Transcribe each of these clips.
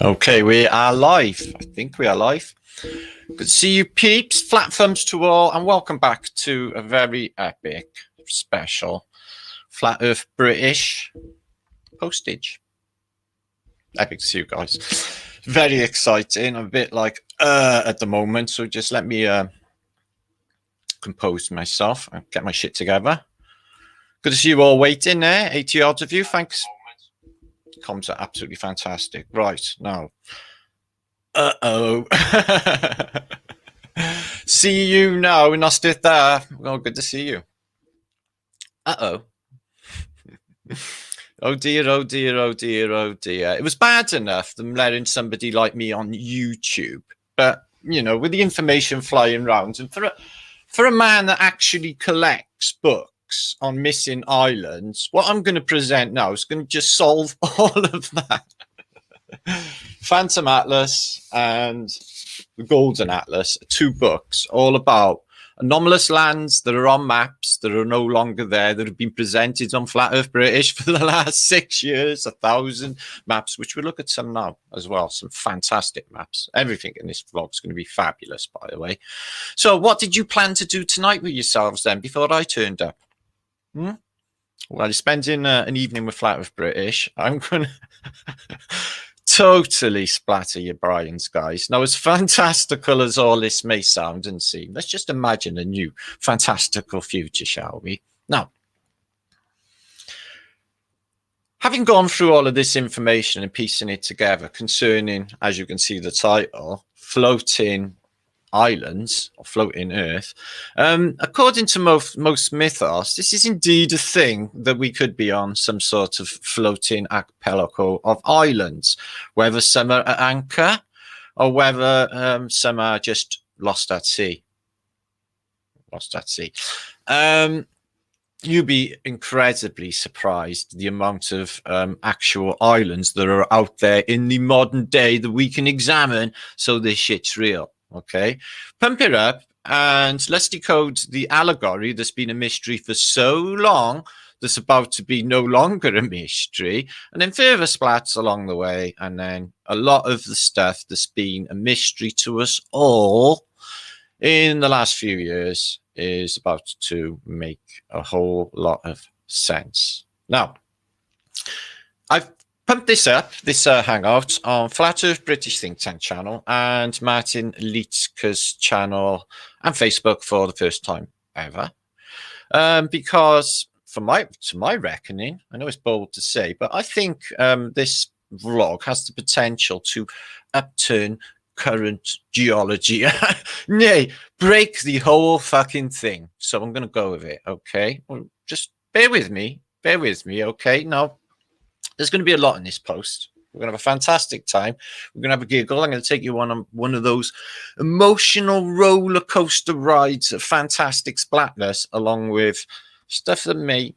Okay, we are live. I think we are live. Good to see you, peeps. Flat thumbs to all, and welcome back to a very epic, special Flat Earth British postage. Epic to see you guys. Very exciting. I'm a bit like at the moment, so just let me compose myself and get my shit together. Good to see you all waiting there. 80 odds of you. Thanks. Comms are absolutely fantastic. Right, now. See you now in Oslo there. Well, good to see you. Oh dear, oh dear, oh dear, oh dear. It was bad enough them letting somebody like me on YouTube, but you know, with the information flying around, and for a man that actually collects books on missing islands, what I'm going to present now is going to just solve all of that. Phantom Atlas and the Golden Atlas are two books all about anomalous lands that are on maps that are no longer there, that have been presented on Flat Earth British for the last 6 years, 1,000 maps, which we'll look at some now as well, some fantastic maps. Everything in this vlog is going to be fabulous, by the way. So what did you plan to do tonight with yourselves then before I turned up? Well, you're spending an evening with Flat Earth British. I'm going to totally splatter your brains, guys. Now, as fantastical as all this may sound and seem, let's just imagine a new fantastical future, shall we? Now, having gone through all of this information and piecing it together concerning, as you can see the title, floating islands or floating earth, according to most mythos, this is indeed a thing that we could be on, some sort of floating archipelago of islands, whether some are at anchor or whether some are just lost at sea. You'd be incredibly surprised the amount of actual islands that are out there in the modern day that we can examine, so this shit's real. Okay, pump it up and let's decode the allegory that's been a mystery for so long that's about to be no longer a mystery, and then further splats along the way, and then a lot of the stuff that's been a mystery to us all in the last few years is about to make a whole lot of sense. Now, I've pumped this up, this hangout, on Flat Earth British Think Tank channel and Martin Lietzke's channel and Facebook for the first time ever. Because to my reckoning, I know it's bold to say, but I think this vlog has the potential to upturn current geology. Nay, break the whole fucking thing. So I'm going to go with it, okay? Well, just bear with me, okay? Now, there's going to be a lot in this post. We're going to have a fantastic time. We're going to have a giggle. I'm going to take you on one of those emotional roller coaster rides of fantastic splatness, along with stuff that may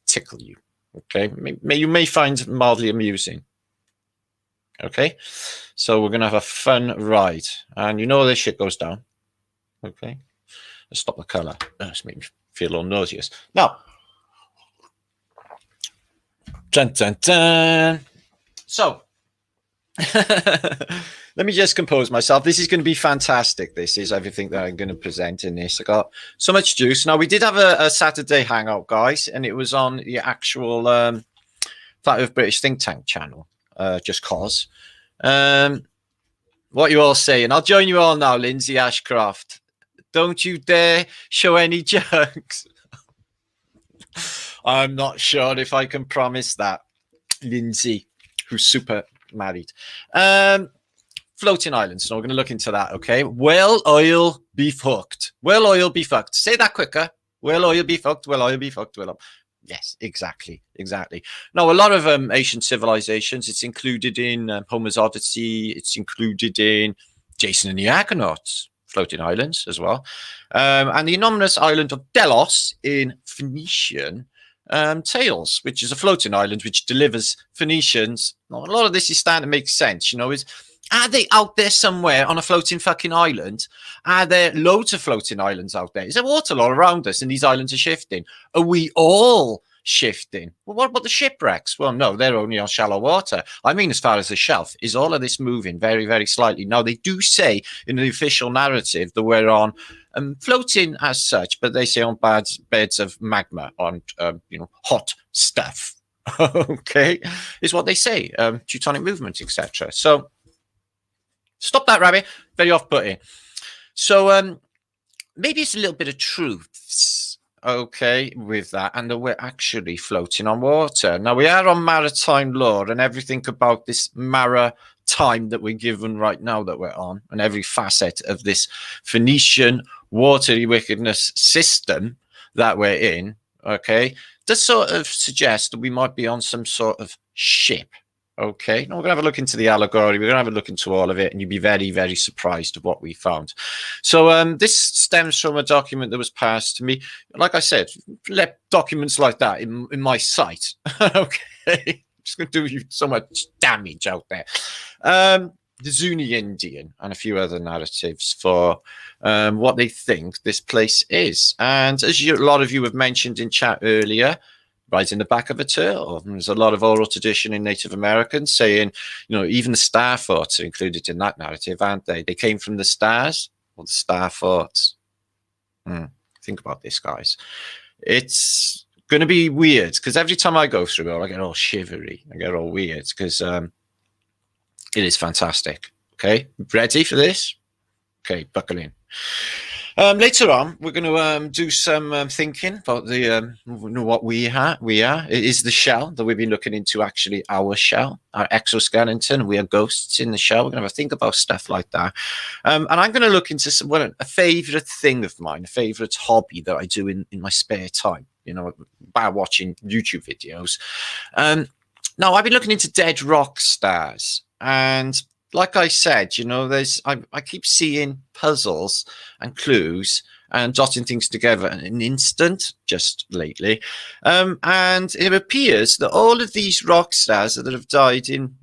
tickle you. Okay, you may find mildly amusing. Okay, so we're going to have a fun ride, and you know this shit goes down. Okay, let's stop the color. That's making me feel a little nauseous. Now. Dun, dun, dun. So, let me just compose myself. This is going to be fantastic. This is everything that I'm going to present in this. I got so much juice. Now, we did have a Saturday hangout, guys, and it was on the actual Flat Earth British Think Tank channel, just cause. What you all saying? I'll join you all now, Lindsay Ashcroft. Don't you dare show any jokes. I'm not sure if I can promise that. Lindsay, who's super married. Floating islands. So we're going to look into that, okay? Will oil be fucked? Will oil be fucked? Say that quicker. Will oil be fucked? Will oil be fucked? Will oil... Yes, exactly. Now, a lot of ancient civilizations, it's included in Homers Odyssey. It's included in Jason and the Argonauts. Floating islands as well. And the anomalous island of Delos in Phoenician Tales, which is a floating island which delivers Phoenicians. Now, a lot of this is starting to make sense, you know, are they out there somewhere on a floating fucking island? Are there loads of floating islands out there? Is there water all around us and these islands are shifting? Are we all shifting. Well, what about the shipwrecks? Well, no, they're only on shallow water. I mean, as far as the shelf, is all of this moving very, very slightly? Now, they do say in the official narrative that we're on floating as such, but they say on beds of magma, on hot stuff. Okay, is what they say. Teutonic movement, etc. So stop that, Rabbit. Very off-putting. So maybe it's a little bit of truths, okay, with that, and that we're actually floating on water. Now, we are on maritime law, and everything about this maritime that we're given right now that we're on, and every facet of this Phoenician watery wickedness system that we're in, okay, does sort of suggest that we might be on some sort of ship. Okay, now we're going to have a look into the allegory. We're going to have a look into all of it, and you'll be very, very surprised at what we found. So this stems from a document that was passed to me. Like I said, let documents like that in my sight. Okay, just going to do you so much damage out there. The Zuni Indian and a few other narratives for what they think this place is. And as a lot of you have mentioned in chat earlier, right in the back of a turtle, there's a lot of oral tradition in Native Americans saying, even the star forts are included in that narrative, aren't they? They came from the stars, or the star forts. Think about this, guys. It's going to be weird, because every time I go through it, I get all shivery. I get all weird, because it is fantastic. Okay, ready for this? Okay, buckle in. Later on, we're going to do some thinking about the what we are. It is the shell that we've been looking into, actually our shell, our exoskeleton. We are ghosts in the shell. We're going to have a think about stuff like that. And I'm going to look into a favourite thing of mine, a favourite hobby that I do in my spare time, by watching YouTube videos. Now, I've been looking into dead rock stars. And like I said, I keep seeing puzzles and clues and dotting things together in an instant just lately. And it appears that all of these rock stars that have died in,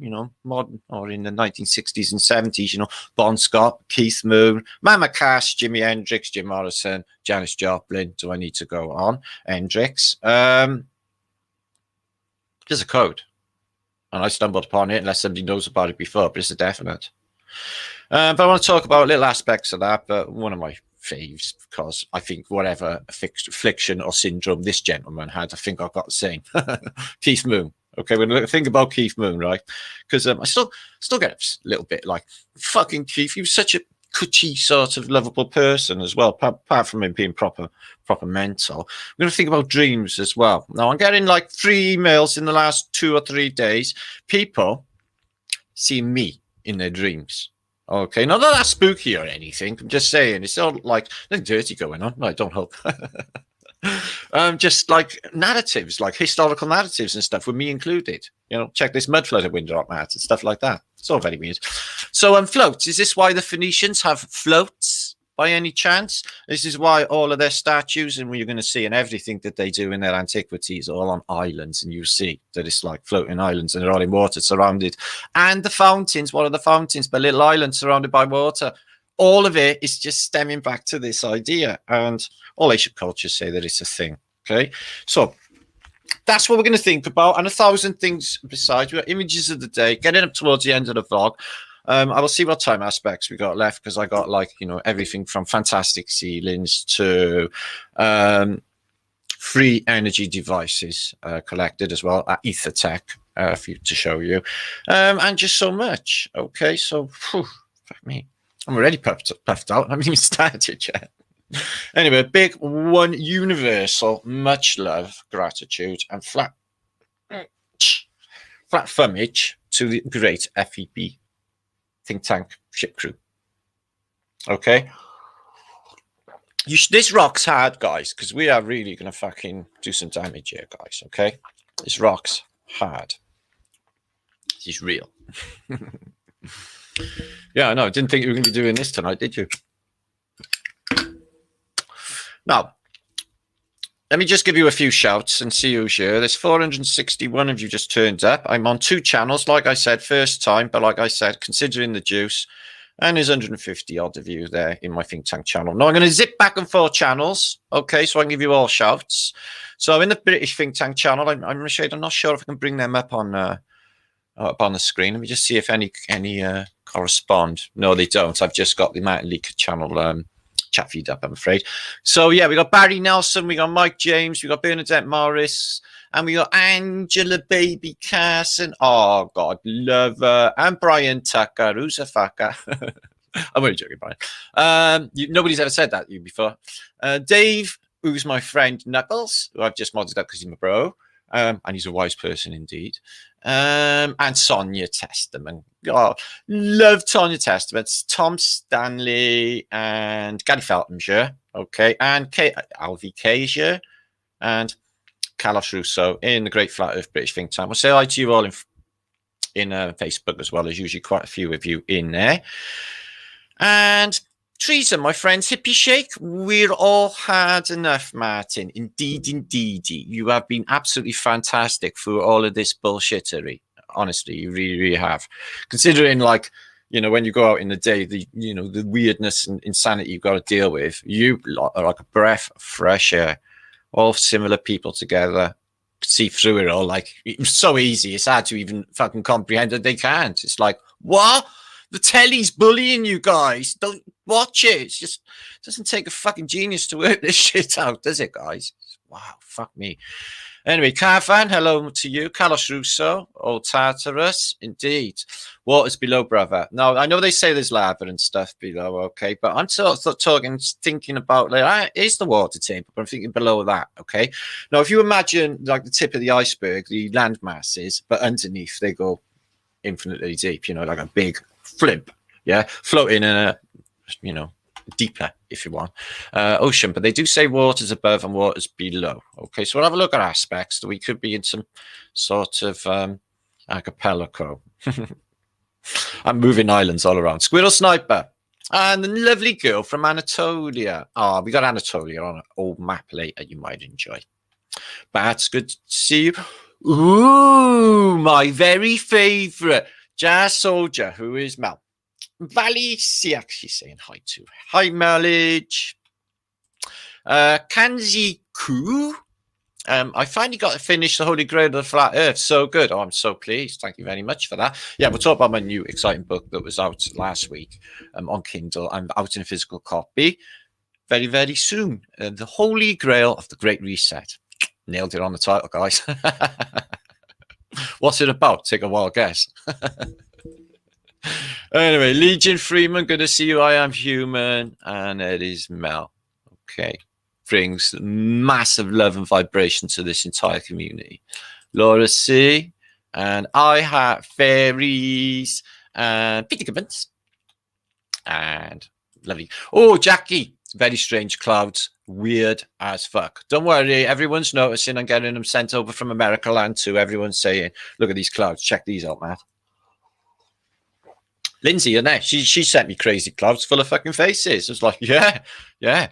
modern or in the 1960s and 70s, Bon Scott, Keith Moon, Mama Cass, Jimi Hendrix, Jim Morrison, Janis Joplin. Do I need to go on? Hendrix. There's a code. And I stumbled upon it unless somebody knows about it before, but it's a definite. But I want to talk about little aspects of that, but one of my faves, because I think whatever affliction or syndrome this gentleman had, I think I've got the same. Keith Moon. Okay, we're going to think about Keith Moon, right? Because I still get a little bit like, fucking Keith, he was such a cutty sort of lovable person as well, apart from him being proper mental. We're going to think about dreams as well. Now, I'm getting like 3 emails in the last 2 or 3 days. People see me in their dreams. Okay, not that that's spooky or anything. I'm just saying, it's all like nothing dirty going on. No, I don't hope. Just like narratives, like historical narratives and stuff, with me included. Check this mud flooded window up, Matt, and stuff like that. It's all very weird. So, floats. Is this why the Phoenicians have floats by any chance? This is why all of their statues, and you're going to see, and everything that they do in their antiquities, are all on islands, and you see that it's like floating islands, and they're all in water surrounded. And the fountains, what are the fountains? But little islands surrounded by water. All of it is just stemming back to this idea, and all ancient cultures say that it's a thing. Okay, so that's what we're going to think about, and 1,000 things besides. We've got images of the day, getting up towards the end of the vlog. I will see what time aspects we got left, because I got everything from fantastic ceilings to free energy devices collected as well at Aether Tech for you to show you, and just so much. Okay, so fuck me, I'm already puffed out. I haven't even started yet. Anyway, big one universal much love, gratitude, and flat thumbage to the great FEB think tank ship crew. Okay, this rock's hard, guys, because we are really gonna fucking do some damage here, guys. Okay, this rock's hard. This is real. Yeah, I know. I didn't think you were gonna be doing this tonight, did you? Now, let me just give you a few shouts and see who's here. There's 461 of you just turned up. I'm on 2 channels, like I said, first time, but like I said, considering the juice, and there's 150 odd of you there in my think tank channel. Now, I'm going to zip back and forth channels, okay, so I can give you all shouts. So in the British think tank channel, I'm not sure if I can bring them up on the screen. Let me just see if any correspond. No, they don't. I've just got the Mountain League channel chat feed up, I'm afraid. So yeah, we got Barry Nelson, we got Mike James, we got Bernadette Morris, and we got Angela Baby Carson. Oh God, love her. And Brian Tucker, who's a fucker. I'm only joking, Brian. Nobody's ever said that to you before. Dave, who's my friend Knuckles, who I've just modded up because he's my bro. And he's a wise person indeed. And Sonia Testament. Oh, love Sonia Testament. Tom Stanley and Gary Feltonshire. Okay. And Alvy Kasia and Carlos Russo in the Great Flat Earth British Think Tank. We'll say hi to you all in Facebook as well. There's usually quite a few of you in there. And Teresa, my friends, Hippie Shake, we're all had enough, Martin. Indeed, indeed. You have been absolutely fantastic for all of this bullshittery. Honestly, you really, really have. Considering, like, you know, when you go out in the day, the weirdness and insanity you've got to deal with, you are like a breath of fresh air. All similar people together. See through it all. Like, it's so easy. It's hard to even fucking comprehend that they can't. It's like, what? The telly's bullying you guys. Don't watch it. It's just, it doesn't take a fucking genius to work this shit out, does it, guys? Wow, fuck me. Anyway, Carfan, hello to you. Carlos Russo, Old Tartarus, indeed. Waters below, brother. Now, I know they say there's lava and stuff below, okay, but I'm thinking about, like, is the water table, but I'm thinking below that, okay? Now, if you imagine, like, the tip of the iceberg, the land masses, but underneath they go infinitely deep, you know, like a big flimp, yeah, floating in a, you know, deeper, if you want, ocean. But they do say waters above and waters below. Okay, so we'll have a look at aspects that we could be in some sort of archipelago. I'm moving islands all around. Squirrel Sniper and the lovely girl from Anatolia. Oh, we got Anatolia on an old map later you might enjoy. That's good to see you. Ooh, my very favorite jazz soldier, who is Mel. Valley Siak, she's saying hi to. Hi, Mileage. Kanzi Ku. I finally got to finish the Holy Grail of the Flat Earth. So good. Oh, I'm so pleased. Thank you very much for that. Yeah, we'll talk about my new exciting book that was out last week on Kindle. I'm out in a physical copy very, very soon. The Holy Grail of the Great Reset. Nailed it on the title, guys. What's it about? Take a wild guess. Anyway, Legion Freeman, good to see you. I am human, and it is Mel. Okay, brings massive love and vibration to this entire community. Laura C, and I have fairies and Peter and lovely. Oh, Jackie, very strange clouds, weird as fuck. Don't worry, everyone's noticing. I'm getting them sent over from America land too. Everyone's saying, "Look at these clouds. Check these out, man." Lindsay, and there, she sent me crazy clouds full of fucking faces. I was like, yeah.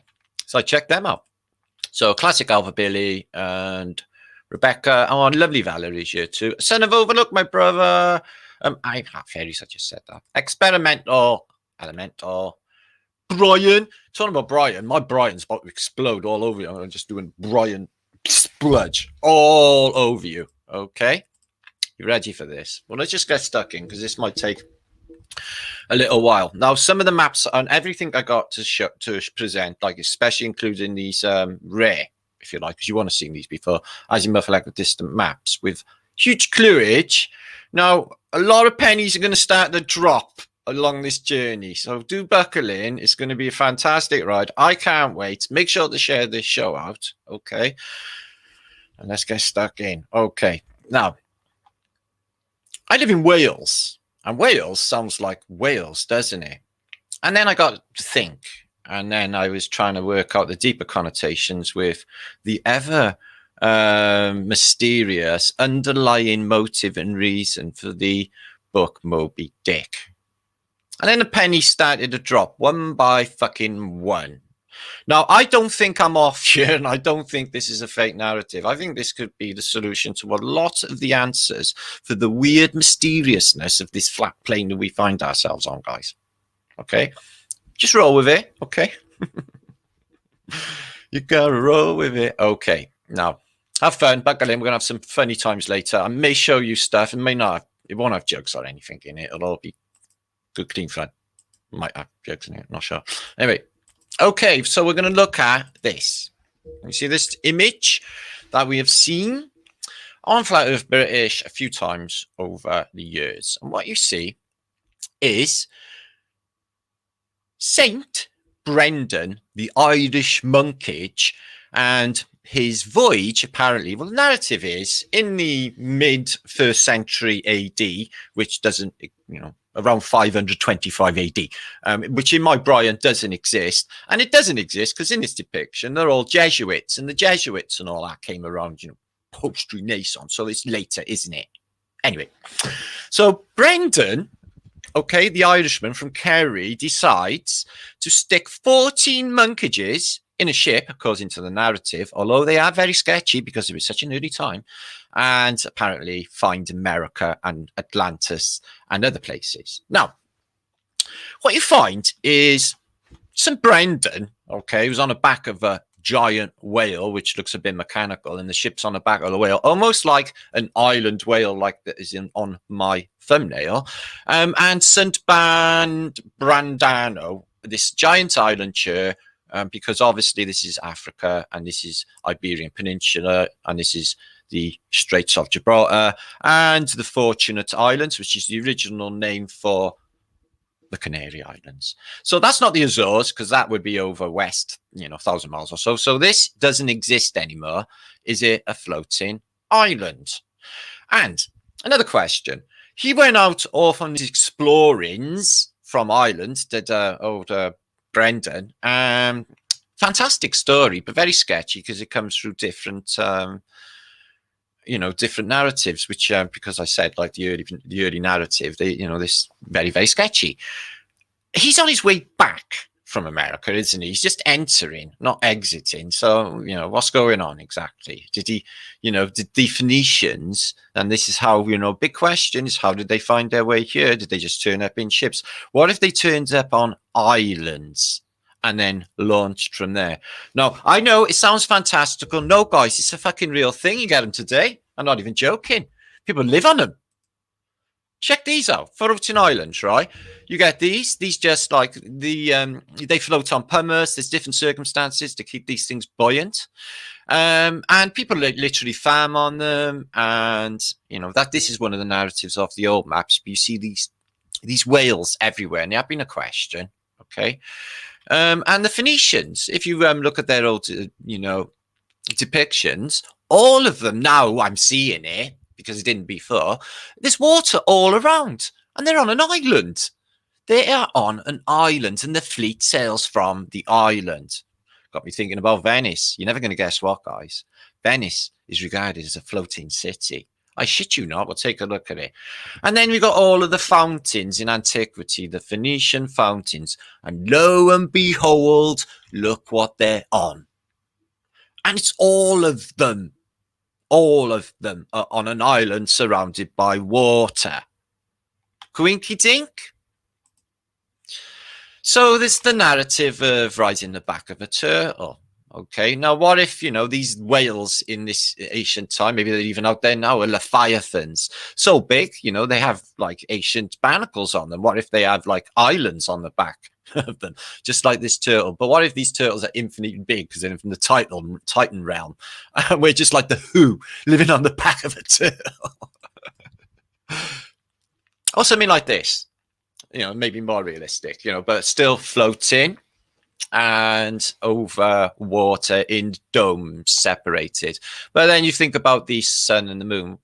So I checked them out. So classic Alpha Billy and Rebecca. Oh, and lovely Valerie's here too. Son of Overlook, my brother. I have fairies. I just said that. Experimental, elemental. Brian, talking about Brian. My Brian's about to explode all over you. I'm just doing Brian spludge all over you. Okay, you ready for this? Well, let's just get stuck in because this might take a little while. Now, some of the maps and everything I got to present, like especially including these rare, if you like, because you want to see these before, Azimuth like distant maps with huge clueage. Now, a lot of pennies are going to start to drop along this journey, so do buckle in. It's going to be a fantastic ride. I can't wait. Make sure to share this show out, okay? And let's get stuck in. Okay, now I live in Wales. And Wales sounds like Wales, doesn't it? And then I got to think, and then I was trying to work out the deeper connotations with the ever mysterious underlying motive and reason for the book Moby Dick. And then the pennies started to drop one by fucking one. Now, I don't think I'm off here, and I don't think this is a fake narrative. I think this could be the solution to a lot of the answers for the weird mysteriousness of this flat plane that we find ourselves on, guys. Okay? Just roll with it, okay? You gotta roll with it. Okay, now, Have fun, buckle in. We're going to have some funny times later. I may show you stuff. It may not. It won't have jokes or anything in it. It'll all be good, clean fun. Might have jokes in it. Not sure. Anyway, okay. So we're going to look at this. You see this image that we have seen on Flat Earth British a few times over the years. And what you see is Saint Brendan, the Irish monkage, and his voyage, apparently, well, the narrative is in the mid first century AD, which doesn't, around 525 AD, which in my Brian doesn't exist. And it doesn't exist because in this depiction, they're all Jesuits, and the Jesuits and all that came around, post-Renaissance. So it's later, isn't it? Anyway, so Brendan, okay, the Irishman from Kerry, decides to stick 14 monkages in a ship, according to the narrative, although they are very sketchy because it was such an early time, and apparently find America and Atlantis and other places. Now, what you find is St. Brendan, okay, who's on the back of a giant whale, which looks a bit mechanical, and the ship's on the back of the whale, almost like an island whale, like that is on my thumbnail. And St. Brandano, this giant island chair, because obviously this is Africa, and this is Iberian Peninsula, and this is the Straits of Gibraltar, and the Fortunate Islands, which is the original name for the Canary Islands. So that's not the Azores, because that would be over west, 1,000 miles or so. So this doesn't exist anymore. Is it a floating island? And another question. He went out off on his explorings from Ireland, did old Brendan. Fantastic story, but very sketchy because it comes through different different narratives, which because I said like the early narrative, this very, very sketchy. He's on his way back from America, isn't he? He's just entering, not exiting. So, what's going on exactly? Did he, did the Phoenicians, and this is how, big question is, how did they find their way here? Did they just turn up in ships? What if they turned up on islands and then launched from there? No, I know it sounds fantastical. No, guys, it's a fucking real thing. You get them today. I'm not even joking. People live on them. Check these out. Floating islands, right? You get these just like they float on pumice. There's different circumstances to keep these things buoyant. And people literally farm on them. And, that this is one of the narratives of the old maps. You see these whales everywhere. And there have been a question. Okay. And the Phoenicians, if you look at their old, depictions, all of them now I'm seeing it because it didn't before. There's water all around, and they're on an island. They are on an island, and the fleet sails from the island. Got me thinking about Venice. You're never going to guess what, guys. Venice is regarded as a floating city. I shit you not. We'll take a look at it. And then we got all of the fountains in antiquity, the Phoenician fountains. And lo and behold, look what they're on. And it's all of them. All of them are on an island surrounded by water. Coinky dink. So there's the narrative of riding the back of a turtle. Okay, now what if, these whales in this ancient time, maybe they're even out there now, are leviathans. So big, they have like ancient barnacles on them. What if they have like islands on the back of them, just like this turtle? But what if these turtles are infinitely big because they're from the Titan realm? And we're just like the Who living on the back of a turtle. Or something like this, maybe more realistic, but still floating and over water in domes separated. But then you think about the sun and the moon.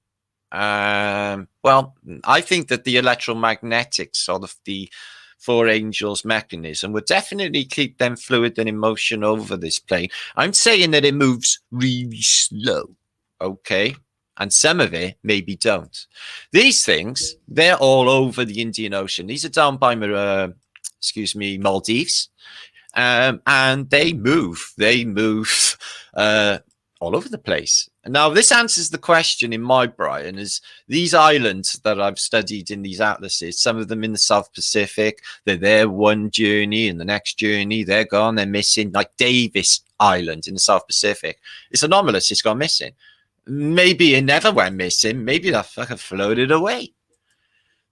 Well, I think that the electromagnetics or the Four Angels mechanism would definitely keep them fluid and in motion over this plane. I'm saying that it moves really slow, okay? And some of it maybe don't. These things, they're all over the Indian Ocean. These are down by Maldives. And they move all over the place. Now, this answers the question in my Brian, is these islands that I've studied in these atlases, some of them in the South Pacific, they're there one journey, and the next journey, they're gone, they're missing, like Davis Island in the South Pacific. It's anomalous, it's gone missing. Maybe it never went missing. Maybe that fucker floated away.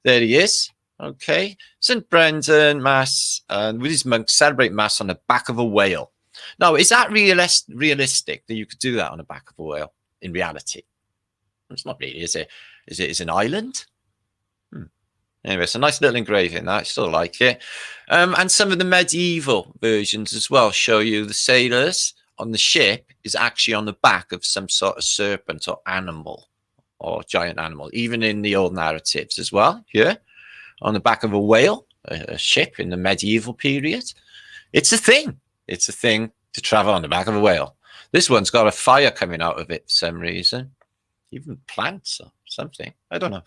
There he is. Okay. St. Brendan Mass, with his monks celebrate Mass on the back of a whale. Now, is that realistic that you could do that on the back of a whale in reality? It's not really, is it? Is it an island? Anyway, it's a nice little engraving. I still like it. And some of the medieval versions as well show you the sailors on the ship is actually on the back of some sort of serpent or animal or giant animal, even in the old narratives as well. Yeah, on the back of a whale, a ship in the medieval period. It's a thing. It's a thing to travel on the back of a whale. This one's got a fire coming out of it for some reason. Even plants or something. I don't know.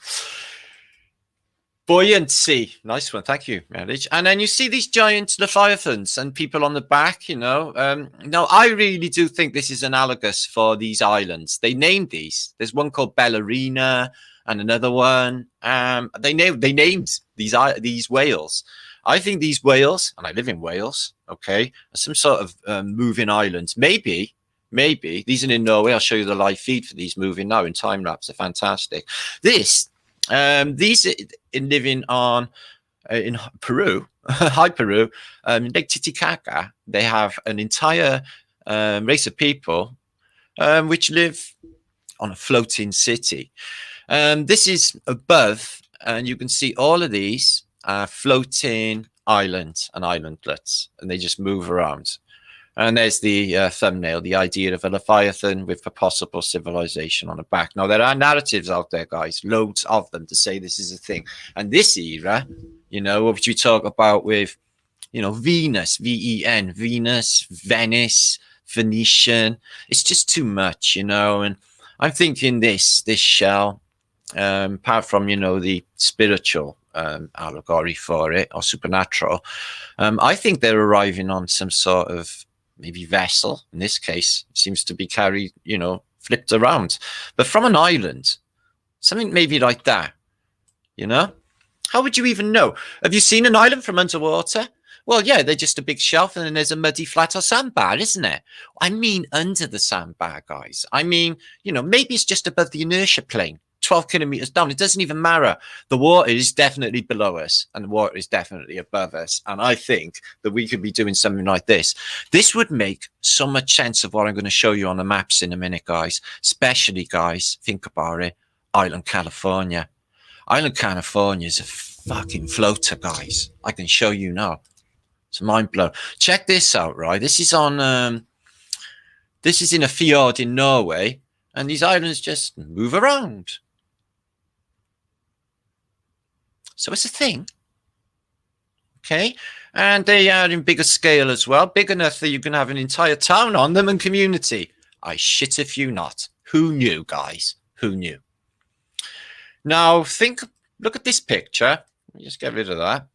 Buoyancy. Nice one. Thank you, Marriage. And then you see these giant leviathans and people on the back, you know. Now, I really do think this is analogous for these islands. They named these. There's one called Bellarina and another one. They named these whales. I think these whales, and I live in Wales, okay, are some sort of moving islands. Maybe these are in Norway. I'll show you the live feed for these moving now in time lapse. They're fantastic. These in living on in Peru, high Peru, Lake Titicaca. They have an entire race of people which live on a floating city. This is above, and you can see all of these floating islands and islandlets, and they just move around. And there's the thumbnail, the idea of a leviathan with a possible civilization on the back. Now, there are narratives out there, guys, loads of them, to say this is a thing. And this era, you know, which we talk about with, you know, Venus, V-E-N, Venus, Venice, Phoenician. It's just too much, you know. And I'm thinking this shell, apart from, you know, the spiritual allegory for it, or supernatural, I think they're arriving on some sort of maybe vessel. In this case, it seems to be carried, you know, flipped around, but from an island, something maybe like that, you know. How would you even know? Have you seen an island from underwater? Well, yeah, they're just a big shelf and then there's a muddy flat or sandbar, isn't it? I mean, under the sandbar, guys. I mean, you know, maybe it's just above the inertia plane, 12 kilometers down. It doesn't even matter. The water is definitely below us and the water is definitely above us. And I think that we could be doing something like this. This would make so much sense of what I'm going to show you on the maps in a minute, guys. Especially, guys, think about it. Island California. Island California is a fucking floater, guys. I can show you now. It's mind blown. Check this out, right? This is on, this is in a fjord in Norway. And these islands just move around. So it's a thing, okay? And they are in bigger scale as well, big enough that you can have an entire town on them and community. I shit if you not. Who knew, guys? Who knew? Now, look at this picture. Let me just get rid of that.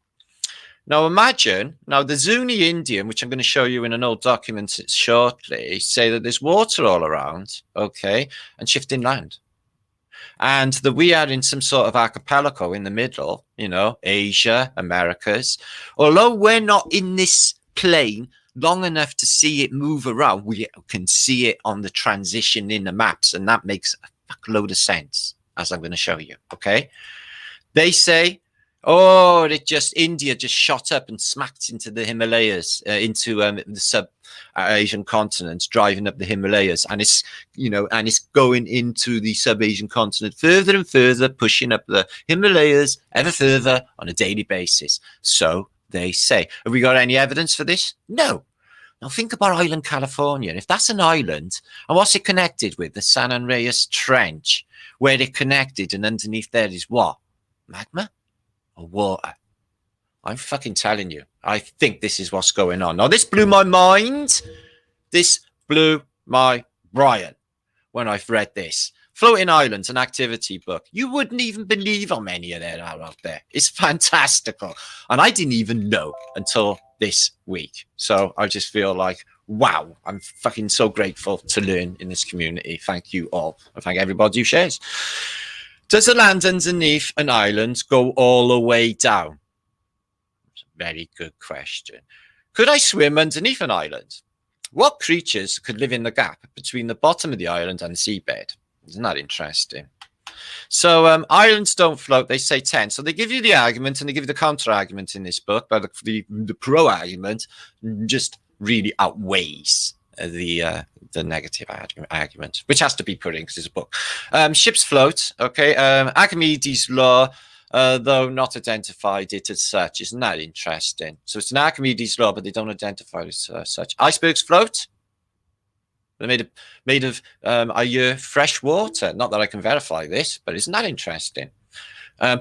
Now, imagine, the Zuni Indian, which I'm going to show you in an old document shortly, say that there's water all around, okay, and shifting land. And that we are in some sort of archipelago in the middle, you know, Asia, Americas. Although we're not in this plane long enough to see it move around, we can see it on the transition in the maps. And that makes a fuckload of sense, as I'm going to show you, okay? They say, oh, India just shot up and smacked into the Himalayas, into the sub-Asian continent, driving up the Himalayas, and it's, you know, and it's going into the sub-Asian continent further and further, pushing up the Himalayas ever further on a daily basis. So they say. Have we got any evidence for this? No. Now think about Island California. If that's an island, and what's it connected with? The San Andreas Trench, where it connected, and underneath there is what? Magma? Or water? I'm fucking telling you. I think this is what's going on. Now, this blew my mind. This blew my Brian when I've read this. Floating Islands, an activity book. You wouldn't even believe how many of there are out there. It's fantastical. And I didn't even know until this week. So I just feel like, wow, I'm fucking so grateful to learn in this community. Thank you all. And thank everybody who shares. Does the land underneath an island go all the way down? It's a very good question. Could I swim underneath an island? What creatures could live in the gap between the bottom of the island and the seabed? Isn't that interesting? So islands don't float, they say 10. So they give you the argument and they give you the counter argument in this book, but the pro argument just really outweighs the negative argument, which has to be put in because it's a book. Ships float, okay. Archimedes' law, though not identified it as such. Isn't that interesting? So it's an Archimedes' law, but they don't identify it as such. Icebergs float. They're made of fresh water. Not that I can verify this, but isn't that interesting?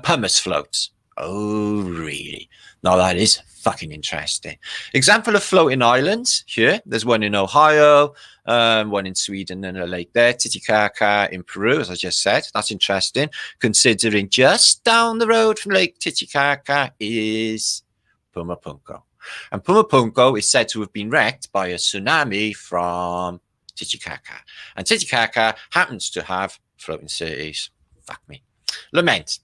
Pumice floats. Oh, really? No, that is fucking interesting. Example of floating islands here. There's one in Ohio, one in Sweden and a lake there. Titicaca in Peru, as I just said. That's interesting. Considering just down the road from Lake Titicaca is Pumapunku. And Pumapunku is said to have been wrecked by a tsunami from Titicaca. And Titicaca happens to have floating cities. Fuck me. Lament.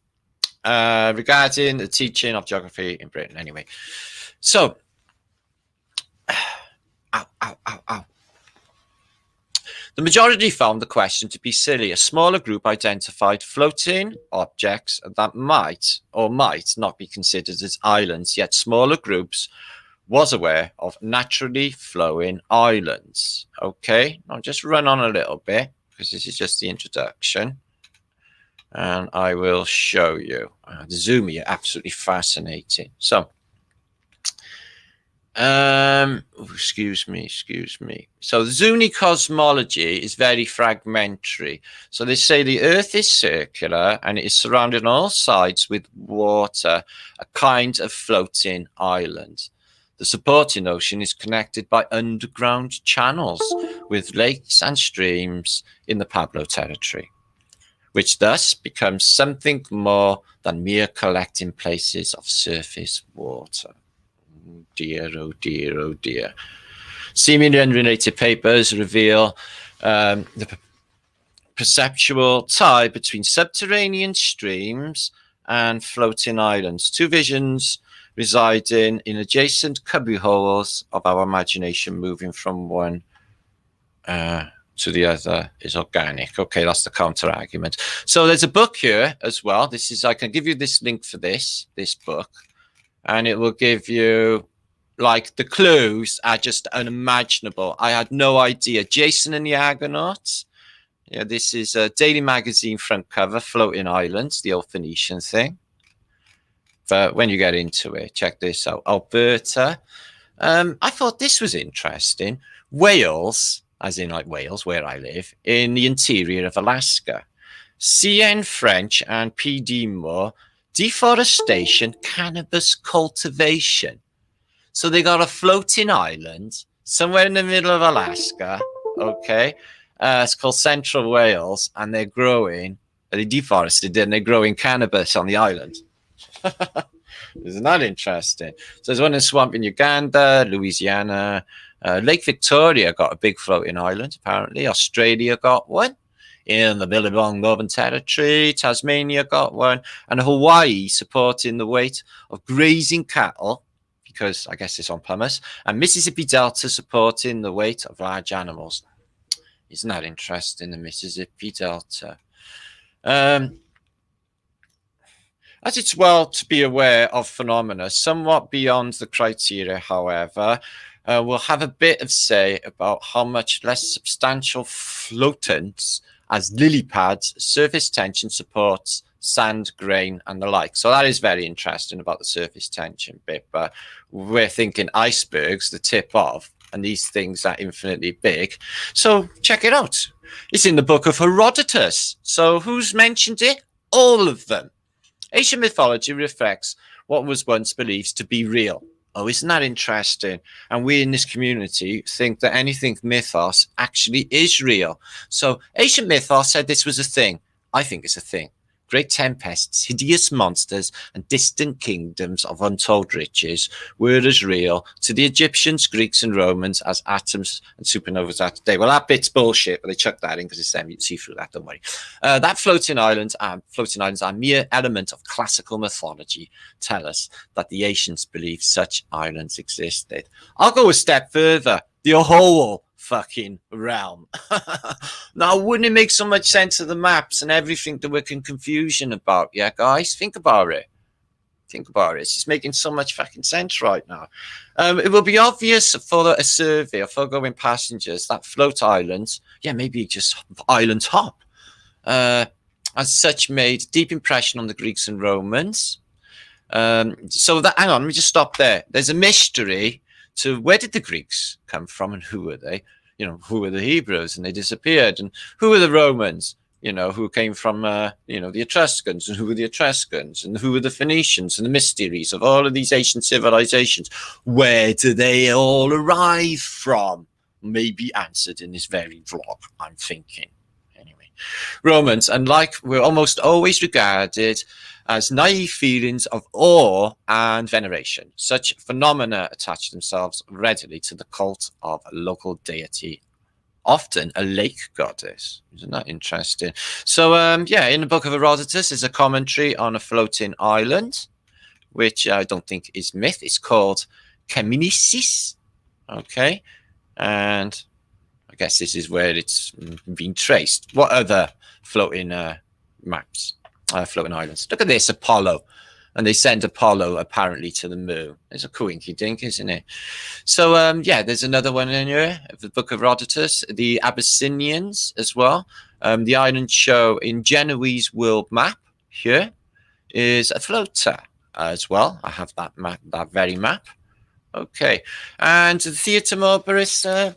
Regarding the teaching of geography in Britain. Anyway. So. Ow. The majority found the question to be silly. A smaller group identified floating objects that might or might not be considered as islands, yet smaller groups was aware of naturally flowing islands. Okay, I'll just run on a little bit because this is just the introduction. And I will show you. The Zuni are absolutely fascinating. So, excuse me. So the Zuni cosmology is very fragmentary. So they say the Earth is circular and it is surrounded on all sides with water, a kind of floating island. The supporting ocean is connected by underground channels with lakes and streams in the Pablo territory, which thus becomes something more than mere collecting places of surface water. Oh dear, oh dear, oh dear. Seemingly unrelated papers reveal the perceptual tie between subterranean streams and floating islands. Two visions residing in adjacent cubbyholes of our imagination, moving from one to the other is organic. Okay, that's the counter argument. So there's a book here as well. This is, I can give you this link for this book, and it will give you, like, the clues are just unimaginable. I had no idea. Jason and the Argonauts. Yeah, this is a Daily Magazine front cover, floating islands, the old Phoenician thing. But when you get into it, check this out. Alberta. I thought this was interesting. Wales, as in like Wales, where I live, in the interior of Alaska. CN French and PD Moore, deforestation, cannabis cultivation. So they got a floating island somewhere in the middle of Alaska. Okay. It's called Central Wales, and they're growing, they deforested and they're growing cannabis on the island. Isn't that interesting? So there's one in swamp in Uganda, Louisiana, Lake Victoria got a big floating island, apparently. Australia got one in the Billabong Northern Territory. Tasmania got one, and Hawaii supporting the weight of grazing cattle, because I guess it's on pumice, and Mississippi Delta supporting the weight of large animals. Isn't that interesting, the Mississippi Delta? As it's well to be aware of phenomena somewhat beyond the criteria, however, we'll have a bit of say about how much less substantial floatants as lily pads, surface tension supports, sand, grain, and the like. So that is very interesting about the surface tension bit, but we're thinking icebergs, the tip of, and these things are infinitely big. So check it out. It's in the book of Herodotus. So who's mentioned it? All of them. Ancient mythology reflects what was once believed to be real. Oh, isn't that interesting? And we in this community think that anything mythos actually is real. So ancient mythos said this was a thing. I think it's a thing. Great tempests, hideous monsters, and distant kingdoms of untold riches were as real to the Egyptians, Greeks, and Romans as atoms and supernovas are today. Well, that bit's bullshit, but they chucked that in because it's them. You can see through that, don't worry. That floating islands are mere element of classical mythology. Tell us that the ancients believed such islands existed. I'll go a step further. The whole fucking realm. Now, wouldn't it make so much sense of the maps and everything that we're in confusion about? Yeah, guys, think about it. Think about it. It's making so much fucking sense right now. It will be obvious for a survey of foregoing passengers that float islands, yeah, maybe just island hop, as such made deep impression on the Greeks and Romans. So that, hang on, let me just stop there. There's a mystery to where did the Greeks come from and who were they? You know, who were the Hebrews and they disappeared, and who were the Romans? You know, who came from, you know, the Etruscans, and who were the Etruscans, and who were the Phoenicians, and the mysteries of all of these ancient civilizations. Where do they all arrive from? Maybe answered in this very vlog, I'm thinking. Anyway, Romans, and like we're almost always regarded as naive feelings of awe and veneration. Such phenomena attach themselves readily to the cult of a local deity, often a lake goddess. Isn't that interesting? So, yeah, in the book of Herodotus is a commentary on a floating island, which I don't think is myth. It's called Cheminisis. Okay. And I guess this is where it's been traced. What other floating maps? Floating islands. Look at this, Apollo. And they send Apollo apparently to the moon. It's a coinky dink, isn't it? So, yeah, there's another one in here of the book of Herodotus, the Abyssinians as well. The island show in Genoese world map here is a floater as well. I have that map, that very map. Okay. And the Theatre Morburis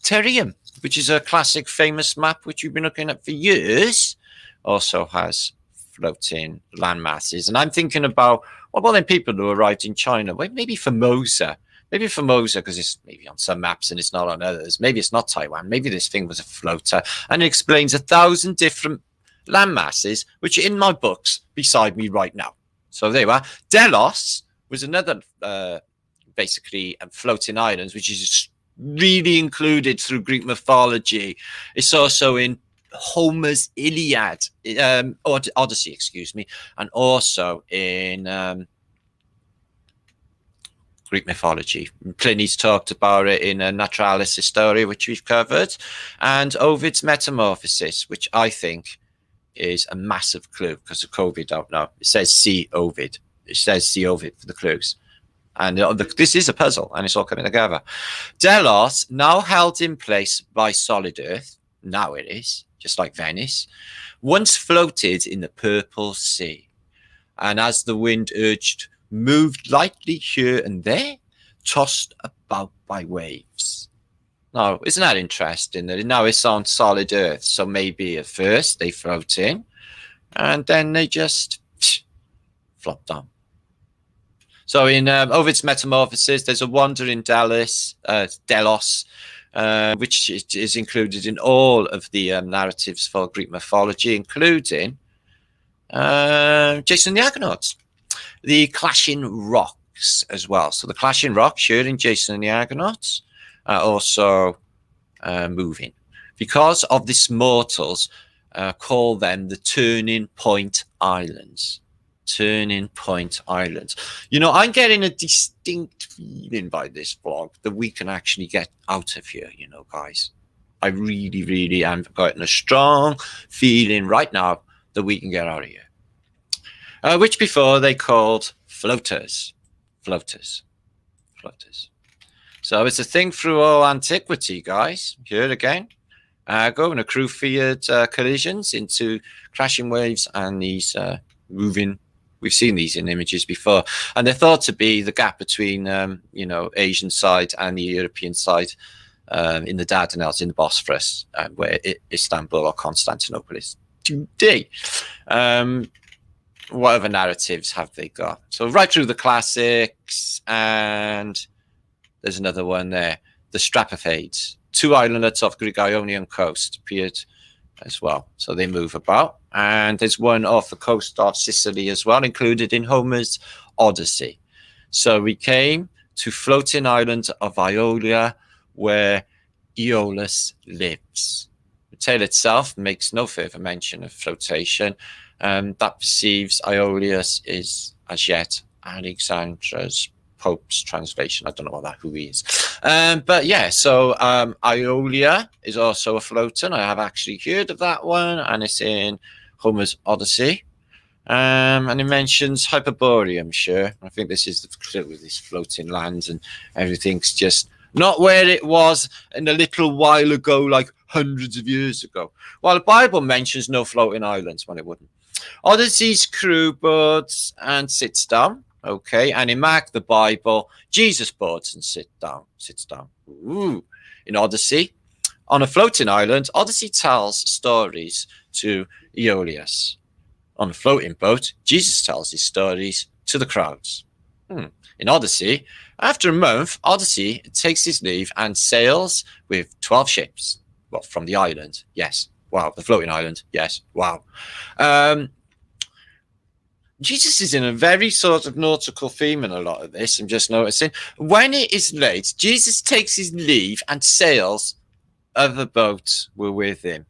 Terrium, which is a classic famous map which we've been looking at for years, also has floating land masses. And I'm thinking about, what about them people who arrived in China? Well, maybe Formosa. Maybe Formosa, because it's maybe on some maps and it's not on others. Maybe it's not Taiwan. Maybe this thing was a floater. And it explains 1,000 different land masses, which are in my books beside me right now. So there you are. Delos was another, basically, floating islands, which is really included through Greek mythology. It's also in Homers Iliad, Odyssey, excuse me, and also in Greek mythology. Pliny's talked about it in Naturalis Historia, which we've covered, and Ovid's Metamorphosis, which I think is a massive clue because of COVID. Don't know. It says see Ovid. It says see Ovid for the clues. And this is a puzzle, and it's all coming together. Delos, now held in place by solid earth, now it is, just like Venice, once floated in the purple sea, and as the wind urged, moved lightly here and there, tossed about by waves. Now, isn't that interesting that now it's on solid earth? So maybe at first they float in, and then they just flop down. So in Ovid's Metamorphosis, there's a wander in Delos, which is included in all of the narratives for Greek mythology, including Jason and the Argonauts, the Clashing Rocks as well. So the Clashing Rocks here in Jason and the Argonauts are also moving because of this mortals call them the Turning Point Islands. Turning Point Islands. You know, I'm getting a distinct feeling by this vlog that we can actually get out of here, you know, guys. I really, really am getting a strong feeling right now that we can get out of here. Which before they called floaters. Floaters. Floaters. So it's a thing through all antiquity, guys. Here again. Going to crew feared collisions into crashing waves and these moving. We've seen these in images before, and they're thought to be the gap between, you know, Asian side and the European side in the Dardanelles, in the Bosphorus, where Istanbul or Constantinople is today. What other narratives have they got? So right through the classics, and there's another one there, the Strapophades. 2 islandlets off Greek Ionian coast appeared as well. So they move about. And there's one off the coast of Sicily as well, included in Homers Odyssey. So we came to floating island of Iolia, where Aeolus lives. The tale itself makes no further mention of flotation. That perceives Aeolus is, as yet, Alexandra's Pope's translation. I don't know what that who he is. But yeah, so Iolia is also a floating. I have actually heard of that one, and it's in Homers Odyssey. And it mentions Hyperboreum, sure. I think this is the clue with these floating lands, and everything's just not where it was in a little while ago, like hundreds of years ago. While the Bible mentions no floating islands, when it wouldn't. Odyssey's crew boards and sits down. Okay, and in Mark the Bible, Jesus boards and sits down. Ooh. In Odyssey, on a floating island, Odyssey tells stories to Aeolus. On a floating boat, Jesus tells his stories to the crowds. In Odyssey, after a month, Odyssey takes his leave and sails with 12 ships. Well, from the island, yes. Wow, the floating island, yes. Wow. Jesus is in a very sort of nautical theme in a lot of this, I'm just noticing. When it is late, Jesus takes his leave and sails. Other boats were with him.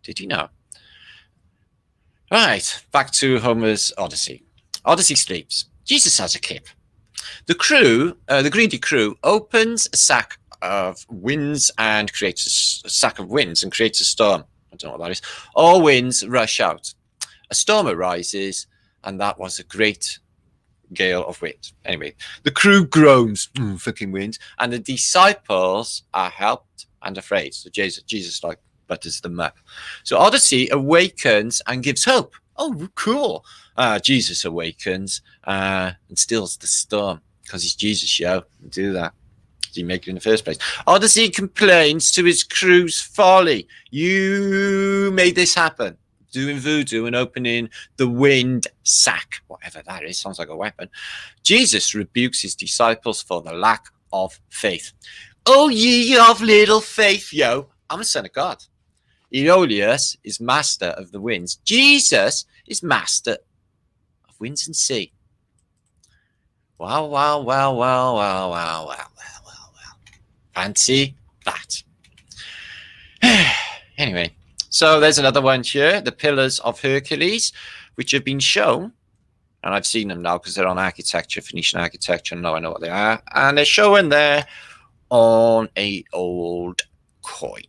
Did you know? Right, back to Homer's Odyssey. Odyssey sleeps. Jesus has a kip. The crew, the greedy crew, opens a sack of winds and creates a sack of winds and creates a storm. I don't know what that is. All winds rush out. A storm arises, and that was a great gale of wind. Anyway, the crew groans, fucking wind, and the disciples are helped and afraid. So Jesus like butters them up. So Odyssey awakens and gives hope. Oh, cool. Jesus awakens and stills the storm because it's Jesus, yo. Do that. He make it in the first place. Odyssey complains to his crew's folly. You made this happen. Doing voodoo and opening the wind sack, whatever that is, sounds like a weapon. Jesus rebukes his disciples for the lack of faith. Oh, ye of little faith, yo. I'm a son of God. Aeolus is master of the winds. Jesus is master of winds and sea. Wow, wow, wow, wow, wow, wow, wow, wow, wow, wow. Fancy that. Anyway, so there's another one here, the Pillars of Hercules, which have been shown, and I've seen them now because they're on architecture, Phoenician architecture, and now I know what they are, and they're showing there on a old coin.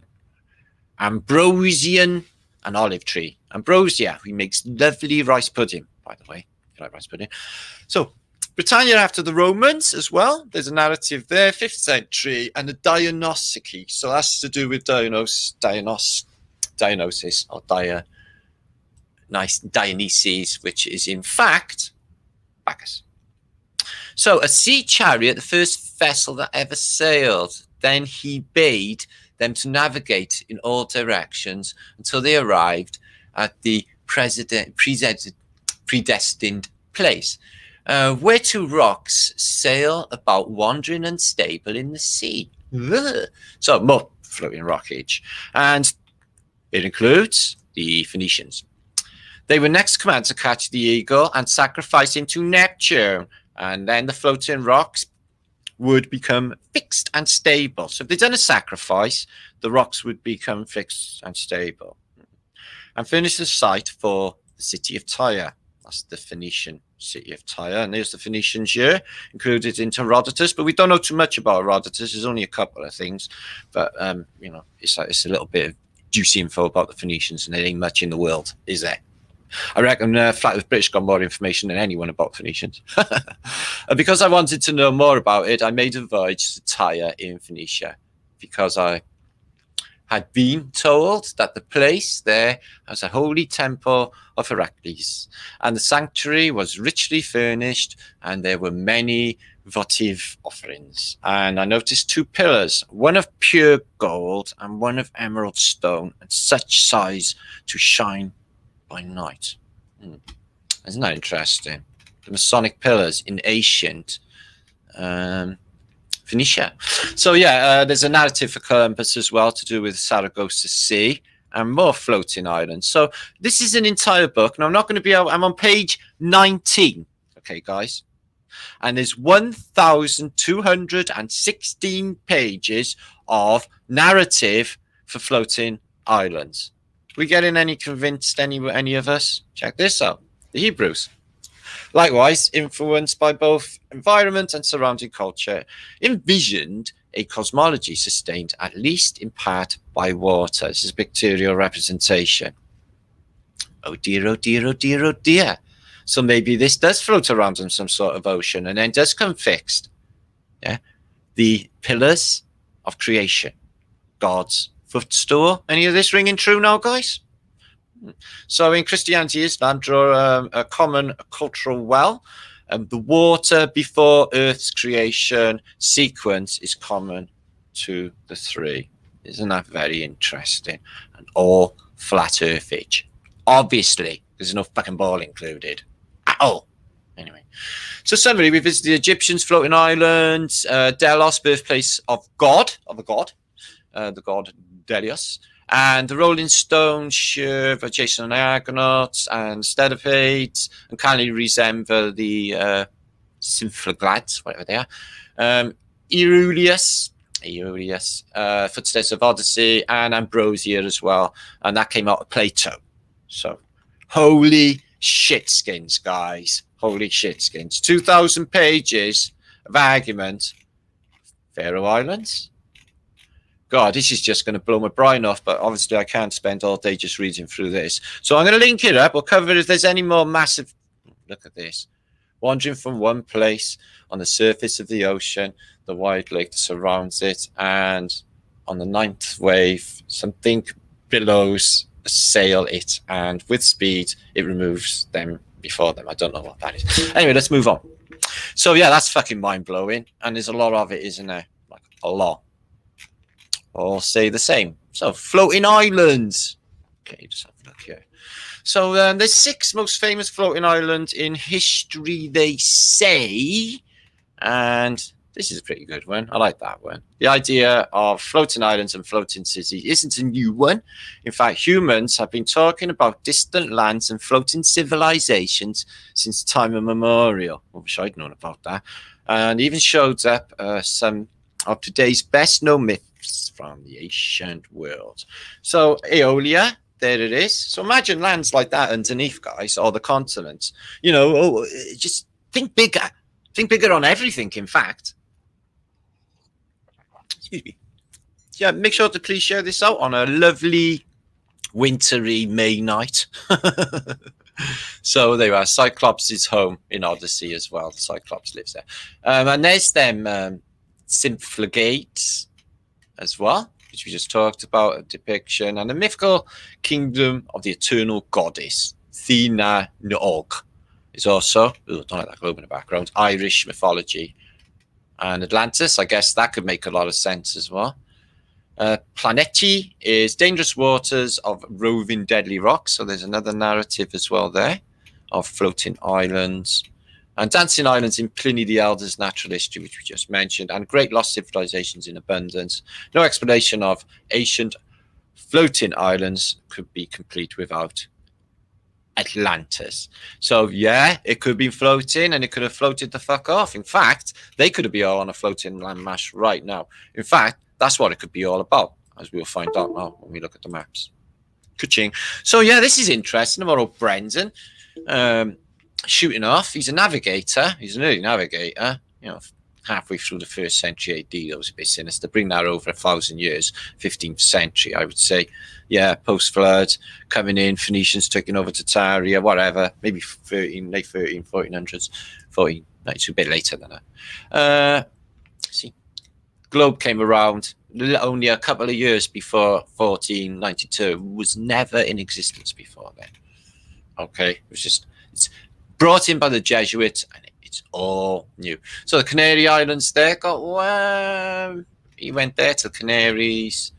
Ambrosian, an olive tree. Ambrosia, who makes lovely rice pudding, by the way, if you like rice pudding. So, Britannia after the Romans as well. There's a narrative there, 5th century, and the Dionysici. So that's to do with Dionysus, or Dionysus, which is in fact Bacchus. So a sea chariot, the first vessel that ever sailed. Then he bade them to navigate in all directions until they arrived at the predestined place, where two rocks sail about wandering unstable in the sea. So more floating rockage. And it includes the Phoenicians. They were next commanded to catch the eagle and sacrifice him to Neptune. And then the floating rocks would become fixed and stable. So if they'd done a sacrifice, the rocks would become fixed and stable. And furnish the site for the city of Tyre. That's the Phoenician city of Tyre. And there's the Phoenicians here, included into Herodotus. But we don't know too much about Herodotus. There's only a couple of things. But, you know, it's a little bit of juicy info about the Phoenicians, and there ain't much in the world, is there? I reckon Flat Earth British got more information than anyone about Phoenicians. And because I wanted to know more about it, I made a voyage to Tyre in Phoenicia, because I had been told that the place there has a holy temple of Hercules, and the sanctuary was richly furnished, and there were many votive offerings. And I noticed two pillars, one of pure gold and one of emerald stone, and such size to shine by night. Isn't that interesting? The Masonic pillars in ancient Phoenicia. So yeah, there's a narrative for Columbus as well to do with Sargasso Sea and more floating islands. So this is an entire book. Now I'm not going to be able, I'm on page 19. Okay, guys. And there's 1,216 pages of narrative for floating islands. We getting any convinced, any of us? Check this out. The Hebrews. Likewise, influenced by both environment and surrounding culture, envisioned a cosmology sustained at least in part by water. This is a pictorial representation. Oh dear, oh dear, oh dear, oh dear. So maybe this does float around in some sort of ocean and then does come fixed. Yeah, the pillars of creation, God's footstool. Any of this ringing true now, guys? So in Christianity, Islam draw a common cultural well. The water before Earth's creation sequence is common to the three. Isn't that very interesting? And all flat earthage. Obviously, there's no fucking ball included at all. Anyway, so summary: we visited the Egyptians' floating islands, Delos, birthplace of a god, the god Delios, and the Rolling Stones share adjacent Argonauts and Stedopades, and kindly resemble the Symphloglads, whatever they are. Euryalus, footsteps of Odyssey, and Ambrosia as well, and that came out of Plato. So, holy shitskins, guys. Holy shitskins. 2,000 pages of argument. Faroe Islands. God, this is just going to blow my brain off, but obviously I can't spend all day just reading through this. So I'm going to link it up. We'll cover if there's any more massive... Look at this. Wandering from one place on the surface of the ocean, the wide lake that surrounds it, and on the ninth wave, something billows sail it, and with speed, it removes them before them. I don't know what that is. Anyway, let's move on. So yeah, that's fucking mind-blowing, and there's a lot of it, isn't there? Like, a lot. All say the same. So, floating islands. Okay, just have a look here. So, there's 6 most famous floating islands in history, they say, and this is a pretty good one. I like that one. The idea of floating islands and floating cities isn't a new one. In fact, humans have been talking about distant lands and floating civilizations since time immemorial. I wish I'd known about that. And even showed up some of today's best known myths from the ancient world. So, Aeolia, there it is. So imagine lands like that underneath, guys, or the continents. You know, just think bigger. Think bigger on everything, in fact. Excuse me. Yeah, make sure to please share this out on a lovely wintry May night. So there are Cyclops' home in Odyssey as well. Cyclops lives there. And there's them Symphlogades as well, which we just talked about, a depiction, and the mythical kingdom of the eternal goddess, Thena Nog, is also, don't like that globe in the background, Irish mythology. And Atlantis, I guess that could make a lot of sense as well. Planeti is dangerous waters of roving deadly rocks. So there's another narrative as well there of floating islands. And dancing islands in Pliny the Elder's natural history, which we just mentioned, and great lost civilizations in abundance. No explanation of ancient floating islands could be complete without Atlantis. So yeah, it could be floating, and it could have floated the fuck off. In fact, they could have been all on a floating landmass right now. In fact, that's what it could be all about, as we'll find out now when we look at the maps. Ka-ching. So yeah, this is interesting about old Brendan shooting off. He's a navigator. He's an early navigator. You know, halfway through the 1st century AD, that was a bit sinister. Bring that over 1,000 years, 15th century, I would say. Yeah, post-flood, coming in, Phoenicians taking over Tartaria, whatever. Maybe late 1400s. It's a bit later than that. See, globe came around only a couple of years before 1492. Was never in existence before then. Okay, it was just, it's brought in by the Jesuits, and it's all new. So the Canary Islands there he went there to the Canaries,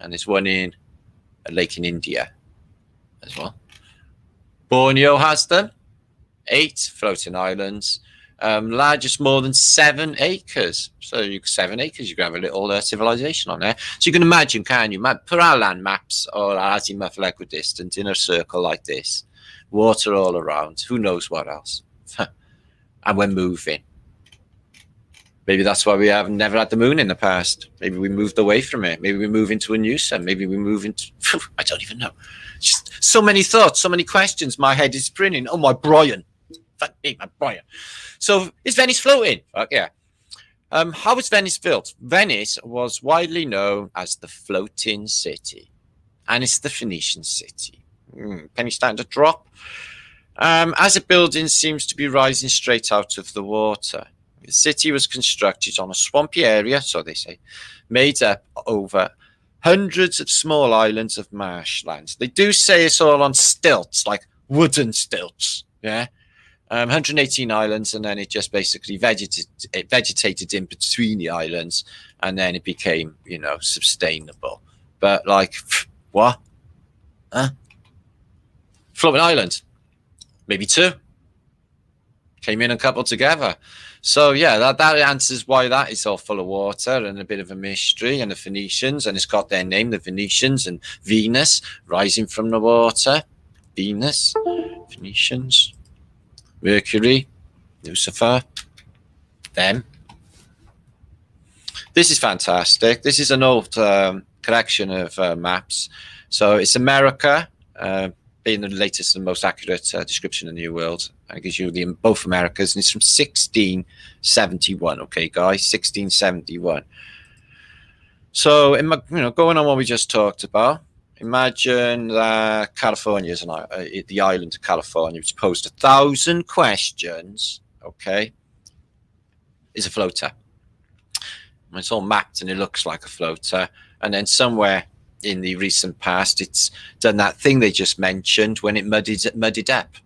and there's one in a lake in India as well. Borneo has them, 8 floating islands, largest more than 7 acres. So 7 acres, you can have a little civilization on there. So you can imagine, can you? Put our land maps or azimuth equidistant in a circle like this. Water all around. Who knows what else? And we're moving. Maybe that's why we have never had the moon in the past. Maybe we moved away from it. Maybe we move into a new sun. Maybe we move into... I don't even know. Just so many thoughts, so many questions. My head is spinning. Oh, my Brian. Fuck me, my Brian. So, is Venice floating? Fuck yeah. How was Venice built? Venice was widely known as the floating city, and it's the Phoenician city. Penny starting to drop. As a building seems to be rising straight out of the water. The city was constructed on a swampy area, so they say, made up over hundreds of small islands of marshlands. They do say it's all on stilts, like wooden stilts, yeah? 118 islands, and then it just basically vegetated in between the islands, and then it became, you know, sustainable. But like, what? Huh? Floating island, maybe two. Came in and coupled together. So yeah, that answers why that is all full of water and a bit of a mystery. And the Phoenicians, and it's got their name, the Venetians, and Venus rising from the water. Venus, Phoenicians. Mercury, Lucifer, them. This is fantastic. This is an old collection of maps. So it's America, being the latest and most accurate description of the New World. It gives you both Americas, and it's from 1671. Okay, guys, 1671. So, going on what we just talked about. Imagine California is the island of California, which posed 1,000 questions, okay, is a floater. And it's all mapped and it looks like a floater. And then somewhere in the recent past, it's done that thing they just mentioned when it muddied up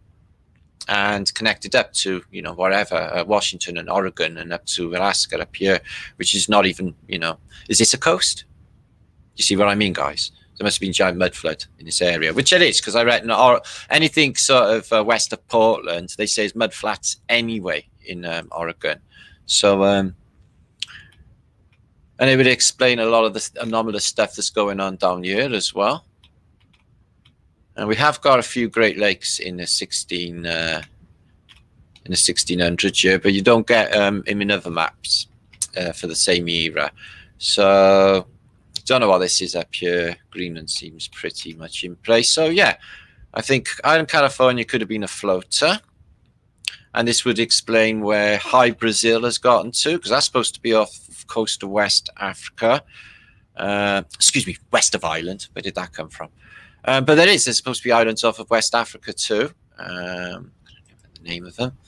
and connected up to, you know, wherever, Washington and Oregon and up to Alaska up here, which is not even, you know, is this a coast? You see what I mean, guys? There must have been a giant mud flood in this area, which it is, because I read anything sort of west of Portland, they say is mud flats anyway in Oregon. So, and it would explain a lot of the anomalous stuff that's going on down here as well. And we have got a few Great Lakes in the 1600s year, but you don't get in other maps for the same era. So. Don't know what this is up here. Greenland seems pretty much in place. So yeah, I think Island California could have been a floater, and this would explain where High Brazil has gotten to, because that's supposed to be off the coast of West Africa. Excuse me, west of Ireland. Where did that come from? But there's supposed to be islands off of West Africa too. I don't remember the name of them.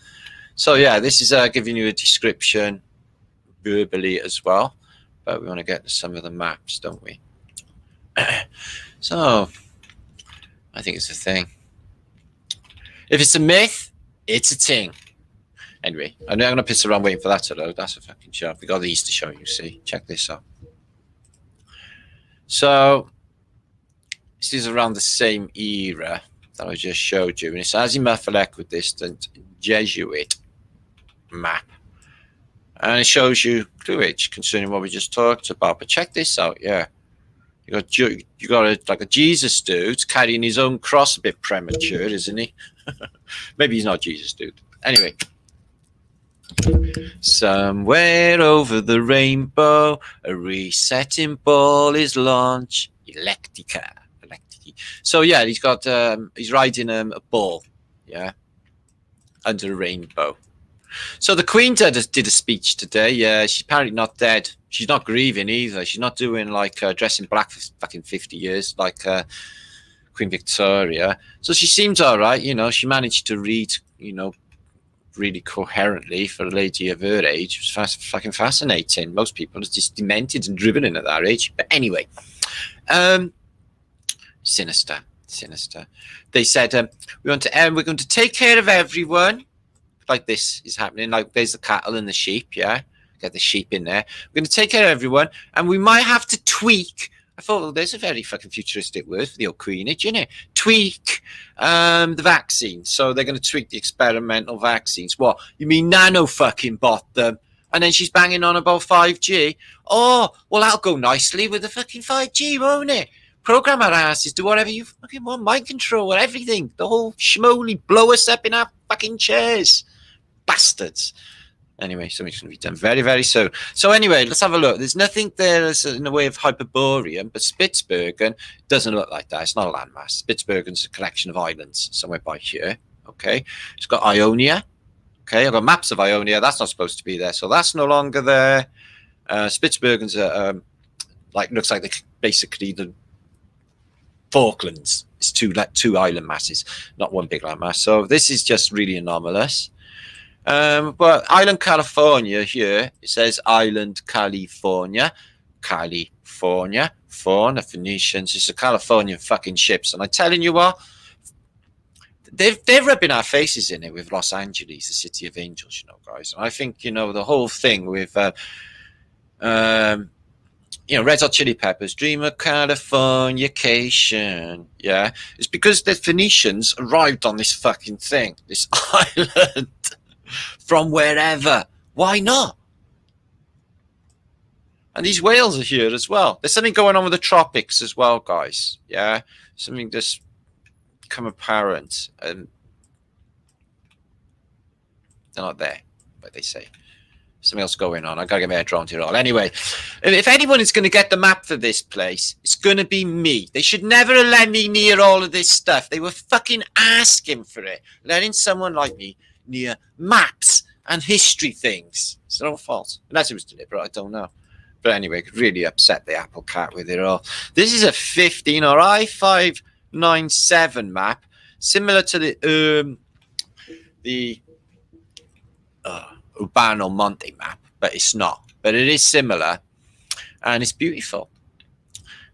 So yeah, this is giving you a description verbally as well. But we want to get to some of the maps, don't we? So, I think it's a thing. If it's a myth, it's a thing. Anyway, I'm going to piss around waiting for that to load. That's a fucking job. We got these to show you, see? Check this out. So, this is around the same era that I just showed you. And it's Azimuth equidistant Jesuit map. And it shows you cluage concerning what we just talked about. But check this out, yeah. You got like a Jesus dude carrying his own cross, a bit premature, isn't he? Maybe he's not Jesus dude. Anyway. Somewhere over the rainbow, a resetting ball is launched. Electica. So yeah, he's got he's riding a ball, yeah, under a rainbow. So the Queen did a speech today. Yeah, she's apparently not dead. She's not grieving either. She's not doing like dressing black for fucking 50 years like Queen Victoria. So she seems all right. You know, she managed to read, you know, really coherently for a lady of her age. It was fucking fascinating. Most people are just demented and dribbling at that age. But anyway, sinister. They said we're going to take care of everyone. Like this is happening. Like there's the cattle and the sheep. Yeah, get the sheep in there. We're going to take care of everyone, and we might have to tweak. I thought, well, there's a very fucking futuristic word for the old queenage, isn't it? Tweak the vaccine. So they're going to tweak the experimental vaccines. What? You mean nano fucking bot them? And then she's banging on about 5G. Oh, well, that'll go nicely with the fucking 5G, won't it? Program our asses, do whatever you fucking want, mind control, everything. The whole schmoly, blow us up in our fucking chairs. Bastards. Anyway, something's going to be done very, very soon. So anyway, let's have a look. There's nothing there as in the way of Hyperborean, but Spitsbergen doesn't look like that. It's not a landmass. Spitsbergen's a collection of islands somewhere by here. Okay. It's got Ionia. Okay, I've got maps of Ionia. That's not supposed to be there, so that's no longer there. Spitsbergen's looks like basically the Falklands. It's two island masses, not one big land mass. So this is just really anomalous. But Island California here, it says Island California, Faun, the Phoenicians. It's the Californian fucking ships, and I'm telling you what, they're rubbing our faces in it with Los Angeles, the city of angels, guys. And I think, the whole thing with, Red Hot Chili Peppers, Dream of Californication, yeah, it's because the Phoenicians arrived on this fucking thing, this island, from wherever. Why not? And these whales are here as well. There's something going on with the tropics as well, guys. Yeah, something just become apparent, and they're not there, but they say something else going on. I gotta get my head around it all. Anyway, if anyone is going to get the map for this place, it's going to be me. They should never have let me near all of this stuff. They were fucking asking for it, letting someone like me near maps and history things. It's no fault, unless it was deliberate. I don't know. But anyway, it could really upset the apple cart with it all. This is a 15 or I-597 map, similar to the Urbano Monte map, but it's not. But it is similar, and it's beautiful.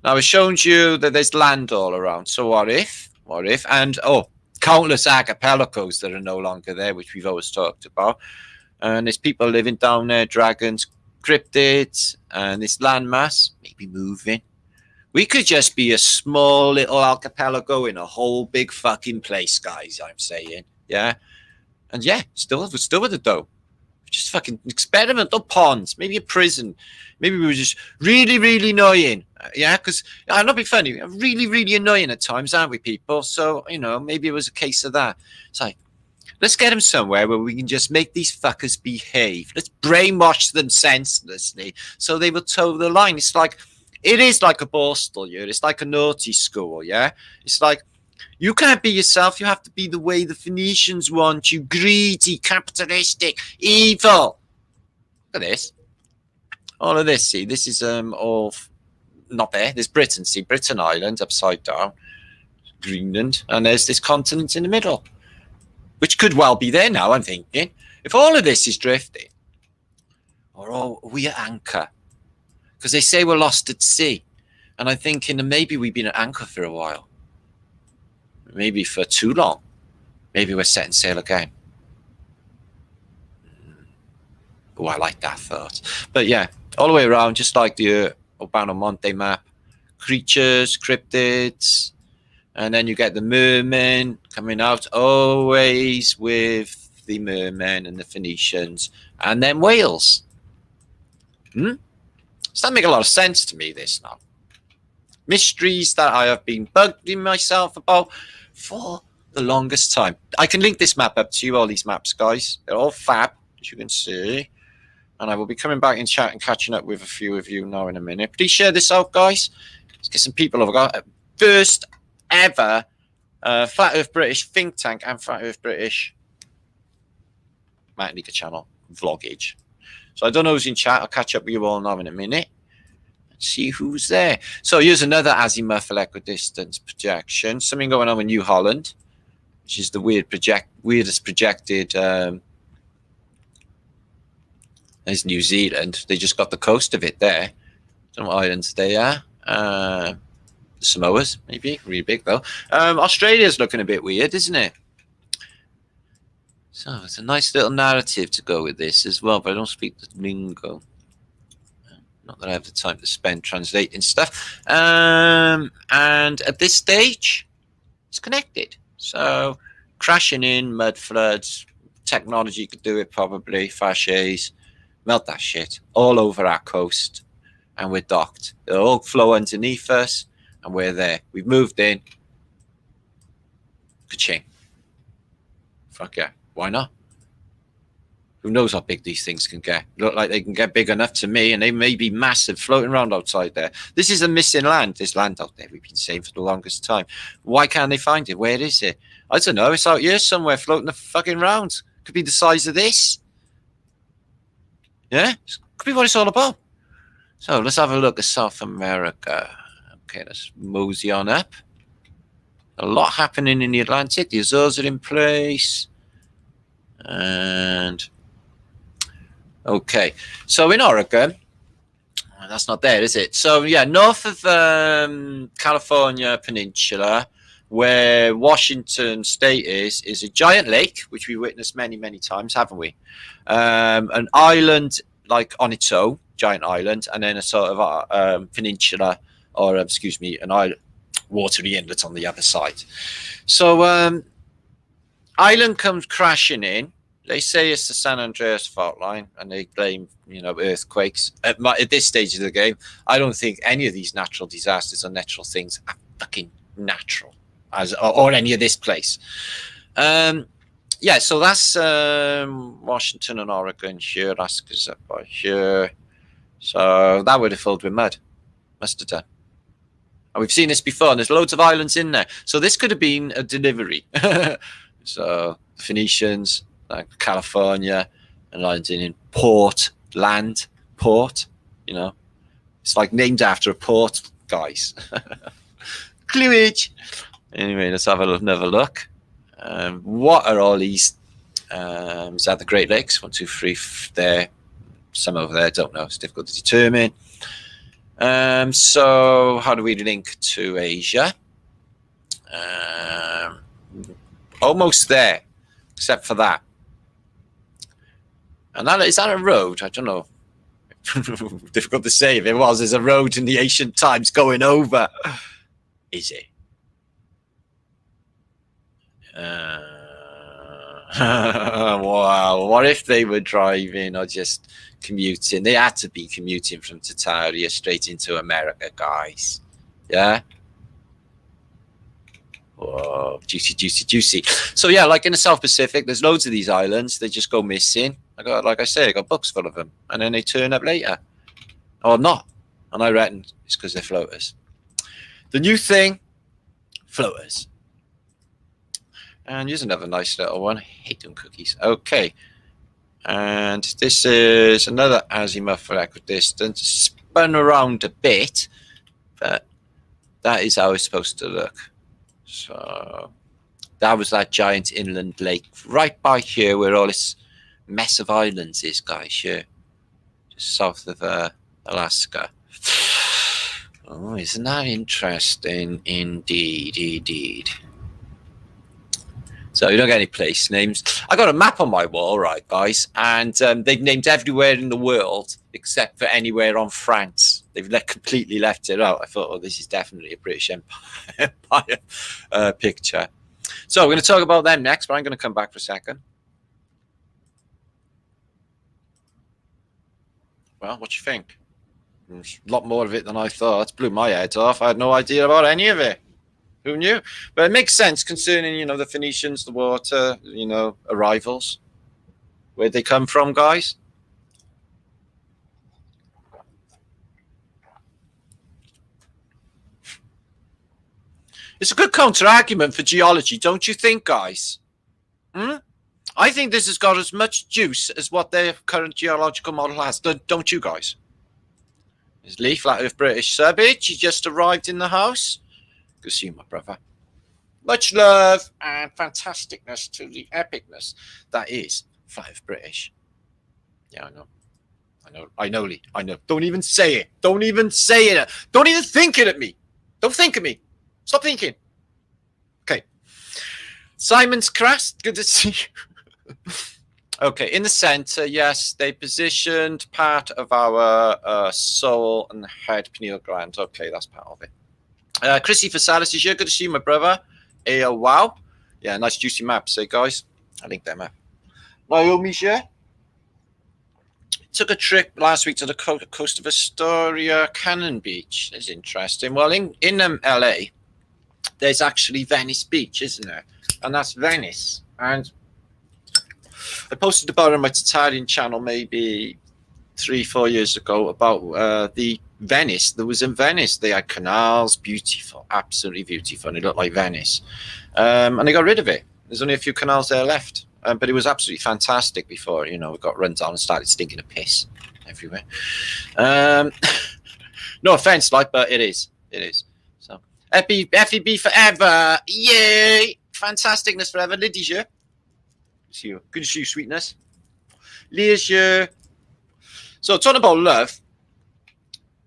Now, I've shown you that there's land all around. So what if, and countless archipelagos that are no longer there, which we've always talked about. And there's people living down there, dragons, cryptids, and this landmass maybe moving. We could just be a small little archipelago in a whole big fucking place, guys, I'm saying. Yeah. And yeah, still with it though. Just fucking experimental ponds, maybe a prison. Maybe we were just really, really annoying. Yeah, because I'm not being funny. Really, really annoying at times, aren't we, people? So, maybe it was a case of that. It's like, let's get them somewhere where we can just make these fuckers behave. Let's brainwash them senselessly so they will toe the line. It is like a Borstal year. It's like a naughty school, yeah? It's like, you can't be yourself. You have to be the way the Phoenicians want you. Greedy, capitalistic, evil. Look at this. All of this, see, this is all not there. There's Britain, see, Britain Island upside down. Greenland. And there's this continent in the middle, which could well be there now, I'm thinking. If all of this is drifting, or are we at anchor? Because they say we're lost at sea. And I'm thinking that maybe we've been at anchor for a while. Maybe for too long. Maybe we're setting sail again. Oh, I like that thought. But yeah, all the way around, just like the Urbano Monte map. Creatures, cryptids, and then you get the mermen coming out, always with the mermen and the Phoenicians, and then whales. Does that make a lot of sense to me, this now? Mysteries that I have been bugging myself about for the longest time. I can link this map up to you, all these maps, guys. They're all fab, as you can see. And I will be coming back in chat and catching up with a few of you now in a minute. Please share this out, guys. Let's get some people over. Got first ever Flat Earth British think tank and Flat Earth British Matt Leaker channel vlogage. So I don't know who's in chat. I'll catch up with you all now in a minute. See who's there. So here's another azimuth equidistance projection. Something going on with New Holland, which is the weirdest projected. There's New Zealand. They just got the coast of it there. Don't know what islands they are. The Samoas, maybe. Really big though. Australia's looking a bit weird, isn't it? So it's a nice little narrative to go with this as well, but I don't speak the lingo. Not that I have the time to spend translating stuff. And at this stage, it's connected. So crashing in, mud floods, technology could do it probably, fasces, melt that shit all over our coast. And we're docked. They'll all flow underneath us, and we're there. We've moved in. Ka-ching. Fuck yeah. Why not? Who knows how big these things can get? Look like they can get big enough to me, and they may be massive floating around outside there. This is a missing land. There's land out there we've been saying for the longest time. Why can't they find it? Where is it? I don't know. It's out here somewhere floating the fucking round. Could be the size of this. Yeah, could be what it's all about. So let's have a look at South America. Okay, let's mosey on up. A lot happening in the Atlantic. The Azores are in place. And okay, so in Oregon, that's not there, is it? So yeah, north of California Peninsula, where Washington State is a giant lake, which we witnessed many times, haven't we? An island like on its own, giant island, and then a sort of peninsula, or excuse me, an island, watery inlet on the other side. So island comes crashing in. They say it's the San Andreas fault line, and they blame, you know, earthquakes. At this stage of the game, I don't think any of these natural disasters or natural things are fucking natural, or any of this place. Yeah, so that's Washington and Oregon here. Alaska's up by here. So that would have filled with mud. Must have done. And we've seen this before, and there's loads of islands in there. So this could have been a delivery. So the Phoenicians, like California, and islands in port, you know. It's like named after a port, guys. Cluage. Anyway, let's have another look. What are all these? Is that the Great Lakes? 1, 2, 3 there. Some over there, don't know. It's difficult to determine. So how do we link to Asia? Almost there, except for that. And that is that a road? I don't know. Difficult to say. If it was, there's a road in the ancient times going over. Is it? Wow. What if they were driving or just commuting? They had to be commuting from Tartaria straight into America, guys. Yeah. Whoa, juicy. So yeah, like in the South Pacific, there's loads of these islands. They just go missing. Like I say, I got books full of them, and then they turn up later, or not. And I reckon it's because they're floaters. The new thing, floaters. And here's another nice little one. I hate them cookies. Okay. And this is another azimuth for equidistant. Spun around a bit, but that is how it's supposed to look. So that was that giant inland lake right by here where all this mess of islands is, guys, here. Just south of Alaska. Oh, isn't that interesting? Indeed. So you don't get any place names. I got a map on my wall, right, guys, and they've named everywhere in the world except for anywhere on France. They've completely left it out. I thought, oh, this is definitely a British Empire picture. So we're going to talk about them next, but I'm going to come back for a second. Well, what do you think? There's a lot more of it than I thought. Blew my head off. I had no idea about any of it. Who knew? But it makes sense concerning, you know, the Phoenicians, the water, you know, arrivals. Where'd they come from, guys? It's a good counter-argument for geology, don't you think, guys? I think this has got as much juice as what their current geological model has. Don't you, guys? There's Lee, Flat Earth British Subbage. He just arrived in the house. Good to see you, my brother. Much love and fantasticness to the epicness that is Flat Earth British. Yeah, I know, Lee. I know. Don't even say it. Don't even say it. Don't even think it at me. Don't think of me. Stop thinking. Okay. Simon's Crest. Good to see you. Okay, in the center, yes, they positioned part of our soul and head pineal gland. Okay, that's part of it. Chrissy Fasalis is here. Good to see you, my brother. Wow. Yeah, nice juicy map. Say, guys, I linked that map. Naomi's here. Took a trip last week to the coast of Astoria, Cannon Beach. That's interesting. Well, in LA, there's actually Venice Beach, isn't there? And that's Venice. And I posted about it on my Tatarian channel maybe 3-4 years ago about the Venice. There was in Venice. They had canals, beautiful, absolutely beautiful. And it looked like Venice. And they got rid of it. There's only a few canals there left. but it was absolutely fantastic before, you know, it got run down and started stinking of piss everywhere. No offense, like, but it is. So, FEB forever. Yay! Fantasticness forever. Lydia. See you. Good to see you, sweetness. Leisure. So, talking about love,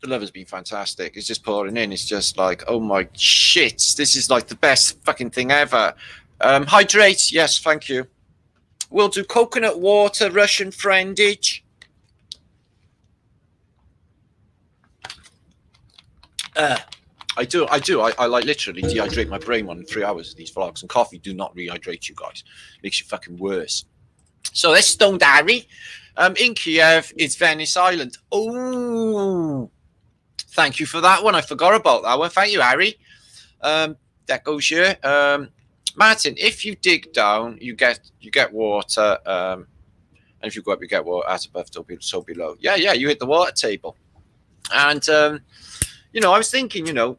the love has been fantastic. It's just pouring in. It's just like, oh my shit, this is like the best fucking thing ever. Hydrate, yes, thank you. We'll do coconut water, Russian friendage. I do. I like literally dehydrate my brain in 3 hours of these vlogs, and coffee do not rehydrate you guys. Makes you fucking worse. So let's Stone Diary. In Kiev, it's Venice Island. Oh, thank you for that one. I forgot about that one. Thank you, Harry. That goes here. Martin, if you dig down, you get water. And if you go up, you get water at above, so below. Yeah, you hit the water table. And you know, I was thinking, you know,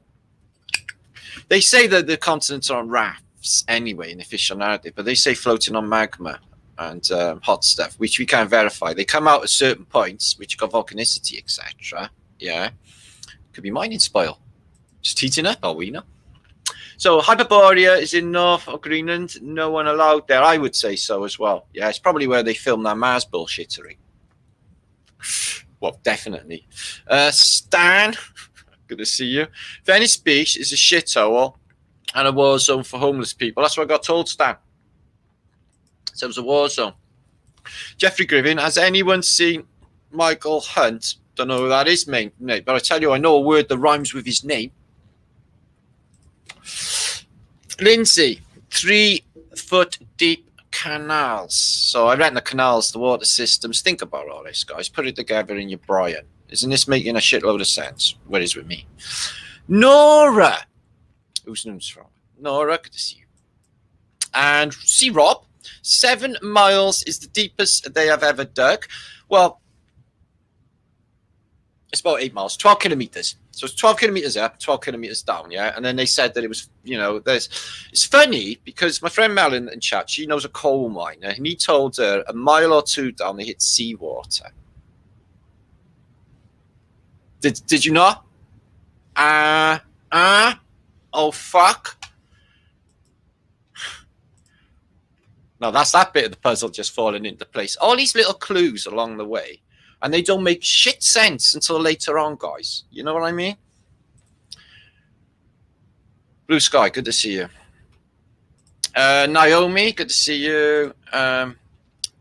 they say that the continents are on rafts anyway in the official narrative, but they say floating on magma and hot stuff, which we can't verify. They come out at certain points, which got volcanicity, etc. Yeah, could be mining spoil, just heating up. All we know. So Hyperborea is in North of Greenland. No one allowed there. I would say so as well. Yeah, it's probably where they filmed that Mars bullshittery. Well, definitely. Stan, good to see you. Venice Beach is a shithole and a war zone for homeless people. That's what I got told, Stan. So it was a war zone. Jeffrey Griffin, has anyone seen Michael Hunt? Don't know who that is, mate. But I tell you, I know a word that rhymes with his name. Lindsay, 3 foot deep canals. So I reckon the canals, the water systems. Think about all this, guys. Put it together in your brain. Isn't this making a shitload of sense? What is with me? Nora. Who's news from? Nora, good to see you. And see Rob. 7 miles is the deepest they have ever dug. Well, it's about 8 miles, 12 kilometers. So it's 12 kilometers up, 12 kilometers down, yeah? And then they said that it was, you know, it's funny because my friend Mel in chat, she knows a coal miner, and he told her a mile or 2 down, they hit seawater. Did you not? Oh, fuck. Now, that's that bit of the puzzle just falling into place. All these little clues along the way, and they don't make shit sense until later on, guys. You know what I mean? Blue Sky, good to see you. Naomi, good to see you.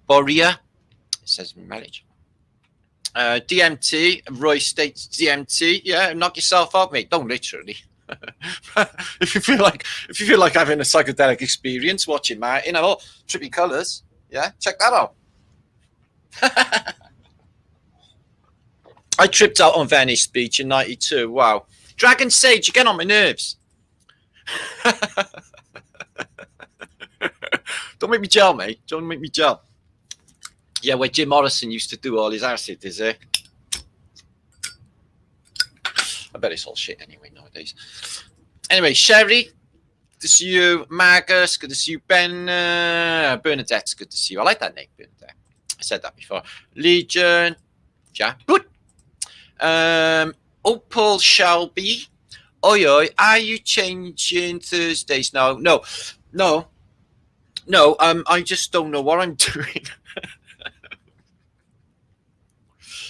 Boria, it says marriage. DMT, Roy states DMT. Yeah, knock yourself out, mate. Don't literally. if you feel like having a psychedelic experience, watching Martin, oh, trippy colours. Yeah, check that out. I tripped out on Venice Beach in '92. Wow. Dragon Sage, you get on my nerves. Don't make me gel, mate. Don't make me gel. Yeah, where Jim Morrison used to do all his acid, is it? I bet it's all shit anyway nowadays. Anyway, Sherry, good to see you. Magus, good to see you. Ben, Bernadette's good to see you. I like that name, Bernadette. I said that before. Legion, yeah, good. Opal Shelby. Oi, oi, are you changing Thursdays now? No. I just don't know what I'm doing.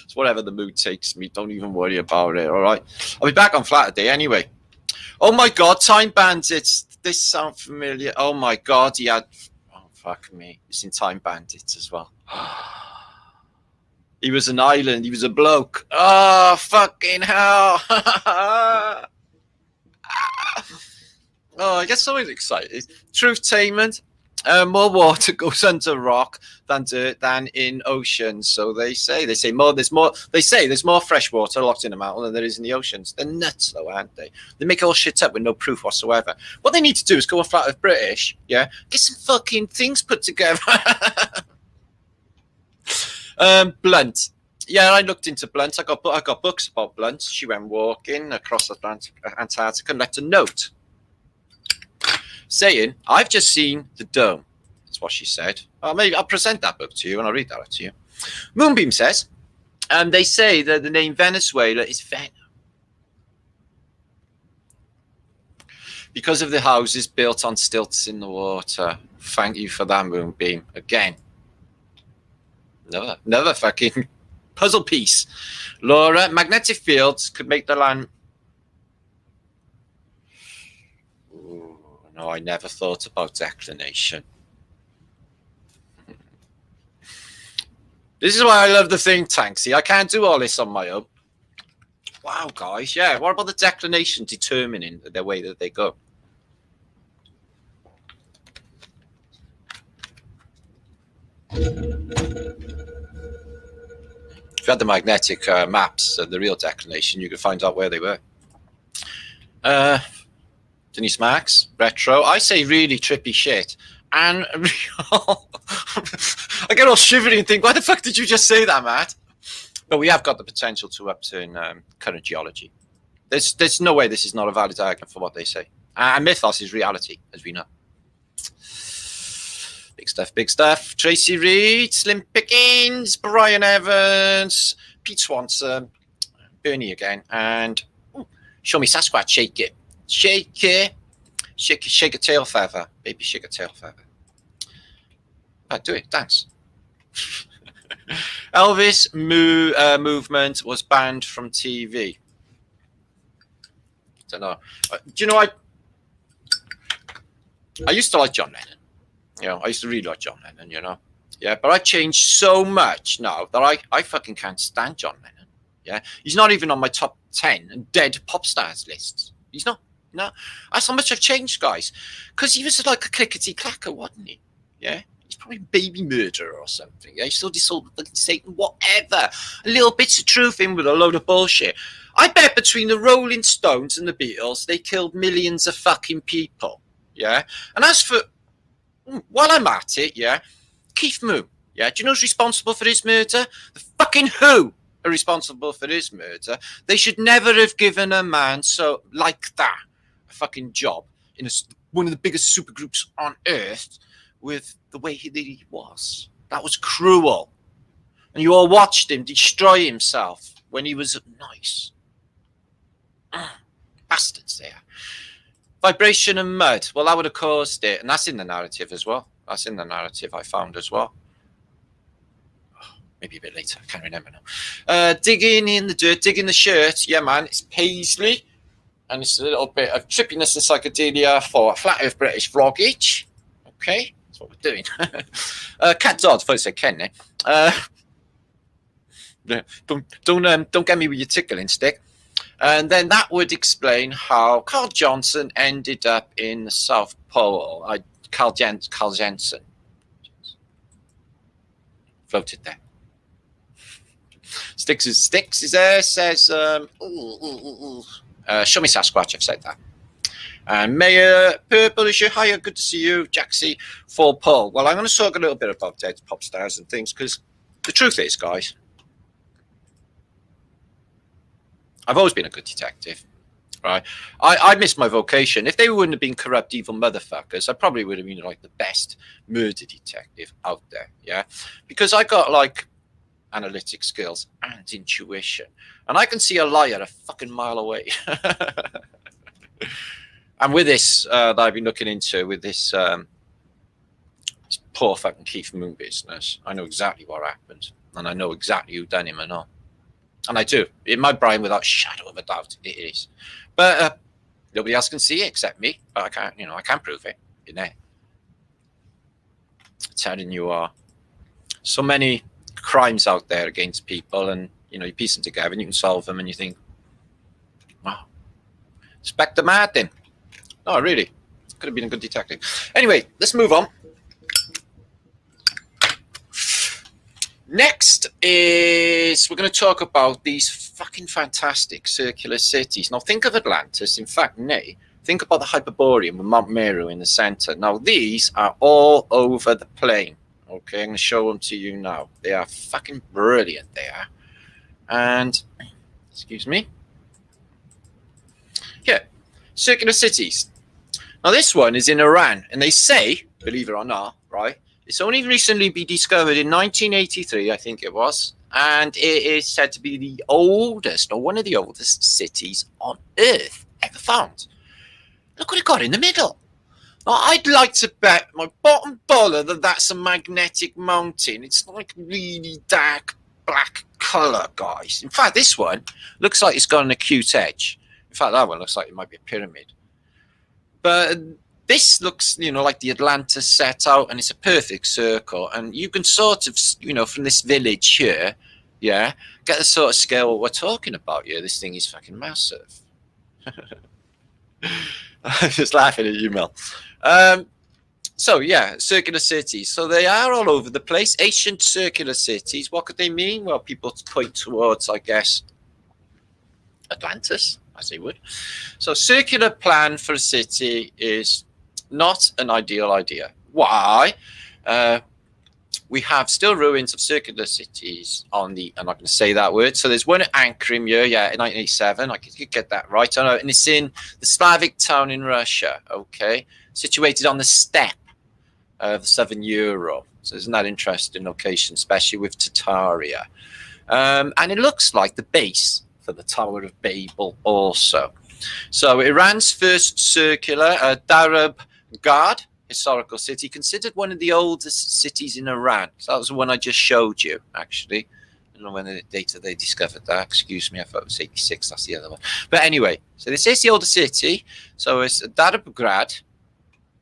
It's whatever the mood takes me. Don't even worry about it, all right? I'll be back on Saturday anyway. Oh, my God, Time Bandits. This sounds familiar. Oh, my God, he had... Oh, fuck me. He's in Time Bandits as well. He was an island. He was a bloke. Oh, fucking hell. Oh, I get so excited. Truthtainment. More water goes under rock than in oceans. So they say more. There's more fresh water locked in the mountain than there is in the oceans. They're nuts, though, aren't they? They make all shit up with no proof whatsoever. What they need to do is go on flat with British, yeah, get some fucking things put together. Blunt. Yeah, I looked into Blunt. I got books about Blunt. She went walking across Antarctica and left a note saying, I've just seen the dome. That's what she said. Maybe I'll present that book to you and I'll read that out to you. Moonbeam says, they say that the name Venezuela is because of the houses built on stilts in the water. Thank you for that, Moonbeam. Again, another fucking puzzle piece. Laura, magnetic fields could make the land... Ooh, no, I never thought about declination. This is why I love the think tank. See, I can't do all this on my own. Wow, guys. Yeah, what about the declination determining the way that they go? If you had the magnetic maps and the real declination, you could find out where they were. Denise Max, retro. I say really trippy shit. And I get all shivery and think, why the fuck did you just say that, Matt? But we have got the potential to upturn current geology. There's no way this is not a valid argument for what they say. And mythos is reality, as we know. Big stuff, big stuff. Tracy Reed, Slim Pickens, Brian Evans, Pete Swanson, Bernie again, and show me Sasquatch, shake it. Shake it. Shake a tail feather. Baby, shake a tail feather. Right, do it, dance. Elvis movement was banned from TV. Don't know. Do you know, I used to like John Lennon. You know, I used to really like John Lennon, you know. Yeah, but I changed so much now that I fucking can't stand John Lennon. Yeah, he's not even on my top 10 dead pop stars lists. He's not. No, that's how much I've changed, guys. Because he was like a clickety clacker, wasn't he? Yeah, he's probably a baby murderer or something. Yeah, he still disowned fucking Satan, whatever. A little bits of truth in with a load of bullshit. I bet between the Rolling Stones and the Beatles, they killed millions of fucking people. Yeah, and as for while I'm at it, yeah, Keith Moon. Yeah, do you know who's responsible for his murder? The fucking Who are responsible for his murder. They should never have given a man so like that fucking job in one of the biggest supergroups on earth with the way he was. That was cruel. And you all watched him destroy himself when he was nice. Bastards there. Vibration and mud. Well, that would have caused it. And that's in the narrative as well. That's in the narrative I found as well. Maybe a bit later. I can't remember now. Digging in the dirt, digging the shirt. Yeah, man. It's Paisley. And it's a little bit of trippiness and psychedelia for flat earth British vloggage. Okay, that's what we're doing. Cat Dodd, I thought I said Ken. Don't get me with your tickling stick. And then that would explain how Carl Johnson ended up in the South Pole. Carl Jensen floated there. Sticks is there. Says show me Sasquatch, I've said that. And Mayor Purple is your higher. Good to see you, Jaxie. For Paul. Well, I'm going to talk a little bit about dead pop stars and things because the truth is, guys, I've always been a good detective, right? I missed my vocation. If they wouldn't have been corrupt, evil motherfuckers, I probably would have been like the best murder detective out there, yeah? Because I got like analytic skills and intuition. And I can see a liar a fucking mile away. And with this that I've been looking into, with this poor fucking Keith Moon business, I know exactly what happened. And I know exactly who done him and all. And I do. In my brain, without a shadow of a doubt, it is. But nobody else can see it except me. But I can't, you know, I can't prove it. You know. I'm telling you, so many crimes out there against people, and you know, you piece them together and you can solve them, and you think, wow, Spectre Martin. No, really, could have been a good detective. Anyway, let's move on. Next is we're going to talk about these fucking fantastic circular cities. Now, think of Atlantis. In fact, nay, think about the Hyperborean with Mount Meru in the center. Now, these are all over the plane. Okay, I'm going to show them to you now. They are fucking brilliant, they are. And, excuse me. Here, circular cities. Now, this one is in Iran. And they say, believe it or not, right? It's only recently been discovered in 1983, I think it was, and it is said to be the oldest, or one of the oldest cities on Earth ever found. Look what it got in the middle. Now, I'd like to bet my bottom dollar that that's a magnetic mountain. It's like really dark black colour, guys. In fact, this one looks like it's got an acute edge. In fact, that one looks like it might be a pyramid. But this looks, like the Atlantis set out, and it's a perfect circle. And you can sort of, from this village here, get the sort of scale what we're talking about here. This thing is fucking massive. I'm just laughing at you, Mel. Circular cities. So they are all over the place. Ancient circular cities. What could they mean? Well, people point towards, I guess, Atlantis, as they would. So circular plan for a city is not an ideal idea. Why? We have still ruins of circular cities on the, I'm not going to say that word. So there's one at Ankara here, in 1987. I could get that right. I know, and it's in the Slavic town in Russia, okay? Situated on the steppe of southern Europe. So isn't that interesting location, especially with Tartaria? And it looks like the base for the Tower of Babel also. So Iran's first circular, Darabgad historical city, considered one of the oldest cities in Iran. So that was the one I just showed you, actually. I don't know when the data they discovered that. Excuse me, I thought it was 86. That's the other one. But anyway, so this is the oldest city. So it's Darabgad,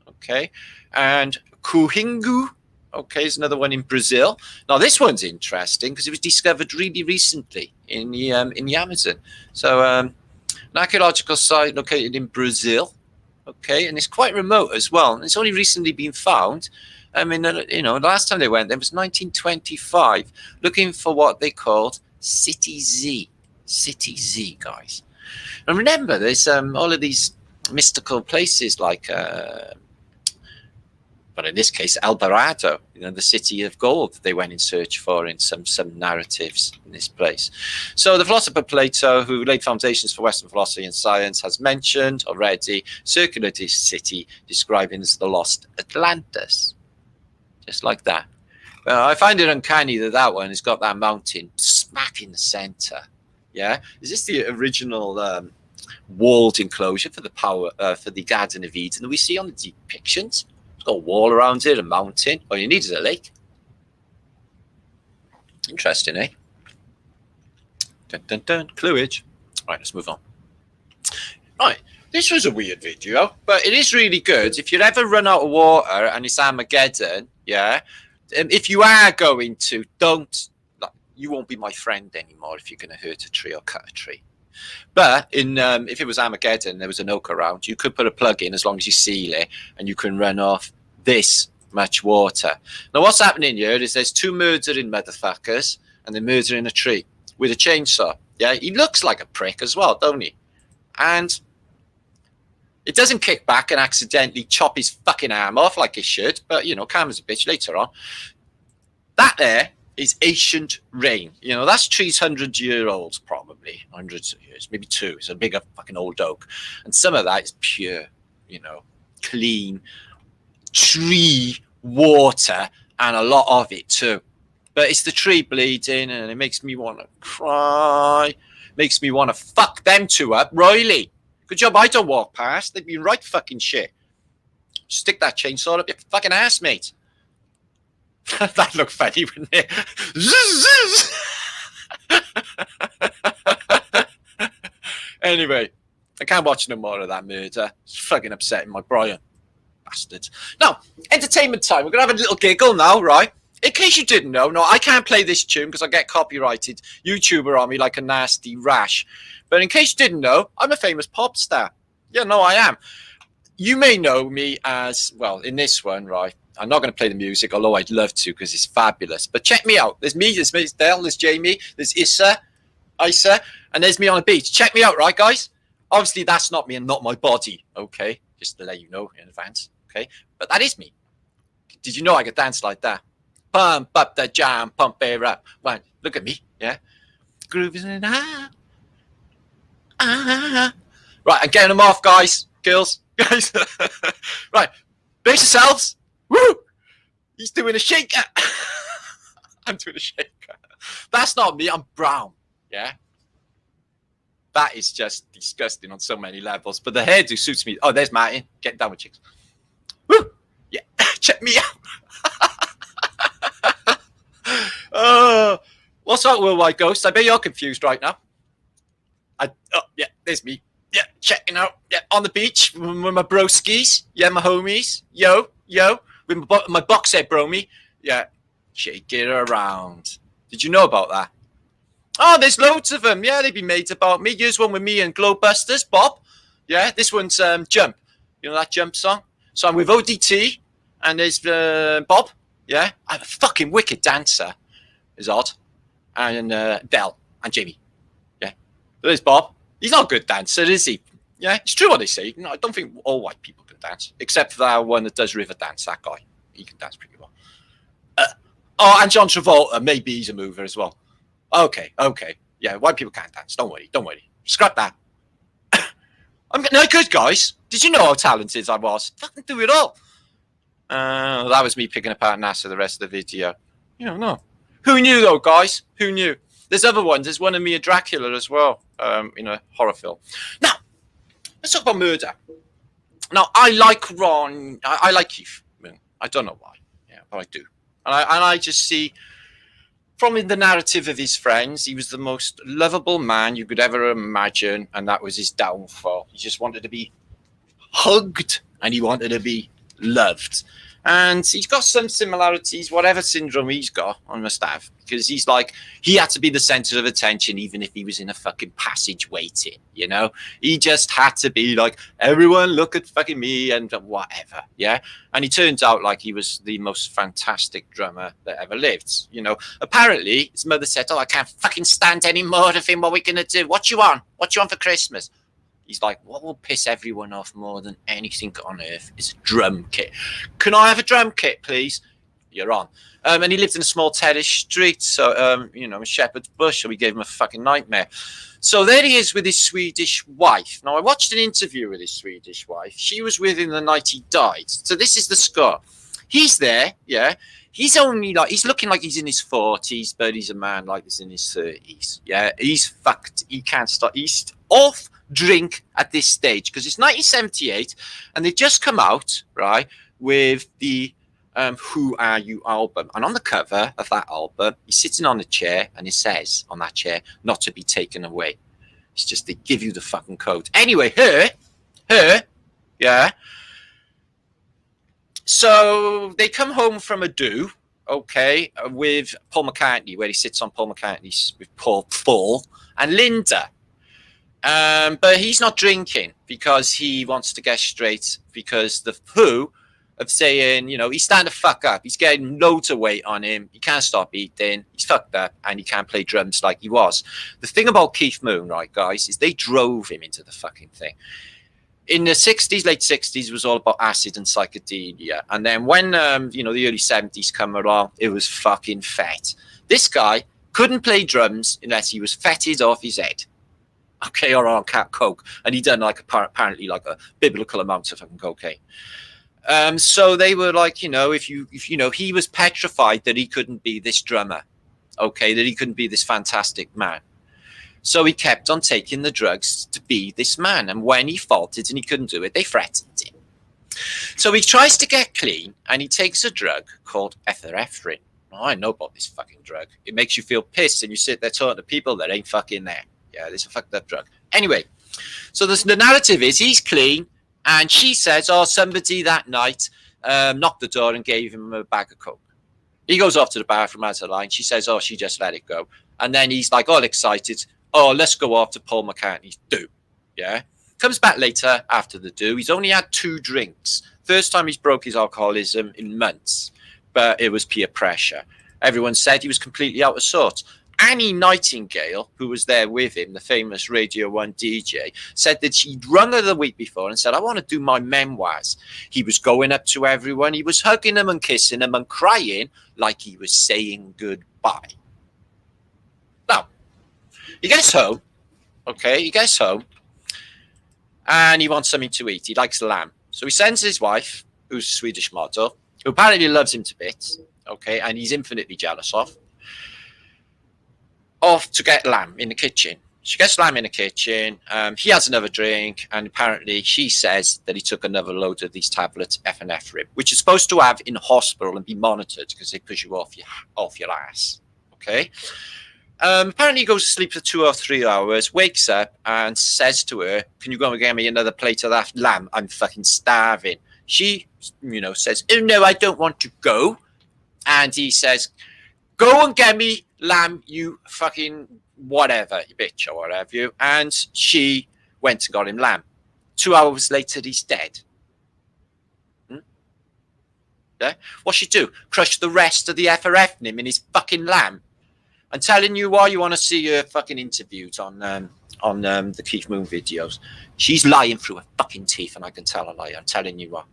okay, and Kuhingu, okay, is another one in Brazil. Now this one's interesting because it was discovered really recently in the Amazon. So an archaeological site located in Brazil, okay, and it's quite remote as well. And it's only recently been found. I mean, the last time they went there was 1925, looking for what they called City Z, guys. And remember, there's all of these mystical places like. But in this case, El Dorado, the city of gold they went in search for in some narratives in this place. So the philosopher Plato, who laid foundations for Western philosophy and science, has mentioned already circular city, describing as the lost Atlantis. Just like that. Well, I find it uncanny that one has got that mountain smack in the center. Yeah, is this the original walled enclosure for the Garden of Eden that we see on the depictions? It's got a wall around it, a mountain. All you need is a lake. Interesting, eh? Dun, dun, dun. Cluage. Right, let's move on. Right, this was a weird video, but it is really good. If you ever run out of water and it's Armageddon, if you are going to, you won't be my friend anymore if you're going to hurt a tree or cut a tree. But if it was Armageddon, there was an oak around, you could put a plug in as long as you seal it, and you can run off this much water. Now, what's happening here is there's two murdering motherfuckers, and they're murdering a tree with a chainsaw. Yeah, he looks like a prick as well, don't he? And it doesn't kick back and accidentally chop his fucking arm off like it should, but, calm as a bitch later on. That there is ancient rain. That's trees 100-year-olds, probably hundreds of years, maybe two. It's a bigger fucking old oak, and some of that is pure, clean tree water, and a lot of it too. But it's the tree bleeding, and it makes me want to cry. Makes me want to fuck them two up royally. Good job I don't walk past. They'd be right fucking shit. Stick that chainsaw up your fucking ass, mate. That looked funny, wouldn't it? Anyway, I can't watch no more of that murder. It's fucking upsetting my Brian. Bastards. Now, entertainment time. We're going to have a little giggle now, right? In case you didn't know, no, I can't play this tune because I get copyrighted. YouTuber on me like a nasty rash. But in case you didn't know, I'm a famous pop star. Yeah, no, I am. You may know me as, well, in this one, right? I'm not going to play the music, although I'd love to because it's fabulous. But check me out. There's me, there's Dale, there's Jamie, there's Isa, and there's me on the beach. Check me out, right, guys? Obviously, that's not me and not my body, okay? Just to let you know in advance, okay? But that is me. Did you know I could dance like that? Pump up the jam, pump it up. One, look at me, yeah? Groove is in Right, I'm getting them off, guys, girls, guys. Right, brace yourselves. Woo! He's doing a shaker. I'm doing a shaker. That's not me. I'm brown. Yeah. That is just disgusting on so many levels. But the hairdo suits me. Oh, there's Martin. Getting down with chicks. Woo! Yeah. Check me out. What's up, Worldwide Ghost? I bet you're confused right now. Yeah, there's me. Yeah, checking out. Yeah, on the beach with my broskies. Yeah, my homies. Yo. With my box set, bromie. Yeah, shake it around. Did you know about that? Oh, there's loads of them. Yeah, they've been made about me. Here's one with me and Glowbusters, Bob. Yeah, this one's Jump. You know that Jump song? So I'm with ODT, and there's Bob. Yeah, I'm a fucking wicked dancer. Is Odd. And Belle and Jamie. Yeah, there's Bob. He's not a good dancer, is he? Yeah, it's true what they say. No, I don't think all white people can dance, except for that one that does river dance. That guy, he can dance pretty well. And John Travolta, maybe he's a mover as well. Okay. Yeah, white people can't dance. Don't worry. Scrap that. I'm no good, guys. Did you know how talented I was? Fucking do it all. That was me picking apart NASA the rest of the video. You don't know. Who knew, though, guys? Who knew? There's other ones. There's one of me and Dracula as well, in a horror film. Now, let's talk about murder. Now, I like Ron. I like Keith Moon. I don't know why. Yeah, but I do. And I just see, from the narrative of his friends, he was the most lovable man you could ever imagine, and that was his downfall. He just wanted to be hugged, and he wanted to be loved. And he's got some similarities, whatever syndrome he's got, I must have, because he's like, he had to be the center of attention, even if he was in a fucking passage waiting, you know? He just had to be like, everyone look at fucking me and whatever, yeah? And he turns out like he was the most fantastic drummer that ever lived, you know? Apparently, his mother said, I can't fucking stand any more of him. What are we going to do? What you on? What you on for Christmas? He's like, what will piss everyone off more than anything on earth is a drum kit. Can I have a drum kit, please? You're on. And he lived in a small terrace street, so, you know, in Shepherd's Bush, so we gave him a fucking nightmare. So there he is with his Swedish wife. Now, I watched an interview with his Swedish wife. She was with him the night he died. So this is the score. He's there, yeah. He's only like, he's looking like he's in his 40s, but he's a man like this in his 30s. Yeah, he's fucked. He can't stop. He's off drink at this stage because it's 1978 and they've just come out, right, with the Who Are You album. And on the cover of that album, he's sitting on a chair and it says on that chair, not to be taken away. It's just they give you the fucking code. Anyway, her, yeah. So they come home from a do, okay, with Paul McCartney, where he sits on Paul McCartney's with Paul and Linda. But he's not drinking because he wants to get straight because the Who of saying, you know, he's starting to fuck up. He's getting loads of weight on him. He can't stop eating. He's fucked up and he can't play drums like he was. The thing about Keith Moon, right, guys, is they drove him into the fucking thing. In the 60s, late 60s, it was all about acid and psychedelia. And then when, you know, the early 70s come along, it was fucking fat. This guy couldn't play drums unless he was fetted off his head. Okay, or on coke. And he done like apparently like a biblical amount of fucking cocaine. So they were like, you know, if you know, he was petrified that he couldn't be this drummer. Okay, that he couldn't be this fantastic man. So he kept on taking the drugs to be this man. And when he faltered and he couldn't do it, they threatened him. So he tries to get clean and he takes a drug called epinephrine. Oh, I know about this fucking drug. It makes you feel pissed and you sit there talking to people that ain't fucking there. Yeah, this is a fucked up drug. Anyway, so the narrative is he's clean and she says, oh, somebody that night knocked the door and gave him a bag of coke. He goes off to the bathroom, has a line. She says, oh, she just let it go. And then he's like all excited. Oh, let's go off to Paul McCartney's do. Yeah. Comes back later after the do. He's only had 2 drinks. First time he's broke his alcoholism in months, but it was peer pressure. Everyone said he was completely out of sorts. Annie Nightingale, who was there with him, the famous Radio 1 DJ, said that she'd rung her the week before and said, I want to do my memoirs. He was going up to everyone. He was hugging them and kissing them and crying like he was saying goodbye. Now, he gets home, okay, and he wants something to eat. He likes lamb. So he sends his wife, who's a Swedish model, who apparently loves him to bits, okay, and he's infinitely jealous of, off to get lamb in the kitchen. She gets lamb in the kitchen. He has another drink, and apparently she says that he took another load of these tablets, F and F rib, which is supposed to have in hospital and be monitored because they push you off your ass. Okay. Apparently he goes to sleep for 2 or 3 hours, wakes up and says to her, "Can you go and get me another plate of that lamb? I'm fucking starving." She, says, "Oh no, I don't want to go." And he says, "Go and get me lamb, you fucking whatever, you bitch," or whatever you. And she went and got him lamb. 2 hours later, he's dead. Yeah? What she do? Crush the rest of the FRF in his fucking lamb. I'm telling you why you want to see her fucking interviewed on the Keith Moon videos. She's lying through her fucking teeth, and I can tell a lie. I'm telling you what.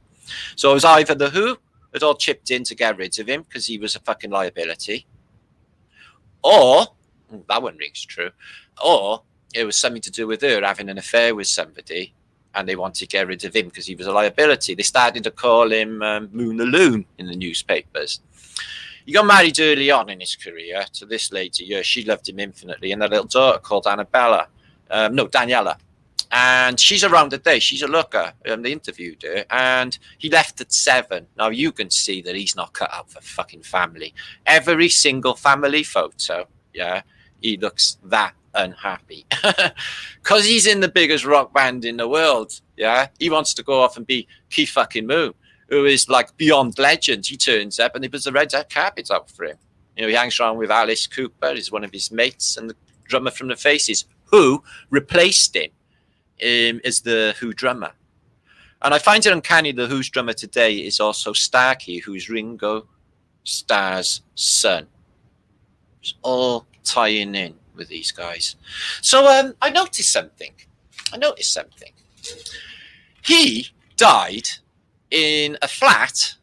So it was either the Who had all chipped in to get rid of him because he was a fucking liability, or that one rings true, or it was something to do with her having an affair with somebody, and they wanted to get rid of him because he was a liability. They started to call him Moon the Loon in the newspapers. He got married early on in his career to this lady. Yeah, she loved him infinitely, and a little daughter called Daniela. And she's around today. She's a looker. They interviewed her, and he left at 7. Now you can see that he's not cut out for fucking family. Every single family photo, yeah, he looks that unhappy because he's in the biggest rock band in the world. Yeah, he wants to go off and be Keith fucking Moon, who is like beyond legend. He turns up and he puts the red carpet out for him. He hangs around with Alice Cooper, is one of his mates, and the drummer from the Faces, who replaced him as the Who drummer. And I find it uncanny the Who's drummer today is also Starkey, who's Ringo Starr's son. It's all tying in with these guys. So I noticed something. He died in a flat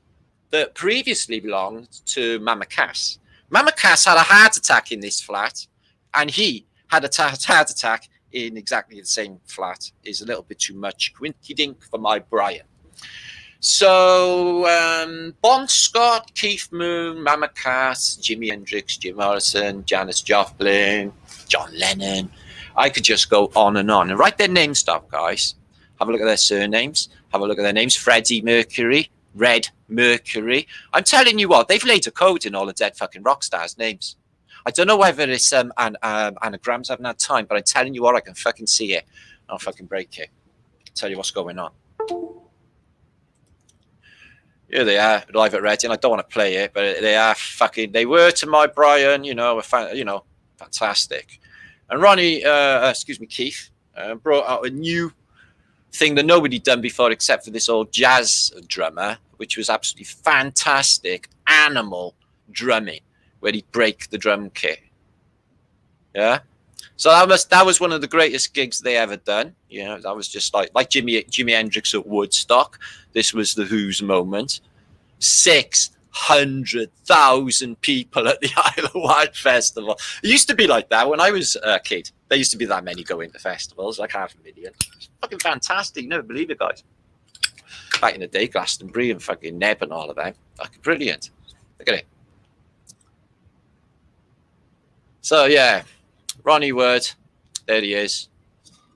that previously belonged to Mama Cass. Mama Cass had a heart attack in this flat, and he had a heart attack in exactly the same flat. Is a little bit too much quinky dink for my Brian. So Bon Scott, Keith Moon, Mama Cass, Jimi Hendrix, Jim Morrison, Janis Joplin, John Lennon. I could just go on and write their names down, guys. Have a look at their surnames. Have a look at their names. Freddie Mercury, Red Mercury. I'm telling you what, they've laid a code in all the dead fucking rock stars' names. I don't know whether it's anagrams. I haven't had time, but I'm telling you what, I can fucking see it. I'll fucking break it. Tell you what's going on. Here they are, live at Reading. I don't want to play it, but they were to my Brian, fantastic. And Keith, brought out a new thing that nobody done before except for this old jazz drummer, which was absolutely fantastic. Animal drumming, where he'd break the drum kit. Yeah. So that was one of the greatest gigs they ever done. That was just like Jimi Hendrix at Woodstock. This was the Who's moment. 600,000 people at the Isle of Wight festival. It used to be like that when I was a kid. There used to be that many going to festivals, like 500,000. It's fucking fantastic. You never believe it, guys. Back in the day, Glastonbury and fucking Neb and all of them. Fucking brilliant. Look at it. So yeah, Ronnie Wood, there he is.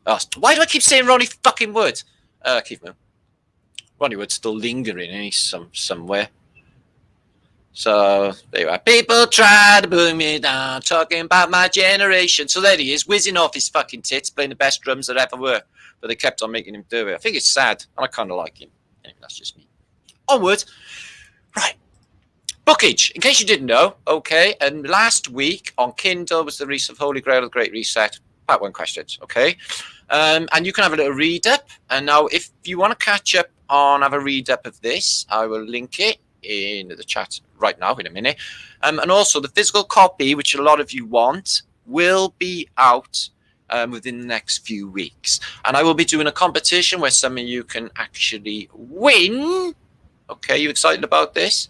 Oh, why do I keep saying Ronnie fucking Wood? Keep moving. Ronnie Wood's still lingering, and he's somewhere. So there you are. People try to bring me down, talking about my generation. So there he is, whizzing off his fucking tits, playing the best drums that ever were. But they kept on making him do it. I think it's sad, and I kind of like him. Anyway, that's just me. Onward. Right. Bookage, in case you didn't know, okay, and last week on Kindle was the release of Holy Grail, The Great Reset, part 1 questions, okay? And you can have a little read up. And now if you want to catch up on, have a read up of this, I will link it in the chat right now in a minute. And also the physical copy, which a lot of you want, will be out within the next few weeks. And I will be doing a competition where some of you can actually win. Okay, you excited about this?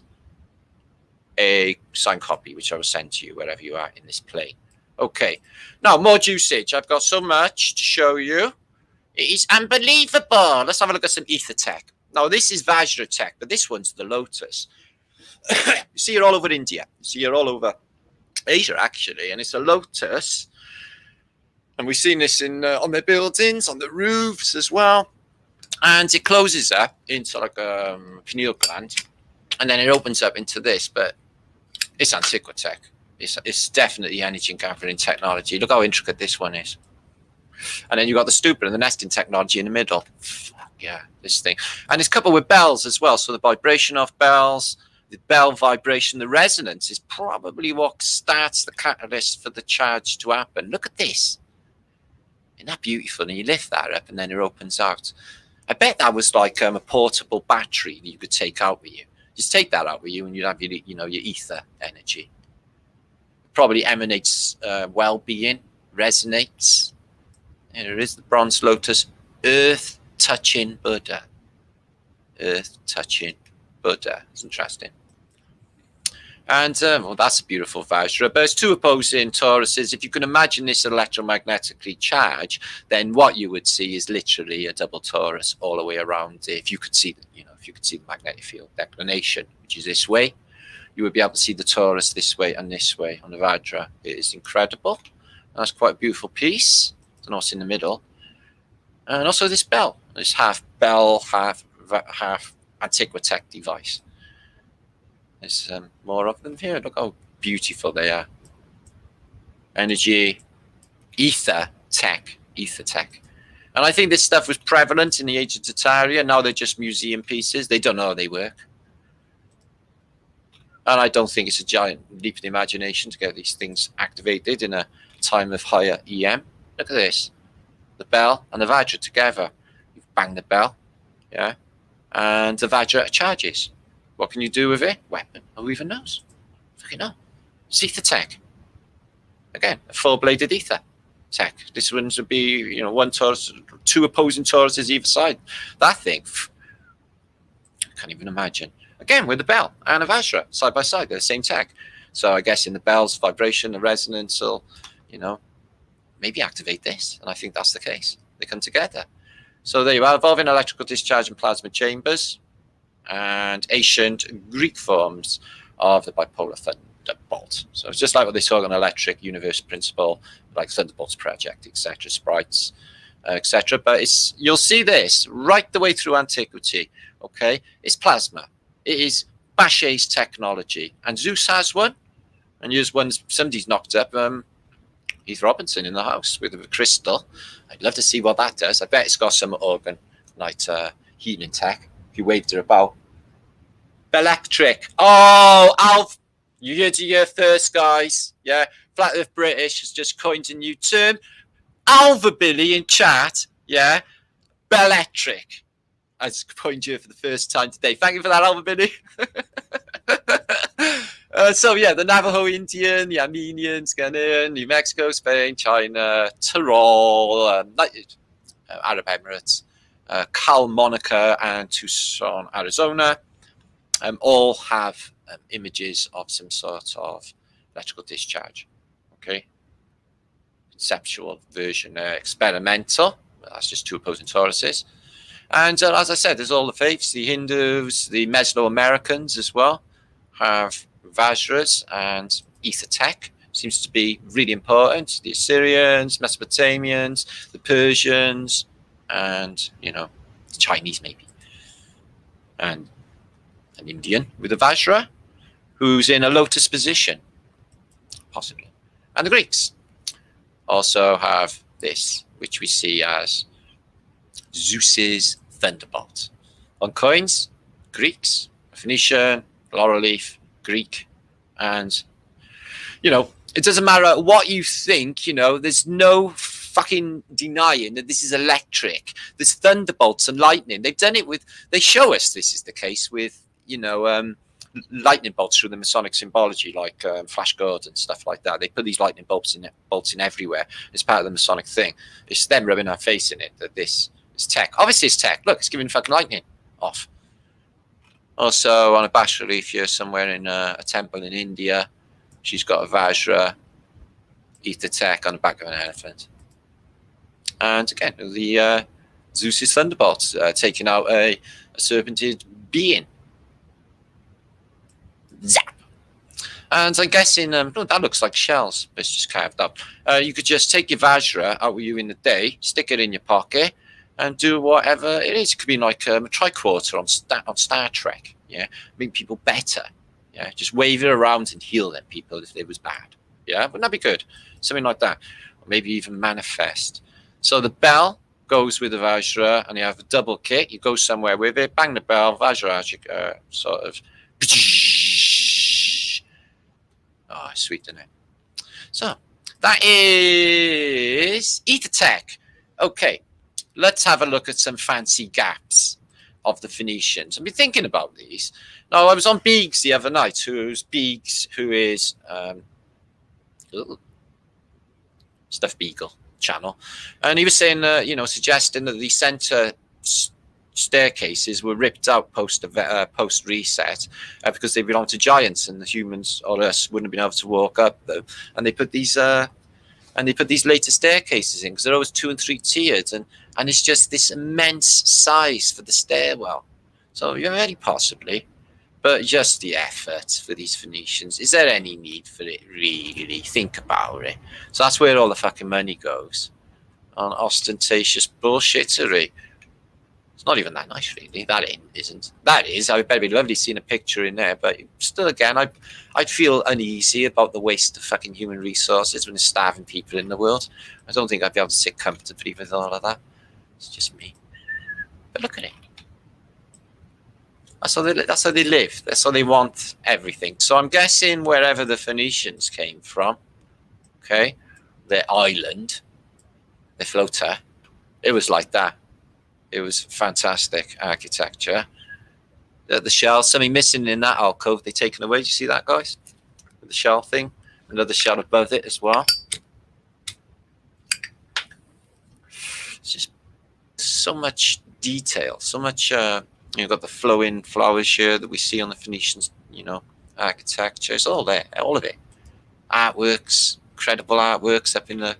A signed copy, which I will send to you wherever you are in this plane. Okay, now more usage. I've got so much to show you. It is unbelievable. Let's have a look at some Aether Tech. Now, this is Vajra Tech, but this one's the Lotus. You see it all over India. You see it all over Asia, actually. And it's a lotus. And we've seen this in on the buildings, on the roofs as well. And it closes up into like a pineal gland. And then it opens up into this. But it's Antiquities Tech. It's definitely energy gathering technology. Look how intricate this one is. And then you've got the stupa and the nesting technology in the middle. Fuck yeah, this thing. And it's coupled with bells as well. So the vibration of bells, the bell vibration, the resonance is probably what starts the catalyst for the charge to happen. Look at this. Isn't that beautiful? And you lift that up and then it opens out. I bet that was like a portable battery that you could take out with you. Just take that out with you and you'd have your, your ether energy. It probably emanates well-being, resonates. Here is the bronze lotus, earth-touching Buddha. Earth-touching Buddha. It's interesting. And, well, that's a beautiful Vajra. But it's two opposing toruses. If you can imagine this electromagnetically charged, then what you would see is literally a double torus all the way around. If you could see, if you could see the magnetic field declination, which is this way, you would be able to see the torus this way and this way on the Vajra. It is incredible. That's quite a beautiful piece. I don't know what's in the middle. And also this bell. This half bell, half Antiquities Tech device. There's more of them here. Look how beautiful they are. Energy, Aether Tech. And I think this stuff was prevalent in the age of Tartaria. Now they're just museum pieces. They don't know how they work. And I don't think it's a giant leap of the imagination to get these things activated in a time of higher EM. Look at this. The bell and the Vajra together. You bang the bell, yeah, and the Vajra charges. What can you do with it? Weapon. Who even knows? Fucking know. It's Aether Tech. Again, a four-bladed Aether Tech. This one's would be, one torus, two opposing toruses either side. That thing, I can't even imagine. Again, with the bell and a Vajra side by side, they're the same tech. So I guess in the bell's vibration, the resonance will, maybe activate this. And I think that's the case. They come together. So there you are, evolving electrical discharge and plasma chambers and ancient Greek forms of the bipolar thunderbolt. So it's just like what they saw on electric universe principle, like Thunderbolt's project, etc., sprites, etc. But you'll see this right the way through antiquity. Okay, it's plasma. It is Bache's technology, and Zeus has one, and here's one somebody's knocked up. Heath Robinson in the house with a crystal. I'd love to see what that does. I bet it's got some organ like healing tech. If you waved her about. Electric. Oh, Alf, you heard it here first, guys. Yeah, Flat Earth British has just coined a new term. Alvabilly in chat. Yeah, Belletric. I just coined you for the first time today. Thank you for that, Alvabilly. So yeah, the Navajo Indian, the Armenians, Ghana, New Mexico, Spain, China, Tyrol, Arab Emirates, Cal, Monica, and Tucson, Arizona, all have images of some sort of electrical discharge. Okay, conceptual version, experimental. That's just two opposing toruses. And as I said, there's all the faiths, the Hindus, the Mesoamericans as well have Vajras, and Aether Tech seems to be really important. The Assyrians, Mesopotamians, the Persians, and, the Chinese maybe. And an Indian with a Vajra who's in a lotus position, possibly. And the Greeks also have this, which we see as Zeus's thunderbolt. On coins, Greeks, Phoenician, laurel leaf, Greek, and it doesn't matter what you think, there's no fucking denying that this is electric. There's thunderbolts and lightning. They show us this is the case with lightning bolts through the Masonic symbology, like flash guards and stuff like that. They put these lightning bolts in everywhere. It's part of the Masonic thing. It's them rubbing our face in it that this is tech. Obviously it's tech. Look, it's giving fucking lightning off. Also, on a bas relief here somewhere in a temple in India, she's got a Vajra, Aether Tech on the back of an elephant. And again, the Zeus's thunderbolts taking out a serpented being. Zap. And I'm guessing, that looks like shells. It's just carved up. You could just take your Vajra out with you in the day, stick it in your pocket, and do whatever it is. It could be like a tricorder on Star Trek. Yeah, make people better. Yeah, just wave it around and heal them people if it was bad. Yeah, wouldn't that be good? Something like that. Or maybe even manifest. So the bell goes with the Vajra, and you have a double kit. You go somewhere with it, bang the bell, Vajra, sort of. Oh, sweet, isn't it? So that is Aether Tech. Okay, let's have a look at some fancy gaps of the Phoenicians. I've been thinking about these. Now, I was on Beegs the other night, who is Stuff Beagle channel, and he was saying, suggesting that the center staircases were ripped out post reset because they belonged to giants, and the humans or us wouldn't have been able to walk up them. And they put these later staircases in because they're always 2 and 3 tiered, and it's just this immense size for the stairwell. So yeah, very possibly, but just the effort for these Phoenicians. Is there any need for it? Really think about it. So that's where all the fucking money goes, on ostentatious bullshittery. It's not even that nice, really. That isn't. That is. I bet it'd be lovely seeing a picture in there, but still, again, I'd feel uneasy about the waste of fucking human resources when there's starving people in the world. I don't think I'd be able to sit comfortably with all of that. It's just me. But look at it. That's how they live. That's how they want everything. So I'm guessing wherever the Phoenicians came from, okay, their island, their floater, it was like that. It was fantastic architecture. The shell, something missing in that alcove, they've taken away. Do you see that, guys? The shell thing. Another shell above it as well. It's just so much detail, so much. You've got the flowing flowers here that we see on the Phoenicians, architecture. It's all there, all of it. Artworks, incredible artworks up in the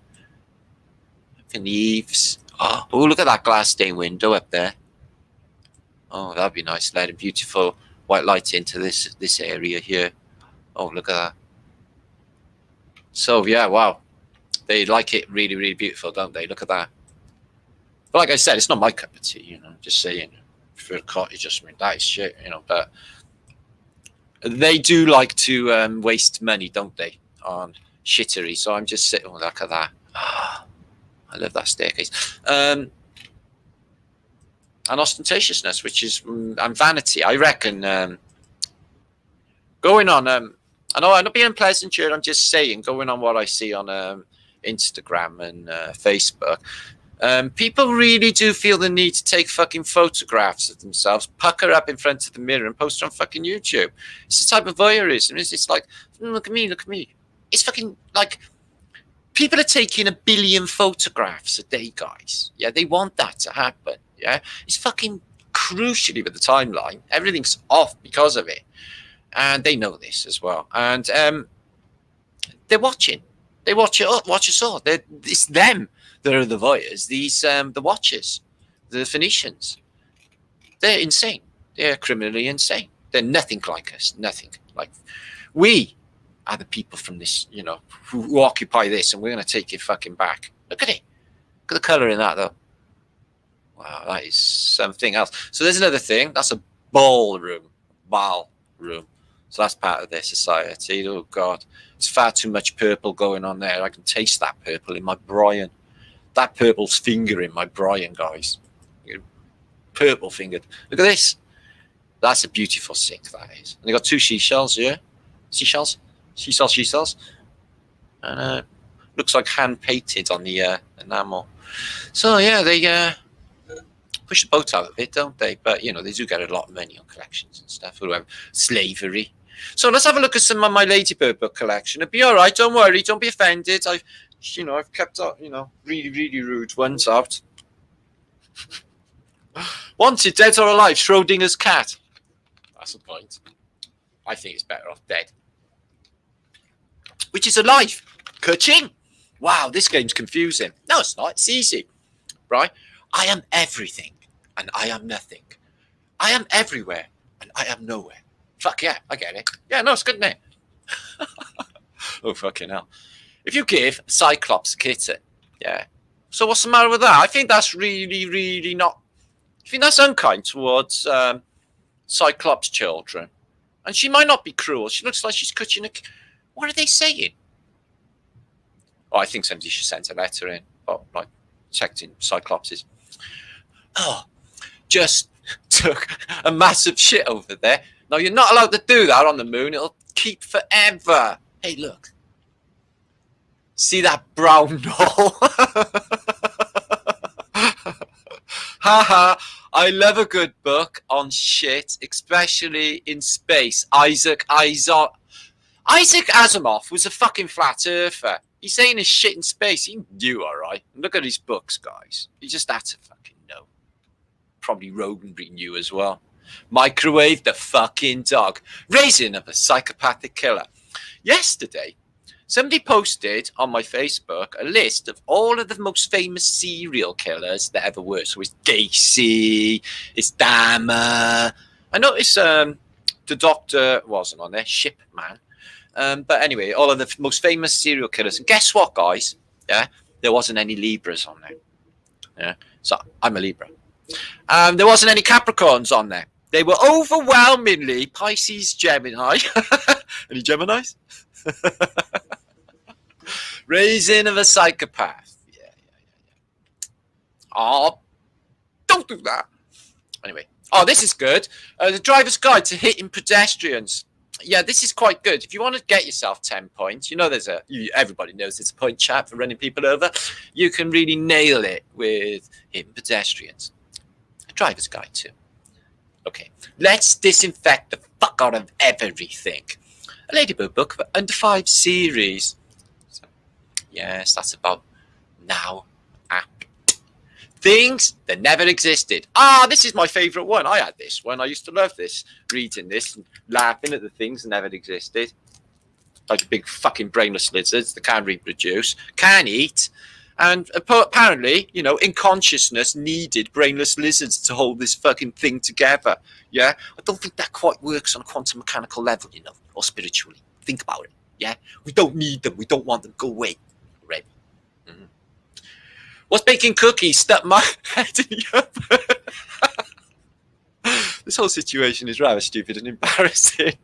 eaves. Oh, look at that glass stained window up there. Oh, that'd be nice. Letting beautiful white light into this area here. Oh, look at that. So, yeah, wow. They like it really, really beautiful, don't they? Look at that. But like I said, it's not my cup of tea, just saying. For a cottage, I mean, that is shit, but they do like to waste money, don't they, on shittery. So I'm just sitting, look at that. I love that staircase. And ostentatiousness, which is and vanity. I reckon going on. I know I'm not being unpleasant here. I'm just saying, going on what I see on Instagram and Facebook. People really do feel the need to take fucking photographs of themselves, pucker up in front of the mirror, and post on fucking YouTube. It's the type of voyeurism. It's like, look at me. It's fucking like. People are taking 1 billion photographs a day, guys. Yeah, they want that to happen. Yeah, it's fucking crucially with the timeline. Everything's off because of it, and they know this as well. And they're watching. They watch us all. It's them that are the voyeurs. These the watchers, the Phoenicians. They're insane. They're criminally insane. They're nothing like us. Nothing like we. Are the people from this, who occupy this, and we're going to take it fucking back. Look at it. Look at the colour in that, though. Wow, that is something else. So there's another thing. That's a ballroom. So that's part of their society. Oh, God. It's far too much purple going on there. I can taste that purple in my Brian. That purple's finger in my Brian, guys. Purple fingered. Look at this. That's a beautiful sink, that is. And they got 2 seashells here. Seashells. And looks like hand painted on the enamel. So yeah, they push the boat out of it, don't they? But they do get a lot of money on collections and stuff. Whatever. Slavery. So let's have a look at some of my Ladybird book collection. It'll be all right. Don't worry. Don't be offended. I've kept up, really, really rude ones out. Wanted, dead or alive, Schrodinger's cat. That's the point. I think it's better off dead. Which is alive. Ka-ching. Wow, this game's confusing. No, it's not. It's easy. Right? I am everything and I am nothing. I am everywhere and I am nowhere. Fuck yeah, I get it. Yeah, no, it's good, mate. Oh, fucking hell. If you give Cyclops a kitten, yeah. So what's the matter with that? I think that's really, really not... I think that's unkind towards Cyclops' children. And she might not be cruel. She looks like she's cutting a... What are they saying? Oh, I think somebody should send a letter in. Oh, like, protecting Cyclopses. Oh, just took a massive shit over there. No, you're not allowed to do that on the moon. It'll keep forever. Hey, look. See that brown knoll? Haha. I love a good book on shit, especially in space. Isaac Asimov was a fucking flat earther. He's saying his shit in space. He knew, all right. Look at his books, guys. He just had to fucking know. Probably Roddenberry knew as well. Microwave the fucking dog. Raising of a psychopathic killer. Yesterday, somebody posted on my Facebook a list of all of the most famous serial killers that ever were. So it's Gacy, it's Dahmer. I noticed the Doctor wasn't on there, Shipman. But anyway, all of the most famous serial killers. And guess what, guys? Yeah, there wasn't any Libras on there. Yeah, so I'm a Libra. There wasn't any Capricorns on there. They were overwhelmingly Pisces, Gemini. Any Geminis? Raising of a psychopath. Yeah. Oh, don't do that. Anyway. Oh, this is good. The driver's guide to hitting pedestrians. Yeah, this is quite good. If you want to get yourself 10 points, you know everybody knows there's a point chart for running people over. You can really nail it with hitting pedestrians. A driver's guide too. Okay, let's disinfect the fuck out of everything. A Ladybird book for under 5 series. So, yes, that's about now. Things that never existed. This is my favourite one. I had this one. I used to love this, reading this and laughing at the things that never existed. Like big fucking brainless lizards that can't reproduce, can't eat, and apparently, you know, in consciousness needed brainless lizards to hold this fucking thing together. Yeah? I don't think that quite works on a quantum mechanical level, you know, or spiritually. Think about it. Yeah? We don't need them. We don't want them. Go away. Right? Mm-hmm. What's baking cookies? Stuck my head in the oven. This whole situation is rather stupid and embarrassing.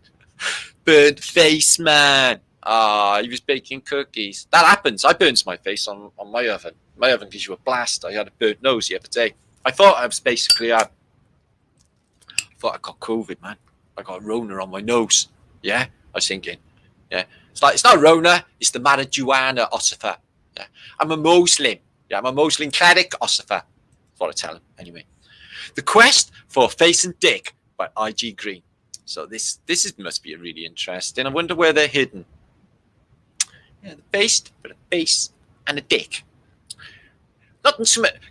Burnt face, man. He was baking cookies. That happens. I burnt my face on my oven. My oven gives you a blast. I had a burnt nose the other day. I thought I was basically I thought I got COVID, man. I got a Rona on my nose. Yeah, I was thinking. Yeah, it's not Rona. It's the marijuana ossifer. Yeah, I'm a Muslim. Yeah, I'm a Muslim cleric ossifer. That's what I tell him. Anyway, The Quest for Face and Dick by I.G. Green. So this must be really interesting. I wonder where they're hidden. Yeah, the face, but a face and a dick. Nothing.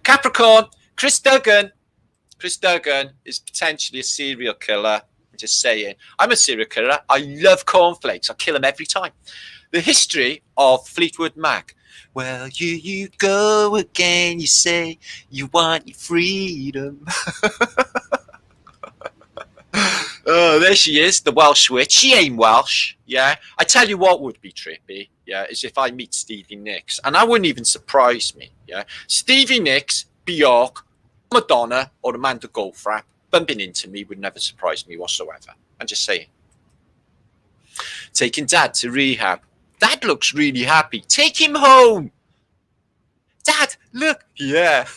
Capricorn. Chris Duggan. Chris Duggan is potentially a serial killer. I'm just saying. I'm a serial killer. I love cornflakes. I kill them every time. The history of Fleetwood Mac. Well, you go again. You say you want your freedom. Oh, there she is, the Welsh witch. She ain't Welsh, yeah. I tell you what would be trippy, yeah, is if I meet Stevie Nicks. And that wouldn't even surprise me, yeah. Stevie Nicks, Bjork, Madonna, or Amanda Goldfrapp bumping into me would never surprise me whatsoever. I'm just saying. Taking Dad to rehab. Dad looks really happy. Take him home. Dad, look. Yeah.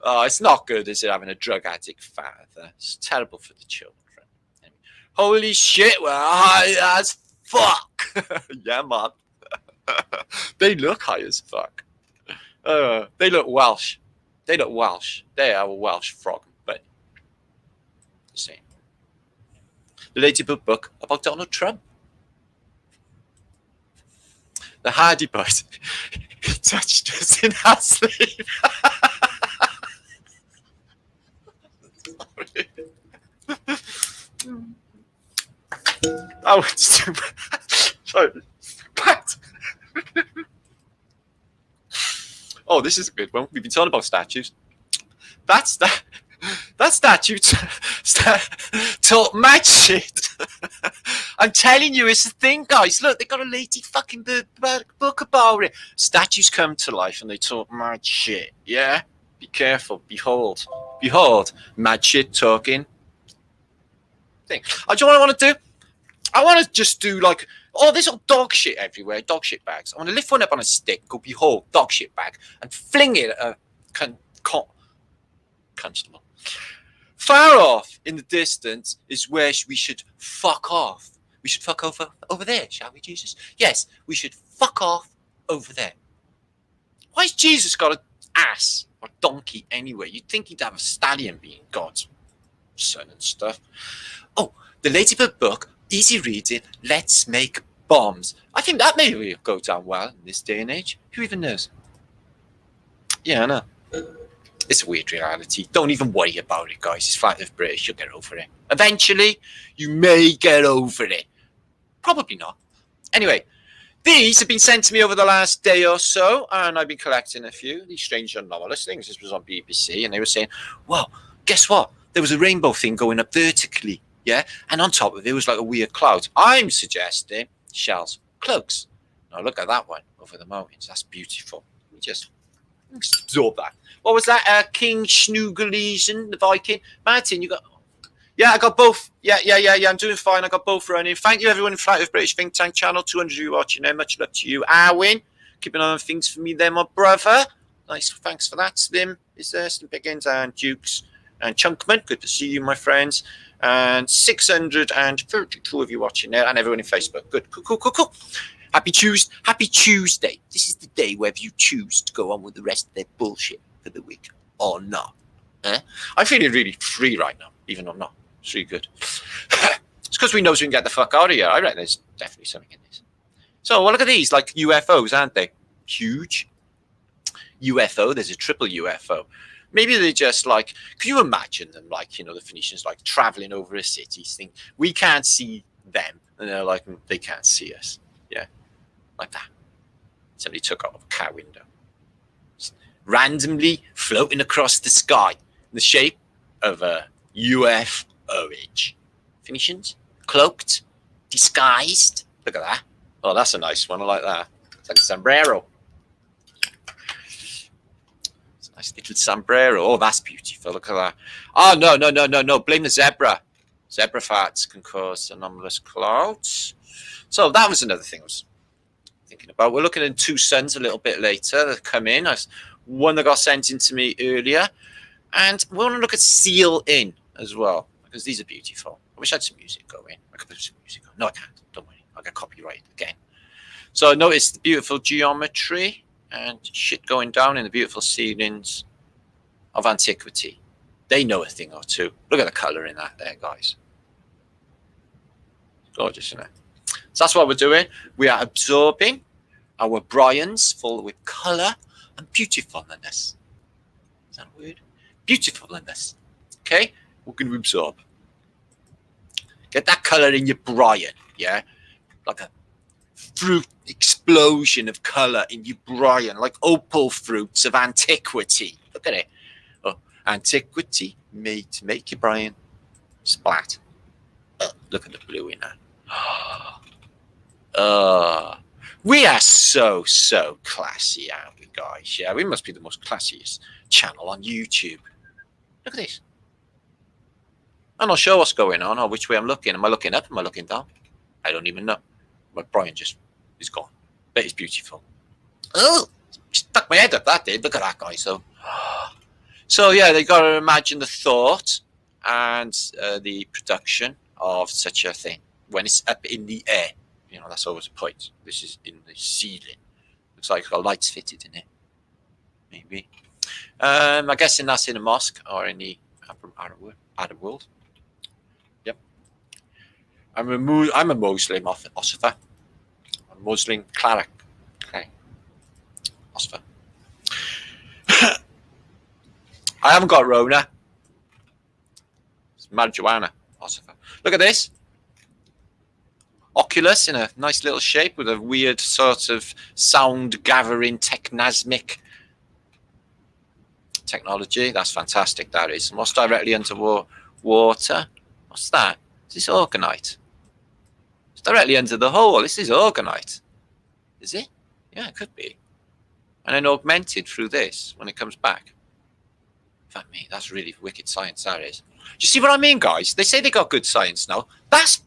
Oh, it's not good, is it, having a drug addict father? It's terrible for the children. Holy shit, we're high as fuck. Yeah, man. They look high as fuck. They look Welsh. They look Welsh. They are a Welsh frog, but the same. The Ladybird book about Donald Trump. The Hardy Boys. He touched us in our sleep. Oh, it's too bad. Sorry. Oh, this is a good one. We've been talking about statues. That That statue talk mad shit. I'm telling you, it's a thing, guys. Look, they got a lady fucking book about it. Statues come to life and they talk mad shit. Yeah? Be careful. Behold. Behold. Mad shit talking thing. Do you know what I want to do? I want to just do like, oh, there's all dog shit everywhere, dog shit bags. I want to lift one up on a stick, go, behold, dog shit bag, and fling it at a constable. Far off in the distance is where we should fuck off. We should fuck over there, shall we, Jesus? Yes, we should fuck off over there. Why has Jesus got an ass or donkey anyway? You'd think he'd have a stallion being God's son and stuff. Oh, the Ladybird book, easy reading, let's make bombs. I think that may really go down well in this day and age. Who even knows? Yeah, I know. It's a weird reality. Don't even worry about it, guys. It's flat Earth British. You'll get over it. Eventually, you may get over it. Probably not. Anyway, these have been sent to me over the last day or so, and I've been collecting a few. These strange anomalous things. This was on BBC, and they were saying, well, guess what? There was a rainbow thing going up vertically, yeah? And on top of it was like a weird cloud. I'm suggesting shells, cloaks. Now look at that one over the mountains. That's beautiful. Let me just absorb that. What was that? King Schnugelesen, the Viking. Martin, you got... Yeah, I got both. Yeah. I'm doing fine. I got both running. Thank you, everyone in Flight of British Think Tank channel. 200 of you watching there. Much love to you. Arwin, keeping on things for me there, my brother. Nice. Thanks for that. Slim is there. Slim Biggins and Dukes and Chunkman. Good to see you, my friends. And 632 of you watching there. And everyone in Facebook. Good. Cool. Happy Tuesday. This is the day whether you choose to go on with the rest of their bullshit for the week or not. I'm feeling really free right now, even though I'm not. It's really good. It's because we know we can get the fuck out of here. I reckon there's definitely something in this. So, well, look at these, like UFOs, aren't they? Huge UFO. There's a triple UFO. Maybe they're just like, can you imagine them, like, you know, the Phoenicians, like, traveling over a city, think we can't see them, and they're like, they can't see us. Yeah, like that. Somebody took out of a car window. Randomly floating across the sky in the shape of a UFO-age. Phoenicians, cloaked, disguised. Look at that. Oh, that's a nice one. I like that. It's like a sombrero. It's a nice little sombrero. Oh, that's beautiful. Look at that. Oh, no. Blame the zebra. Zebra farts can cause anomalous clouds. So that was another thing I was thinking about. We're looking at two suns a little bit later that come in. One that got sent in to me earlier. And we want to look at Seal In as well, because these are beautiful. I wish I had some music going. I could put some music on. No, I can't. Don't worry. I'll get copyrighted again. So notice the beautiful geometry and shit going down in the beautiful ceilings of antiquity. They know a thing or two. Look at the colour in that there, guys. Gorgeous, isn't it? So that's what we're doing. We are absorbing our Bryans full with colour and beautifulness. Is that a word? Beautifulness. Okay? We're going to absorb. Get that colour in your Brian, yeah? Like a fruit explosion of colour in your Brian, like opal fruits of antiquity. Look at it. Oh, antiquity made to make your Brian splat. Look at the blue in that. We are so classy, aren't we, guys? Yeah, we must be the most classiest channel on YouTube. Look at this. I'm not sure what's going on or which way I'm looking. Am I looking up? Am I looking down? I don't even know. My Brian just is gone. But it's beautiful. Oh, stuck my head up, that did. Look at that guy. So yeah, they got to imagine the thought and the production of such a thing when it's up in the air. You know, that's always a point. This is in the ceiling. Looks like it's got lights fitted in it. Maybe. I'm guessing that's in a mosque or in the Arab world. Yep. I'm a Muslim Osifer. I'm a Muslim cleric. Okay. Osifer. I haven't got Rona. It's marijuana. Osifer. Look at this. Oculus in a nice little shape with a weird sort of sound gathering technasmic technology. That's fantastic, that is. And what's directly under water? What's that? Is this orgonite? It's directly under the hole. This is orgonite. Is it? Yeah, it could be. And then augmented through this when it comes back. Fuck me, that's really wicked science, that is. Do you see what I mean, guys? They say they got good science now. That's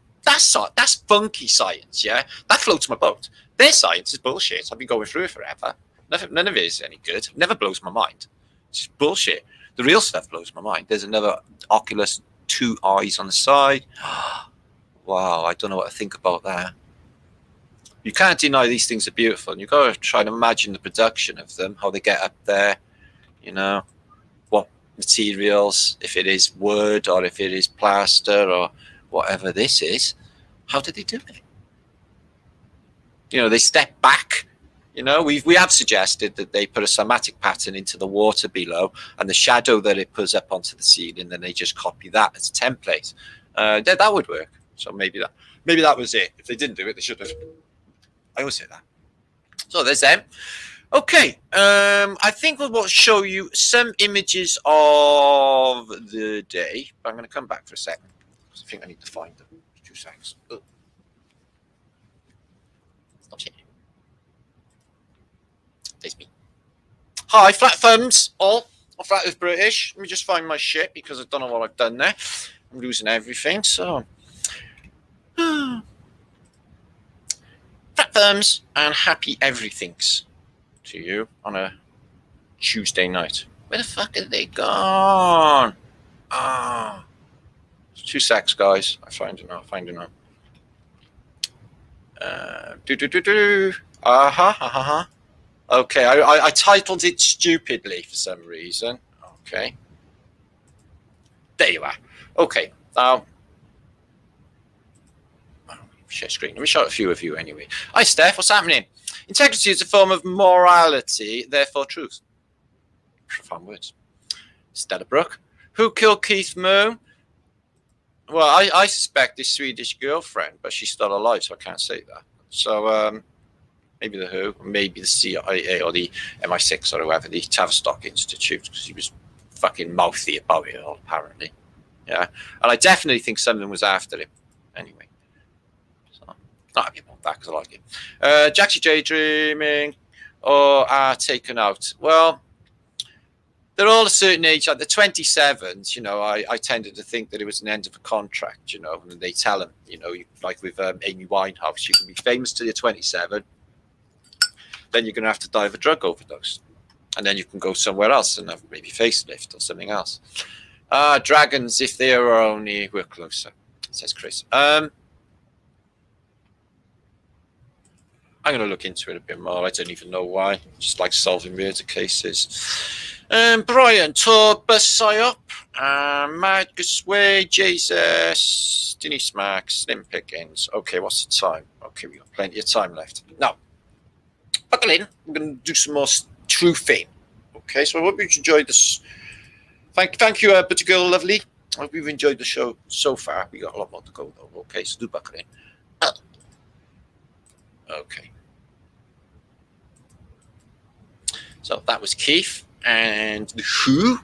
funky science, yeah? That floats my boat. Their science is bullshit. I've been going through it forever. None of it is any good. It never blows my mind. It's just bullshit. The real stuff blows my mind. There's another Oculus, 2 eyes on the side. Wow, I don't know what to think about that. You can't deny these things are beautiful. And you've got to try and imagine the production of them, how they get up there, you know, what materials, if it is wood or if it is plaster or whatever this is. How did they do it? You know, they step back. You know, we have suggested that they put a somatic pattern into the water below and the shadow that it puts up onto the ceiling, then they just copy that as a template. That would work. So maybe that was it. If they didn't do it, they should have. I always say that. So there's them. Okay, I think we'll show you some images of the day. But I'm going to come back for a second. I think I need to find them. 2 seconds. Oh. Not here. There's me. Hi, flat thumbs, all. I'm flat with British. Let me just find my shit because I don't know what I've done there. I'm losing everything, so. Flat thumbs and happy everythings to you on a Tuesday night. Where the fuck are they gone? Ah. 2 secs, guys. I find it now. Okay, I titled it stupidly for some reason. Okay. There you are. Okay, now. Share screen. Let me show a few of you anyway. Hi, Steph. What's happening? Integrity is a form of morality, therefore truth. Profound words. Stella Brooke. Who killed Keith Moon? Well, I suspect his Swedish girlfriend, but she's still alive, so I can't say that. So, maybe the WHO, maybe the CIA or the MI6 or whoever, the Tavistock Institute, because he was fucking mouthy about it all, apparently. Yeah. And I definitely think something was after him. Anyway. So, not happy about that because I like it. Jaxie J dreaming or are taken out. Well, they're all a certain age, like the 27s, you know, I tended to think that it was an end of a contract, you know, and they tell them, you know, like with Amy Winehouse, you can be famous till you're 27, then you're going to have to die of a drug overdose. And then you can go somewhere else and have maybe facelift or something else. Dragons, if they were only, we're closer, says Chris. I'm going to look into it a bit more. I don't even know why. Just like solving murder cases. Brian, Torba, Psyop, Marcus Way, Jesus, Denise Max, Slim Pickens. Okay, what's the time? Okay, we've got plenty of time left. Now, buckle in. I'm going to do some more truthing. Okay, so I hope you've enjoyed this. Thank you, Butcher Girl Lovely. I hope you've enjoyed the show so far. We got a lot more to go, though. Okay, so do buckle in. Okay. So that was Keith and the Who,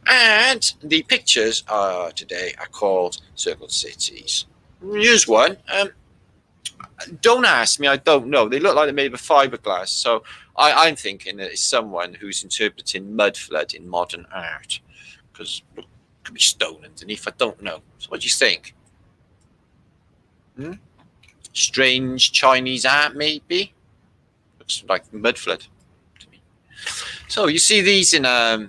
and the pictures today are called Circular Cities. Here's one. Don't ask me, I don't know. They look like they're made of fiberglass, so I'm thinking that it's someone who's interpreting mud flood in modern art, because it could be stone underneath. I don't know. So what do you think? Strange Chinese art, maybe? Looks like mud flood. So you see these in,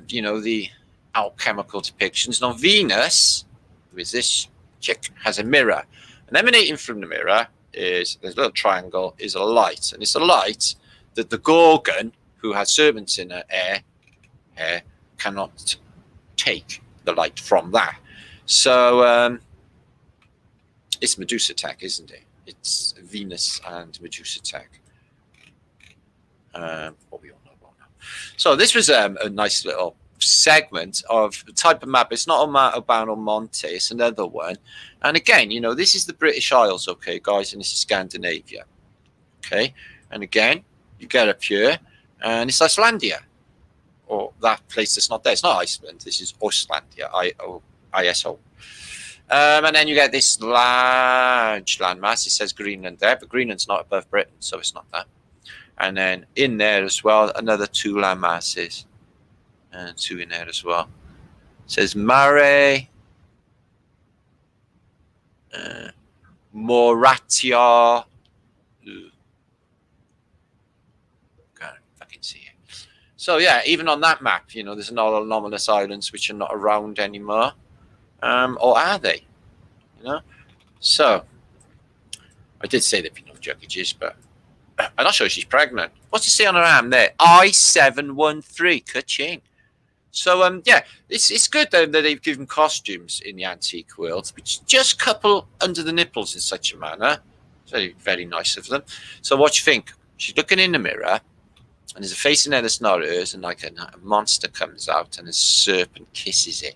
you know, the alchemical depictions. Now Venus, who is this chick, has a mirror. And emanating from the mirror is, this little triangle, is a light. And it's a light that the Gorgon, who has serpents in her hair, cannot take the light from that. So it's Medusa Tech, isn't it? It's Venus and Medusa Tech. What we all know about now. So this was a nice little segment of the type of map. It's not a map about Monte, it's another one. And again, you know, this is the British Isles, okay, guys, and this is Scandinavia. Okay, and again, you get up here, and it's Icelandia, or that place that's not there. It's not Iceland. This is Iceland. Yeah, ISO. And then you get this large landmass. It says Greenland there, but Greenland's not above Britain, so it's not that. And then in there as well, another 2 landmasses, and 2 in there as well. It says Mare, Moratia. Can't fucking see it. So yeah, even on that map, you know, there's another anomalous islands which are not around anymore. Or are they? You know? So, I did say there'd be no juggages, but I'm not sure she's pregnant. What's it say on her arm there? I-713, ka-ching. So, yeah, it's good though that they've given costumes in the antique world, which just couple under the nipples in such a manner. Very, very nice of them. So, what do you think? She's looking in the mirror, and there's a face in there that's not hers, and like a monster comes out, and a serpent kisses it.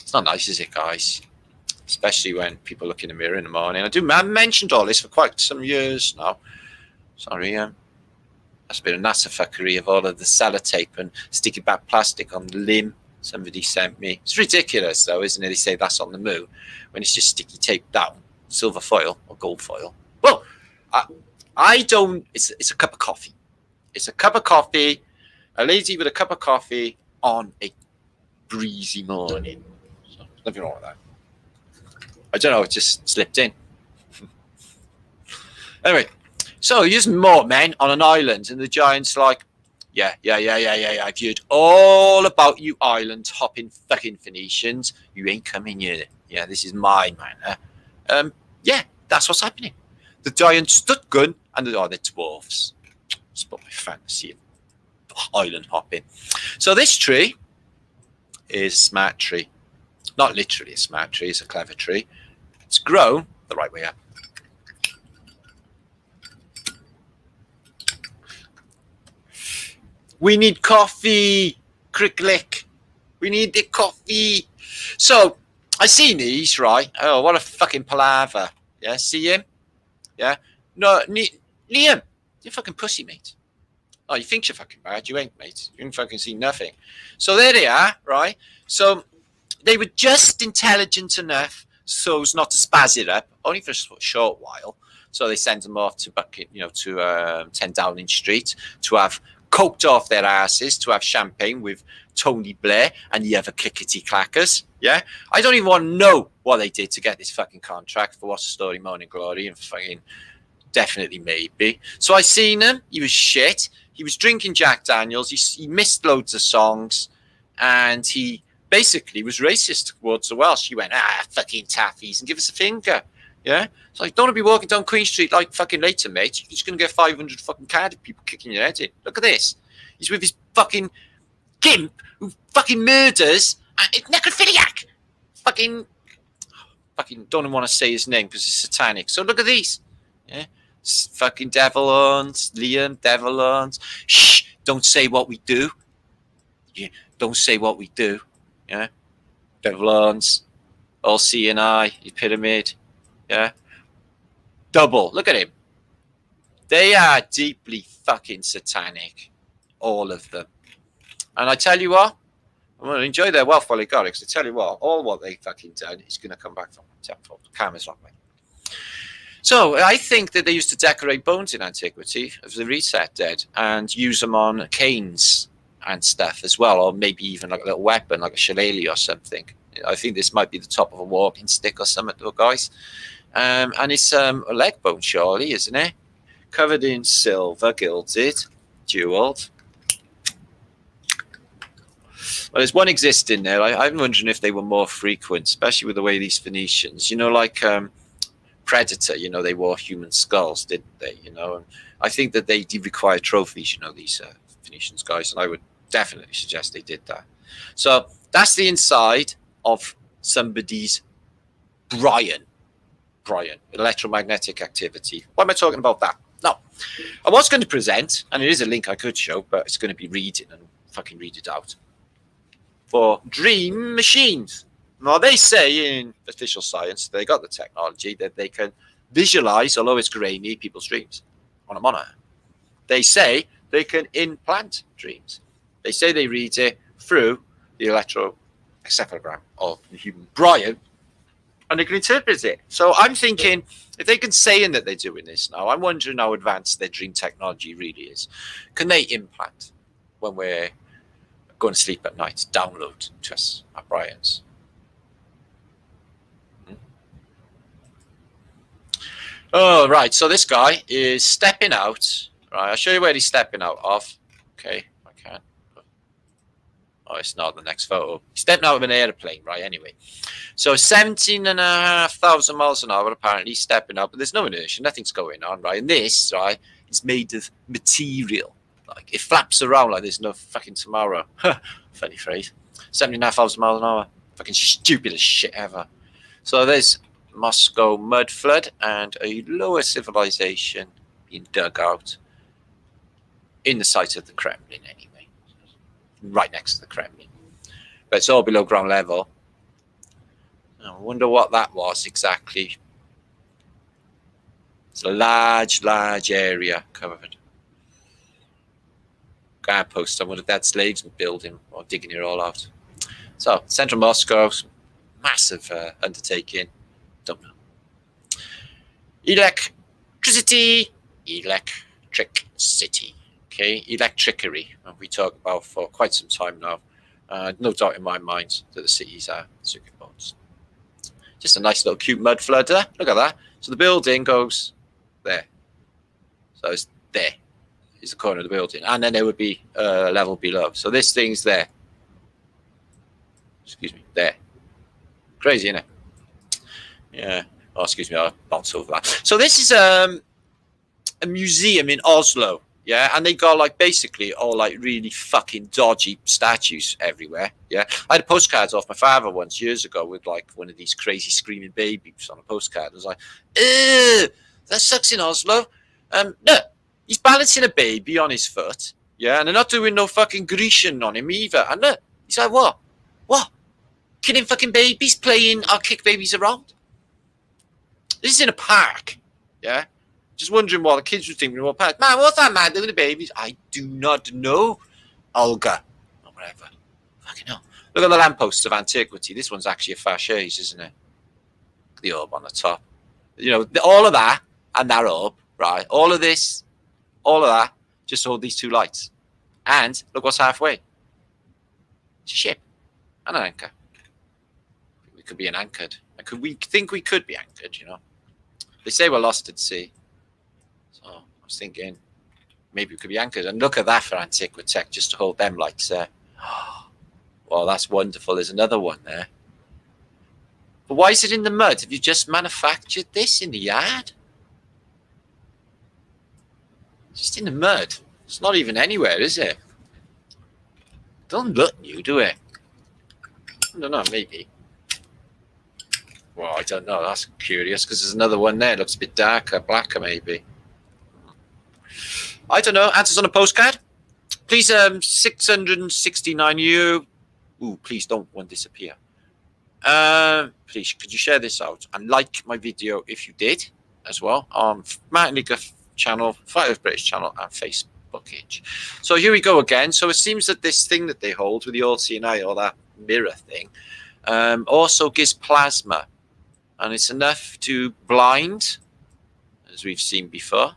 It's not nice, is it, guys? Especially when people look in the mirror in the morning. I mentioned all this for quite some years now. Sorry, that's a bit of NASA fuckery of all of the sellotape and sticky back plastic on the limb somebody sent me. It's ridiculous, though, isn't it? They say that's on the moon when it's just sticky tape down, silver foil or gold foil. Well, I don't. It's a cup of coffee. It's a cup of coffee. A lady with a cup of coffee on a breezy morning. Nothing wrong with that. I don't know, it just slipped in. Anyway, so here's more men on an island, and the giant's like, yeah, I've heard all about you island hopping fucking Phoenicians. You ain't coming here. Yeah, this is my manor. Yeah, that's what's happening. The giant stood gun, and they're dwarfs. It's about my fantasy of island hopping. So this tree is a smart tree. Not literally a smart tree, it's a clever tree. It's grown the right way up. We need coffee, cricklick. We need the coffee. So, I seen these, right? Oh, what a fucking palaver. Yeah, see him? Yeah? No, Liam, you're fucking pussy, mate. Oh, you think you're fucking bad? You ain't, mate. You ain't fucking see nothing. So there they are, right? So, they were just intelligent enough so as not to spaz it up, only for a short while. So they sent them off to Bucket, to 10 Downing Street to have coked off their asses, to have champagne with Tony Blair and the other clickety clackers. Yeah, I don't even want to know what they did to get this fucking contract for What's the Story, Morning Glory, and fucking definitely maybe. So I seen him. He was shit. He was drinking Jack Daniels. He missed loads of songs, and he basically was racist towards the Welsh. He went, fucking taffies, and give us a finger. Yeah? It's like, don't want to be walking down Queen Street like fucking later, mate. You're just going to get 500 fucking Cardiff people kicking your head in. Look at this. He's with his fucking gimp who fucking murders necrophiliac. Fucking don't even want to say his name because it's satanic. So look at these. Yeah? Fucking devil horns. Liam, devil horns. Shh, don't say what we do. Yeah, don't say what we do. Yeah, devil horns, all seeing eye, pyramid, yeah, double. Look at him. They are deeply fucking satanic, all of them. And I tell you what, I'm going to enjoy their wealth while they got it. Because I tell you what, all what they fucking done is going to come back from tenfold. Karma's not right. So I think that they used to decorate bones in antiquity of the reset dead and use them on canes and stuff as well, or maybe even like a little weapon, like a shillelagh or something. I think this might be the top of a walking stick or something, though, guys. And it's a leg bone, surely, isn't it? Covered in silver, gilded, jeweled. Well, there's one existing there. I'm wondering if they were more frequent, especially with the way these Phoenicians, like Predator, they wore human skulls, didn't they? And I think that they did require trophies, these Phoenicians guys, and I would definitely suggest they did that. So that's the inside of somebody's Brian, electromagnetic activity. Why am I talking about that? No, I was going to present, and it is a link I could show, but it's going to be reading and fucking read it out, for dream machines. Now, they say in official science, they got the technology that they can visualize, although it's grainy, people's dreams on a monitor. They say they can implant dreams. They say they read it through the electroencephalogram of the human brain, and they can interpret it. So I'm thinking, if they can say that they're doing this now, I'm wondering how advanced their dream technology really is. Can they implant when we're going to sleep at night, download to us, our brains? Oh, right. So this guy is stepping out. Right, I'll show you where he's stepping out of. Okay, I can. Oh, it's not the next photo. He's stepping out of an airplane, right? Anyway, so 17,500 miles an hour apparently stepping up, but there's no inertia, nothing's going on, right? And this, right, is made of material. Like it flaps around like there's no fucking tomorrow. Funny phrase. 17,500 miles an hour. Fucking stupidest shit ever. So there's Moscow mud flood and a lower civilization being dug out in the site of the Kremlin anyway, right next to the Kremlin, but it's all below ground level. I wonder what that was exactly. It's a large area covered. Guard post. I wonder if that's slaves building or digging it all out. So central Moscow, massive undertaking. Don't know. Electricity. Okay, electricity. We talk about for quite some time now. No doubt in my mind that the cities are circuit boards. Just a nice little cute mud flood there. Look at that. So the building goes there. So it's there. Is the corner of the building, and then there would be a level below. So this thing's there. Excuse me, there. Crazy, isn't it? Yeah. Oh, excuse me, I'll bounce over that. So this is a museum in Oslo, yeah, and they got like basically all like really fucking dodgy statues everywhere, yeah. I had postcards off my father once years ago with like one of these crazy screaming babies on a postcard. I was like, that sucks in Oslo. No, he's balancing a baby on his foot, yeah, and they're not doing no fucking Grecian on him either. And look, he's like, what? Killing fucking babies, playing I'll kick babies around? This is in a park, yeah? Just wondering what the kids were thinking. Man, what's that man doing to babies? I do not know, Olga, or whatever. Fucking hell. Look at the lampposts of antiquity. This one's actually a fasces, isn't it? The orb on the top. You know, all of that and that orb, right? All of this, all of that, just hold these two lights. And look what's halfway. It's a ship and an anchor. We could be anchored. We think we could be anchored, you know. They say we're lost at sea. So I was thinking maybe we could be anchored. And look at that for Antiquities Tech, just to hold them lights there. Well, that's wonderful. There's another one there. But why is it in the mud? Have you just manufactured this in the yard? Just in the mud. It's not even anywhere, is it? Don't look new, do it? I don't know, maybe. Well, I don't know. That's curious because there's another one there. It looks a bit darker, blacker, maybe. I don't know. Answers on a postcard. Please, 669 you. Ooh, please don't one disappear. Please, could you share this out and like my video if you did as well on Martin League channel, Five British channel, and Facebook page. So here we go again. So it seems that this thing that they hold with the all-seeing eye, or that mirror thing, also gives plasma. And it's enough to blind, as we've seen before.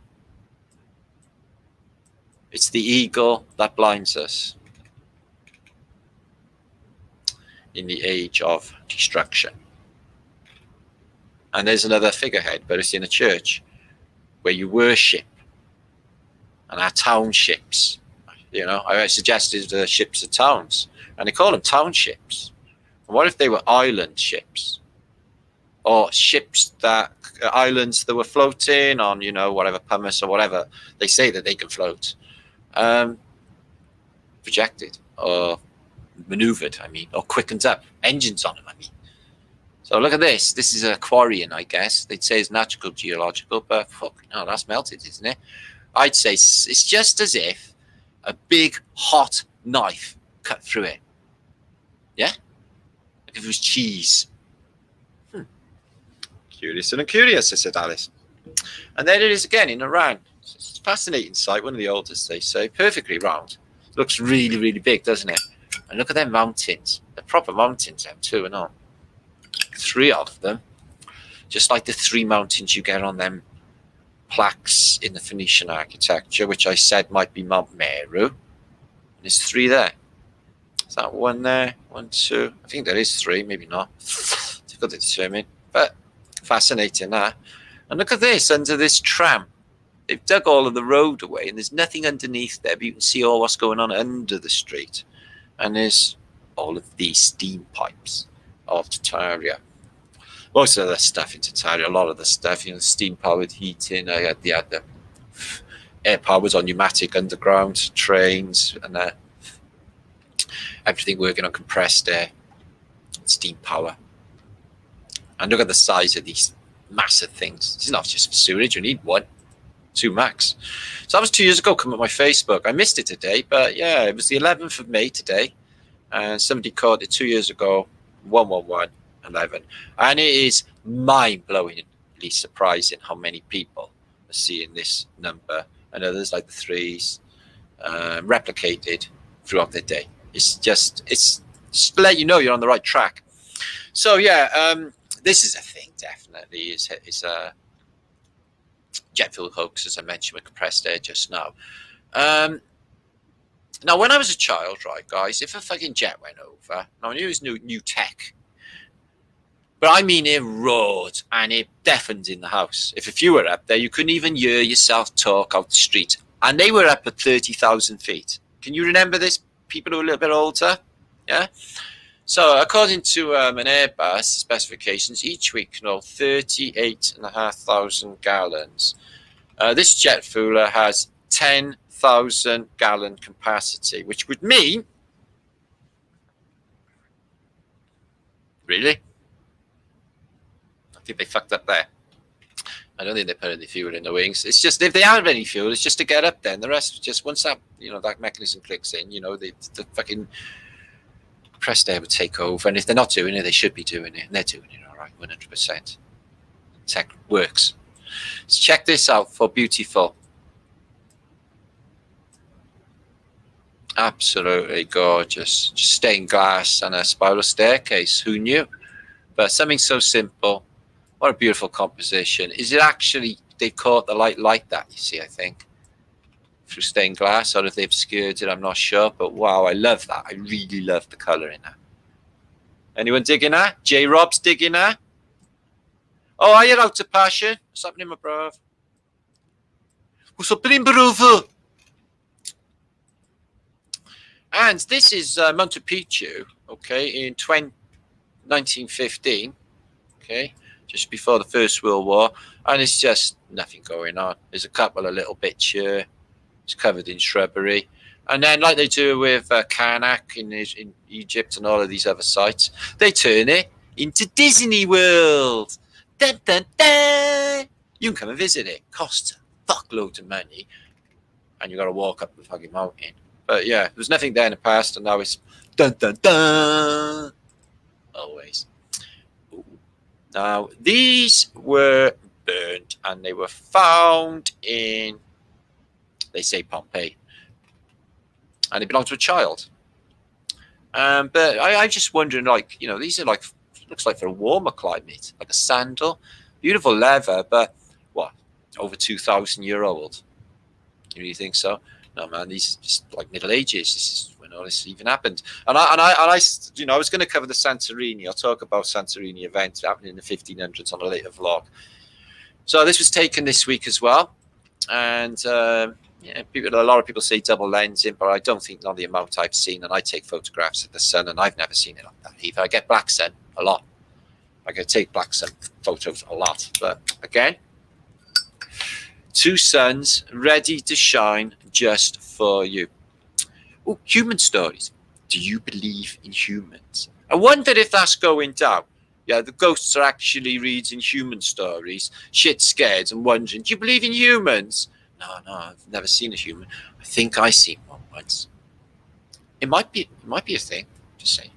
It's the eagle that blinds us in the age of destruction. And there's another figurehead, but it's in a church where you worship. And our townships, you know, I suggested the ships are towns, and they call them townships. And what if they were island ships? Or ships that islands that were floating on, you know, whatever, pumice or whatever. They say that they can float. Projected or maneuvered, I mean, or quickened up. Engines on them, I mean. So look at this. This is a Aquarian, I guess. They'd say it's natural geological, but fuck, no, that's melted, isn't it? I'd say it's just as if a big hot knife cut through it. Yeah? Like if it was cheese. Curious and curious, said Alice. And there it is again in Iran. It's It's a fascinating sight, one of the oldest, they say, perfectly round. Looks really, really big, doesn't it? And look at them mountains. They're proper mountains, them too, and all. 3 of them. Just like the 3 mountains you get on them plaques in the Phoenician architecture, which I said might be Mount Meru. And there's 3 there. Is that 1 there? 1, 2. I think there is 3, maybe not. Difficult to determine. But fascinating, that. And look at this, under this tram. They've dug all of the road away, and there's nothing underneath there, but you can see all what's going on under the street. And there's all of these steam pipes of Tartaria. Most of the stuff in Tartaria, a lot of the stuff, steam-powered heating. They had the air powers on pneumatic underground trains, and everything working on compressed air, steam power. And look at the size of these massive things. It's not just for sewerage, you need 1, 2 max. So that was 2 years ago, come on my Facebook. I missed it today, but yeah, it was the 11th of May today. And somebody caught it 2 years ago, 11111. And it is mind-blowingly surprising how many people are seeing this number and others like the 3s replicated throughout the day. It's just to let you know you're on the right track. So yeah, this is a thing, definitely. Is a jet fuel hoax, as I mentioned with compressed air just now. Now, when I was a child, right, guys, if a fucking jet went over, now I knew it was new tech, but I mean it roared and it deafened in the house. If you were up there, you couldn't even hear yourself talk out the street, and they were up at 30,000 feet. Can you remember this? People who are a little bit older, yeah. So, according to an Airbus specifications, each week can hold 38,500 gallons. This jet fueler has 10,000 gallon capacity, which would mean, really? I think they fucked up there. I don't think they put any fuel in the wings. It's just, if they have any fuel, it's just to get up there. And the rest, just once that, that mechanism clicks in, the fucking compressed air would take over. And if they're not doing it, they should be doing it. And they're doing it all right, 100%. Tech works. So check this out for beautiful. Absolutely gorgeous. Just stained glass and a spiral staircase. Who knew? But something so simple. What a beautiful composition. Is it actually, they've caught the light like that, you see, I think, through stained glass, or if they obscured it, I'm not sure. But wow, I love that. I really love the colour in that. Anyone digging that? J. Rob's digging that? Oh, are you out to passion? What's happening, my bruv? What's happening, brother? And this is Monte Picchu, okay, in 1915, okay, just before the First World War, and it's just nothing going on. There's a couple of little bits here. It's covered in shrubbery. And then, like they do with Karnak in Egypt and all of these other sites, they turn it into Disney World. Dun, dun, dun. You can come and visit it. Costs a fuckload of money, and you got to walk up the fucking mountain. But yeah, there was nothing there in the past, and now it's dun dun dun. Always. Ooh. Now these were burned, and they were found in, they say, Pompeii, and they belonged to a child. But I'm just wondering, like, these are like, looks like for a warmer climate, like a sandal, beautiful leather, but what, over 2,000 year old? You really think so? No, man, these are just like Middle Ages. This is when all this even happened. And I was going to cover the Santorini. I'll talk about Santorini events happening in the 1500s on a later vlog. So this was taken this week as well. And a lot of people say double lensing, but I don't think, not the amount I've seen. And I take photographs of the sun, and I've never seen it like that either. I get black sun a lot. I can take black sun photos a lot. But again, 2 suns ready to shine just for you. Oh, human stories. Do you believe in humans? I wonder if that's going down. Yeah, the ghosts are actually reading human stories, shit scared and wondering, do you believe in humans? No, I've never seen a human. I think I seen one once. It might be a thing, just saying.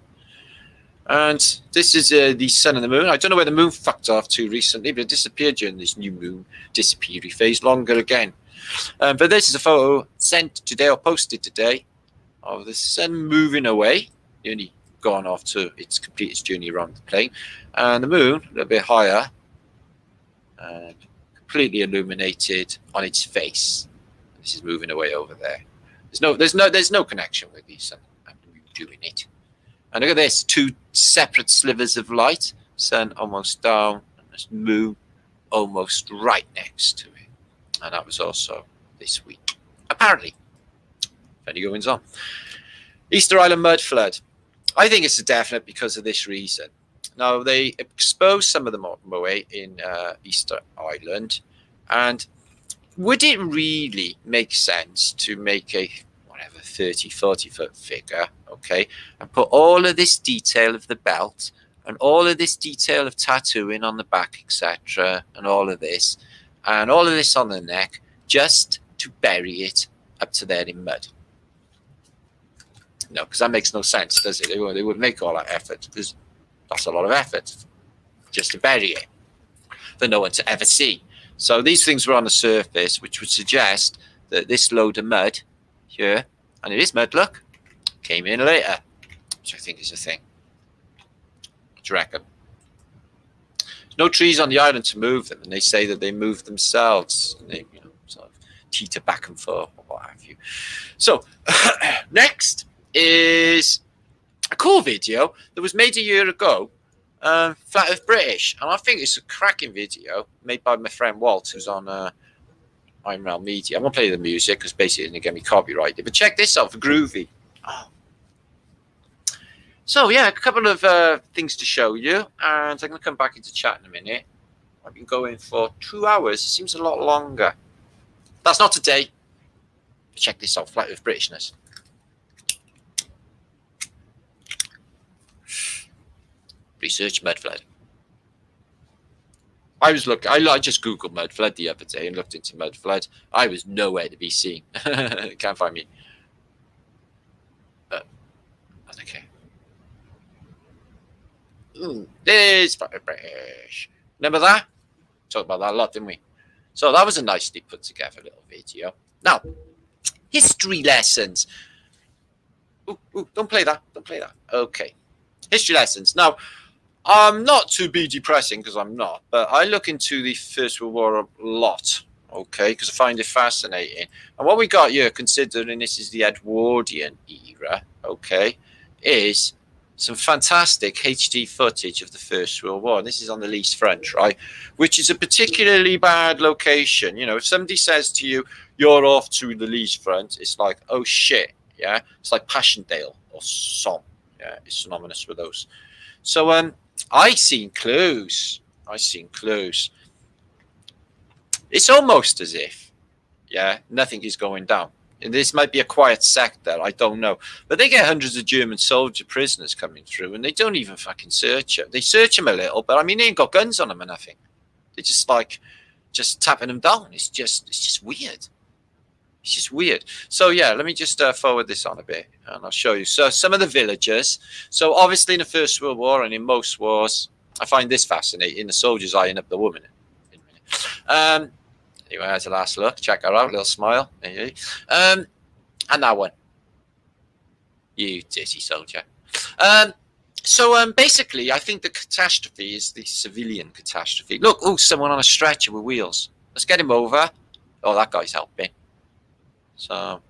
And this is the sun and the moon. I don't know where the moon fucked off to recently, but it disappeared during this new moon disappearing phase. Longer again. But this is a photo sent today or posted today of the sun moving away, nearly gone off to its complete its journey around the plane, and the moon a little bit higher and completely illuminated on its face. This is moving away over there. There's no connection with the sun and the moon doing it. And look at this, two separate slivers of light, sun almost down and this moon almost right next to it. And that was also this week, apparently. Any goings on. Easter Island mud flood. I think it's a definite because of this reason. Now, they exposed some of the moai in Easter Island, and would it really make sense to make a 30, 40 foot figure, okay, and put all of this detail of the belt and all of this detail of tattooing on the back, etc., and all of this on the neck, just to bury it up to there in mud? No, because that makes no sense, does it? They would make all that effort, because that's a lot of effort just to bury it for no one to ever see. So these things were on the surface, which would suggest that this load of mud here, and it is mud, look, came in later, which I think is a thing. What do you reckon? There's no trees on the island to move them, and they say that they move themselves, and they, sort of teeter back and forth, or what have you. So, next is a cool video that was made a year ago, Flat Earth British, and I think it's a cracking video made by my friend Walt, who's on I'm Real Media. I won't play the music because basically it's going to get me copyrighted, but check this out for groovy. Oh. So yeah, a couple of things to show you, and I'm going to come back into chat in a minute. I've been going for 2 hours. It seems a lot longer. That's not today. But check this out, Flat Earth Britishness. Research mud flood. I just googled mud flood the other day and looked into mud flood. I was nowhere to be seen. Can't find me. But that's okay. There's British. Remember that? Talked about that a lot, didn't we? So that was a nicely put together little video. Now, history lessons. Ooh, don't play that. Don't play that. Okay. History lessons. Now, not to be depressing, because I'm not, but I look into the First World War a lot, okay, because I find it fascinating. And what we got here, considering this is the Edwardian era, okay, is some fantastic HD footage of the First World War. This is on the Lees front, right, which is a particularly bad location. If somebody says to you, you're off to the Lees front, it's like, oh shit, yeah? It's like Passchendaele or Somme. Yeah, it's synonymous with those. So I seen clues. It's almost as if, nothing is going down. And this might be a quiet sector, I don't know. But they get hundreds of German soldier prisoners coming through, and they don't even fucking search them. They search them a little, but I mean, they ain't got guns on them or nothing. They just tapping them down. It's just weird. It's just weird. So yeah, let me just forward this on a bit, and I'll show you. So some of the villagers. So obviously in the First World War and in most wars, I find this fascinating. The soldiers eyeing up the woman. Anyway, as a last look, check her out. Little smile. And that one. You dirty soldier. So basically, I think the catastrophe is the civilian catastrophe. Look, someone on a stretcher with wheels. Let's get him over. Oh, that guy's helping. So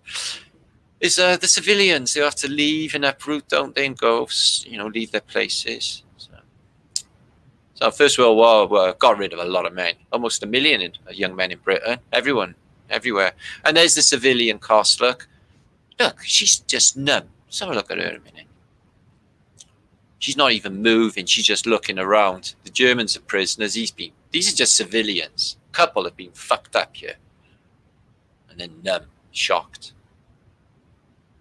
it's the civilians who have to leave and uproot, don't they, and go, leave their places. So First World War got rid of a lot of men, almost 1 million young men in Britain, everyone, everywhere. And there's the civilian cost. Look, she's just numb. Let's have a look at her in a minute. She's not even moving. She's just looking around. The Germans are prisoners. These are just civilians. A couple have been fucked up here. And then numb. Shocked.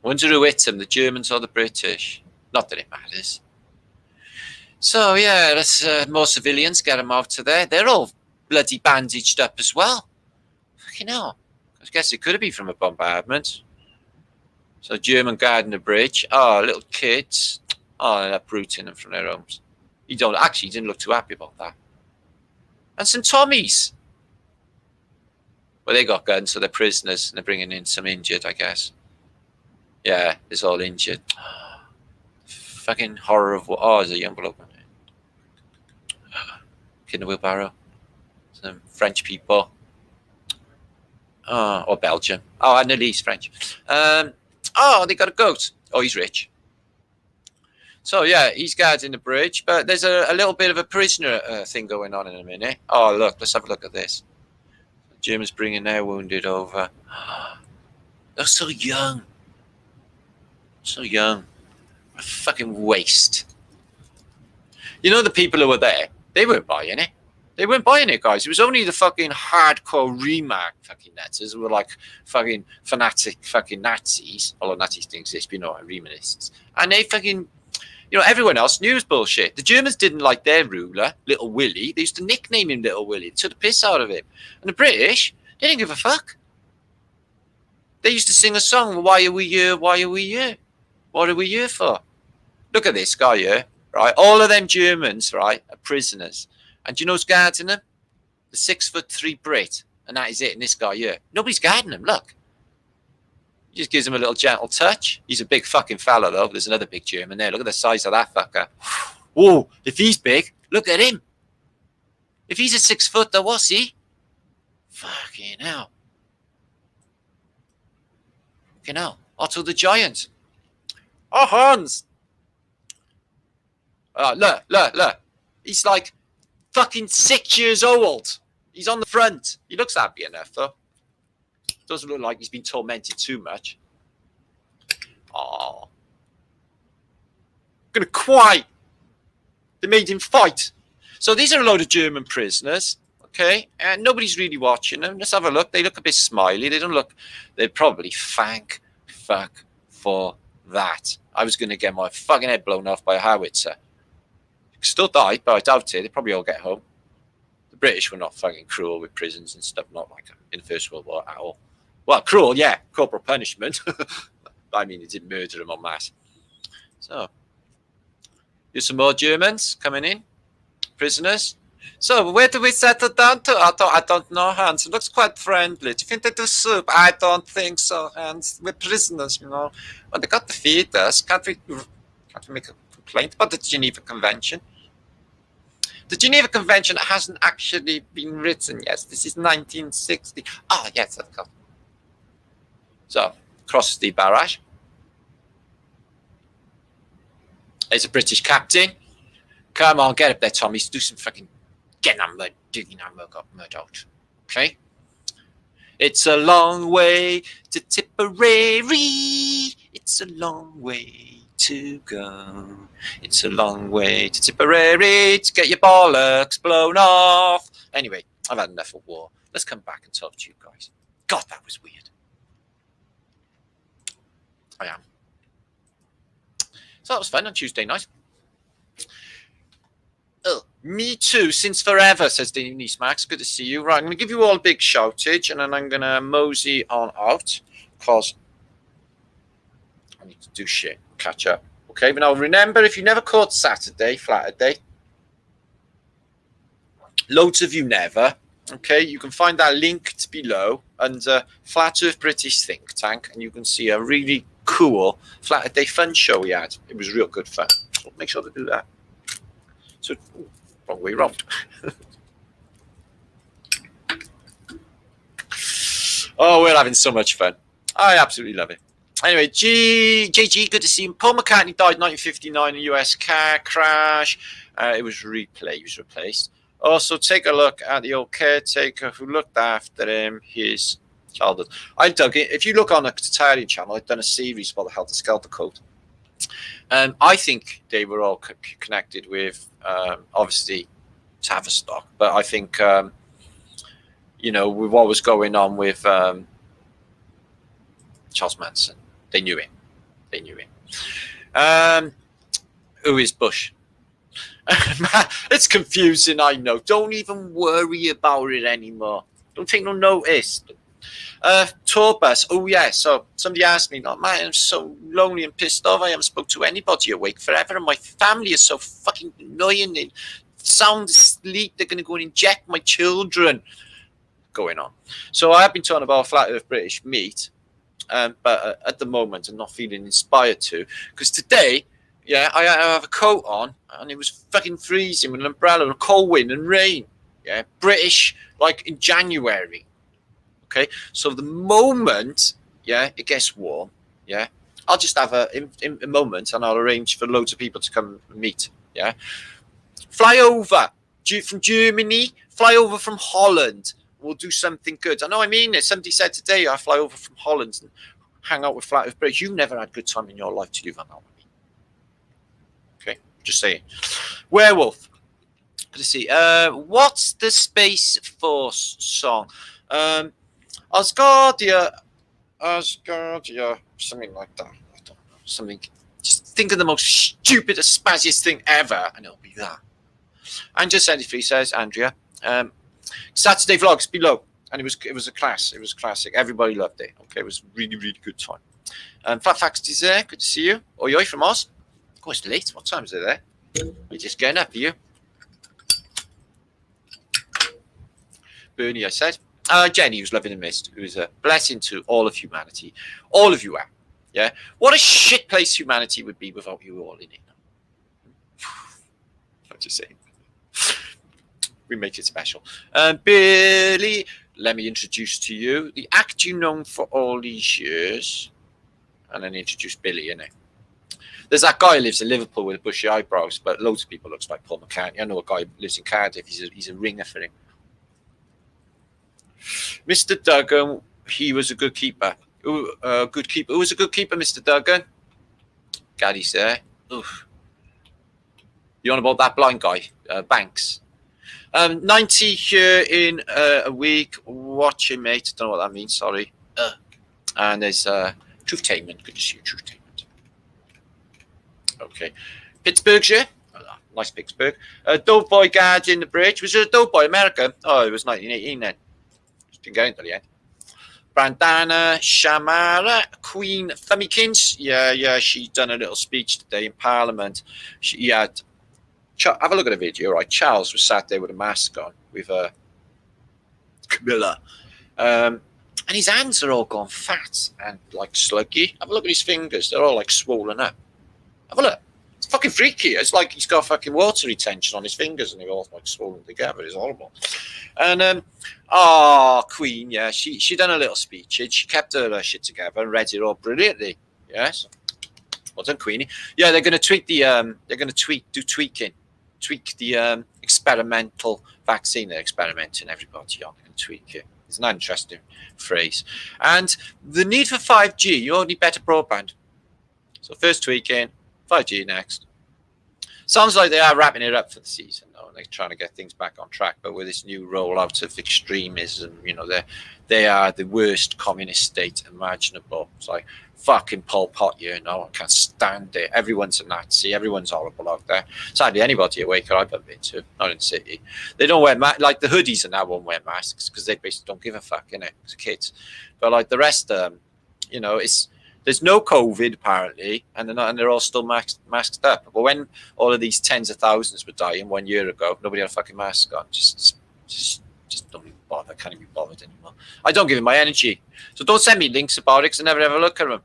Wonder who hit them, the Germans or the British? Not that it matters. So yeah, let's more civilians, get them out of there. They're all bloody bandaged up as well. Fucking hell. I guess it could have been from a bombardment. So German guarding the bridge. Oh, little kids. Oh, they're uprooting them from their homes. He didn't look too happy about that. And some Tommies. But they got guns, so they're prisoners, and they're bringing in some injured, I guess. Yeah, it's all injured. Fucking horror of what? Oh, there's a young bloke. In the wheelbarrow. Some French people. Oh, or Belgium. Oh, and Annalise, French. Oh, they got a goat. Oh, he's rich. So, yeah, he's guarding the bridge, but there's a little bit of a prisoner thing going on in a minute. Oh, look, let's have a look at this. The Germans bringing their wounded over. They're so young. So young. A fucking waste. You know the people who were there? They weren't buying it. They weren't buying it, guys. It was only the fucking hardcore remark fucking Nazis who were like fucking fanatic fucking Nazis. Although Nazis didn't exist, but you know, Remanists. And they fucking, you know, everyone else knew it was bullshit. The Germans didn't like their ruler, Little Willie. They used to nickname him Little Willie. They took the piss out of him. And the British, they didn't give a fuck. They used to sing a song, why are we here, why are we here? What are we here for? Look at this guy here, right? All of them Germans, right, are prisoners. And do you know who's guarding them? The 6'3" Brit. And that is it. And this guy here. Nobody's guarding him, look. He just gives him a little gentle touch. He's a big fucking fella, though. There's another big German there. Look at the size of that fucker. Whoa, if he's big, look at him. If he's a 6 footer, what's he? Fucking hell. Fucking hell. Otto the Giant. Oh, Hans. Look. He's like fucking 6 years old. He's on the front. He looks happy enough, though. Doesn't look like he's been tormented too much. Oh. Gonna cry. They made him fight. So these are a load of German prisoners. Okay. And nobody's really watching them. Let's have a look. They look a bit smiley. They don't look. They're probably thank fuck for that. I was going to get my fucking head blown off by a howitzer. Still die, but I doubt it. They probably all get home. The British were not fucking cruel with prisons and stuff, not like in the First World War at all. Well, cruel, yeah, corporal punishment. I mean, they didn't murder them en masse. So, here's some more Germans coming in, prisoners. So, where do we settle down to? I don't know, Hans. It looks quite friendly. Do you think they do soup? I don't think so, Hans. We're prisoners, you know. Well, they got to feed us. Can't we make a complaint about the Geneva Convention? The Geneva Convention hasn't actually been written yet. This is 1960. Ah, yes, of course. So, cross the barrage. There's a British captain. Come on, get up there, Tommy. Do some fucking getting that mud, digging that mud out. Okay? It's a long way to Tipperary. It's a long way to go. It's a long way to Tipperary to get your bollocks blown off. Anyway, I've had enough of war. Let's come back and talk to you guys. God, that was weird. I am. So that was fun on Tuesday night. Oh, me too, since forever, says Denise Max. Good to see you. Right, I'm going to give you all a big shoutage, and then I'm going to mosey on out, because I need to do shit, catch up. Okay, but now remember, if you never caught Saturday, Flatterday, loads of you never, okay, you can find that linked below under Flat Earth British Think Tank, and you can see a really cool Flatterday fun show we had. It was real good fun. So make sure to do that. So, wrong way round. Oh, we're having so much fun. I absolutely love it. Anyway, JG, good to see him. Paul McCartney died in 1959 in a US car crash. It was replayed. He was replaced. Also, take a look at the old caretaker who looked after him, his childhood. I dug it. If you look on the Tatarian channel, I've done a series about the Helter Skelter Code. I think they were all connected with, obviously, Tavistock. But I think, you know, with what was going on with Charles Manson, they knew him. They knew him. Who is Bush? It's confusing, I know. Don't even worry about it anymore. Don't take no notice. Tour bus. Oh yeah. So somebody asked me, "Oh man, I'm so lonely and pissed off. I haven't spoke to anybody awake forever, and my family is so fucking annoying. They sound asleep. They're gonna go and inject my children." going on. So I have been talking about flat Earth British meat, but at the moment I'm not feeling inspired to, because today, yeah, I have a coat on and it was fucking freezing with an umbrella and a cold wind and rain. Yeah, British, like in January. Okay, so the moment, yeah, it gets warm, yeah, I'll just have a moment and I'll arrange for loads of people to come and meet. Yeah, fly over from Germany, fly over from Holland. We'll do something good. I know I mean it. Somebody said today I fly over from Holland and hang out with Flat Earth British. You've never had a good time in your life till you've hung out with me. Okay, just saying. Werewolf. Let's see. What's the Space Force song? Asgardia, something like that. I don't know. Something. Just think of the most stupidest, spazziest thing ever, and it'll be that. Angel73 says, Andrea, Saturday vlogs below, and it was a class. It was classic. Everybody loved it. Okay, it was really, really good time. Fat Facts is there. Good to see you. Oi from Oz. Of course, late. What time is it there? We're just getting up, are you? Bernie, I said. Jenny, who's loving the mist, who is a blessing to all of humanity. All of you are. Yeah. What a shit place humanity would be without you all in it. I'm just saying. We make it special. Billy, let me introduce to you the actor you've known for all these years. And then introduce Billy, innit? There's that guy who lives in Liverpool with bushy eyebrows, but loads of people looks like Paul McCartney. I know a guy who lives in Cardiff. He's a ringer for him. Mr. Duggan, he was a good keeper. Good keeper. Who was a good keeper, Mr. Duggan? Gaddy's there. Oof. You on about that blind guy, Banks? 90 here in a week. Watching, mate. Don't know what that means. Sorry. And there's Truthtainment. Good to see you, Truthtainment. Okay. Pittsburghshire. Oh, nice Pittsburgh. Doughboy Guard in the bridge. Was it a Doughboy America? Oh, it was 1918 then. Just didn't get into the end. Brandana Shamara, Queen Thumbykins. Yeah, she done a little speech today in Parliament. She had. Have a look at the video, right? Charles was sat there with a mask on with Camilla. And his hands are all gone fat and like sluggy. Have a look at his fingers. They're all like swollen up. Have a look. It's fucking freaky. It's like he's got fucking water retention on his fingers and they're all like swollen together. It's horrible. And, Queen, yeah, she done a little speech. She kept her shit together and read it all brilliantly. Yes. Well done, Queenie. Yeah, they're going to tweak the experimental vaccine. They're experimenting everybody on and tweak it. It's an interesting phrase. And the need for 5G, you all need better broadband. So first tweaking, 5G next. Sounds like they are wrapping it up for the season, though, and they're trying to get things back on track. But with this new rollout of extremism, you know, they are the worst communist state imaginable. It's like fucking Pol Pot, you know, I can't stand it. Everyone's a Nazi. Everyone's horrible out there. Sadly, anybody awake I bump into, not in the city. They don't wear like the hoodies and now won't wear masks because they basically don't give a fuck, innit, as kids. But like the rest, you know, there's no COVID apparently, and they're all still masked up. But when all of these tens of thousands were dying 1 year ago, nobody had a fucking mask on. Just don't even bother. I can't even be bothered anymore. I don't give him my energy, so don't send me links about it because I never ever look at them.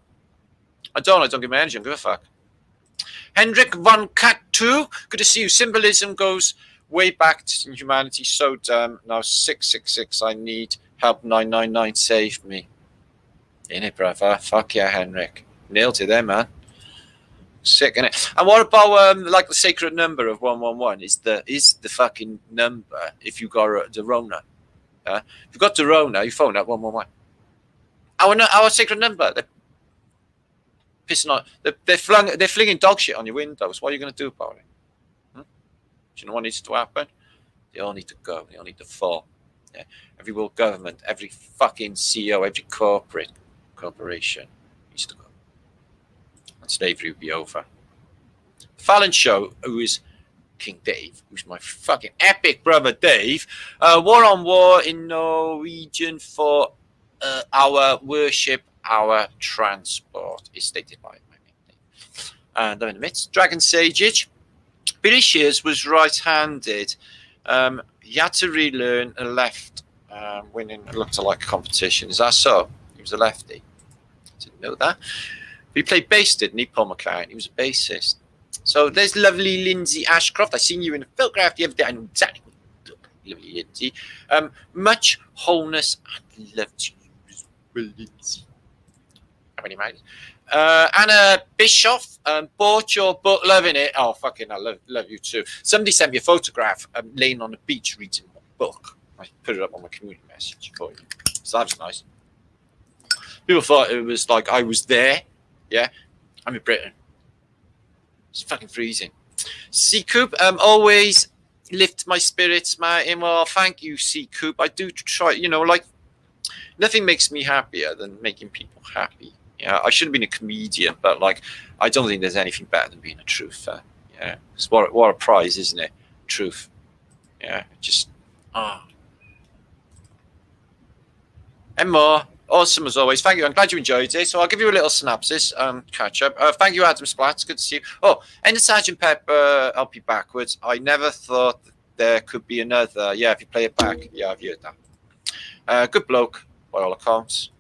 I don't give my energy. I don't give a fuck. Hendrik von Katu, good to see you. Symbolism goes way back to humanity. So dumb. Now 666. I need help. 999. Save me. In it, brother. Fuck yeah, Henrik. Nailed it there, man. Sick, innit? And what about like the sacred number of 111? Is the fucking number if you got the Rona? If you got the Rona, you phone up 111. Our sacred number. They're pissing on. They're flinging dog shit on your windows. What are you going to do about it? Do you know what needs to happen? They all need to go. They all need to fall. Yeah. Every world government, every fucking CEO, every corporation needs to go. And slavery will be over. Fallon Show, who is King Dave, who's my fucking epic brother Dave. War on war in Norwegian for our worship, our transport is stated by my name Dave. And I'm in the midst. Dragon Sageage. Billy Shears was right-handed. He had to relearn a left winning looked like a competition. Is that so? He was a lefty. Didn't know that. He played bass, didn't he, Paul McCartney? He was a bassist. So there's lovely Lindsay Ashcroft. I seen you in a photograph the other day. I know exactly what you look like, lovely Lindsay. Much wholeness and love to you as well, Lindsay. How many miles? Anna Bischoff, bought your book, loving it. Oh, fucking, I love you too. Somebody sent me a photograph laying on the beach reading my book. I put it up on my community message for you. So that's nice. People thought it was like I was there. Yeah, I'm in Britain. It's fucking freezing. C Coop, always lift my spirits, Martin. Well, thank you, C Coop. I do try, like nothing makes me happier than making people happy. Yeah, I should have been a comedian, but like, I don't think there's anything better than being a truther. Yeah, it's what a prize, isn't it? Truth. Yeah, just and more. Awesome as always. Thank you. I'm glad you enjoyed it. So I'll give you a little synopsis, catch up. Thank you, Adam Splat. Good to see you. Oh, Ender Sergeant Pepper, LP backwards. I never thought that there could be another. Yeah, if you play it back. Yeah, I've heard that. Good bloke, by all accounts.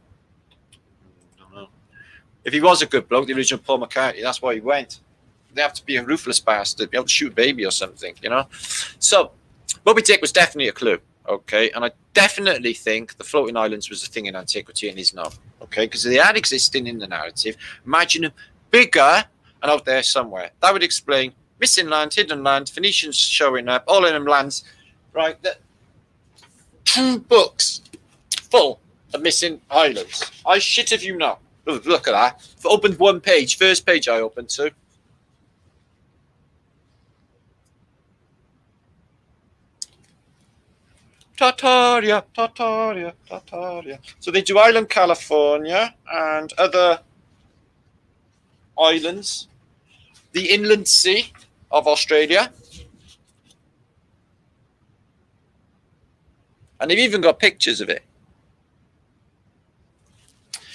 If he was a good bloke, the original Paul McCartney, that's why he went. They have to be a ruthless bastard, be able to shoot a baby or something, So, Moby Dick was definitely a clue, okay? And I definitely think the floating islands was a thing in antiquity and is not, okay? Because they are existing in the narrative. Imagine them bigger and out there somewhere. That would explain missing land, hidden land, Phoenicians showing up, all in them lands, right? 2 books full of missing islands. I shit if you know. Look at that. I opened one page. First page I opened to. Tartaria, Tartaria, Tartaria. So they do Island California and other islands. The inland sea of Australia. And they've even got pictures of it.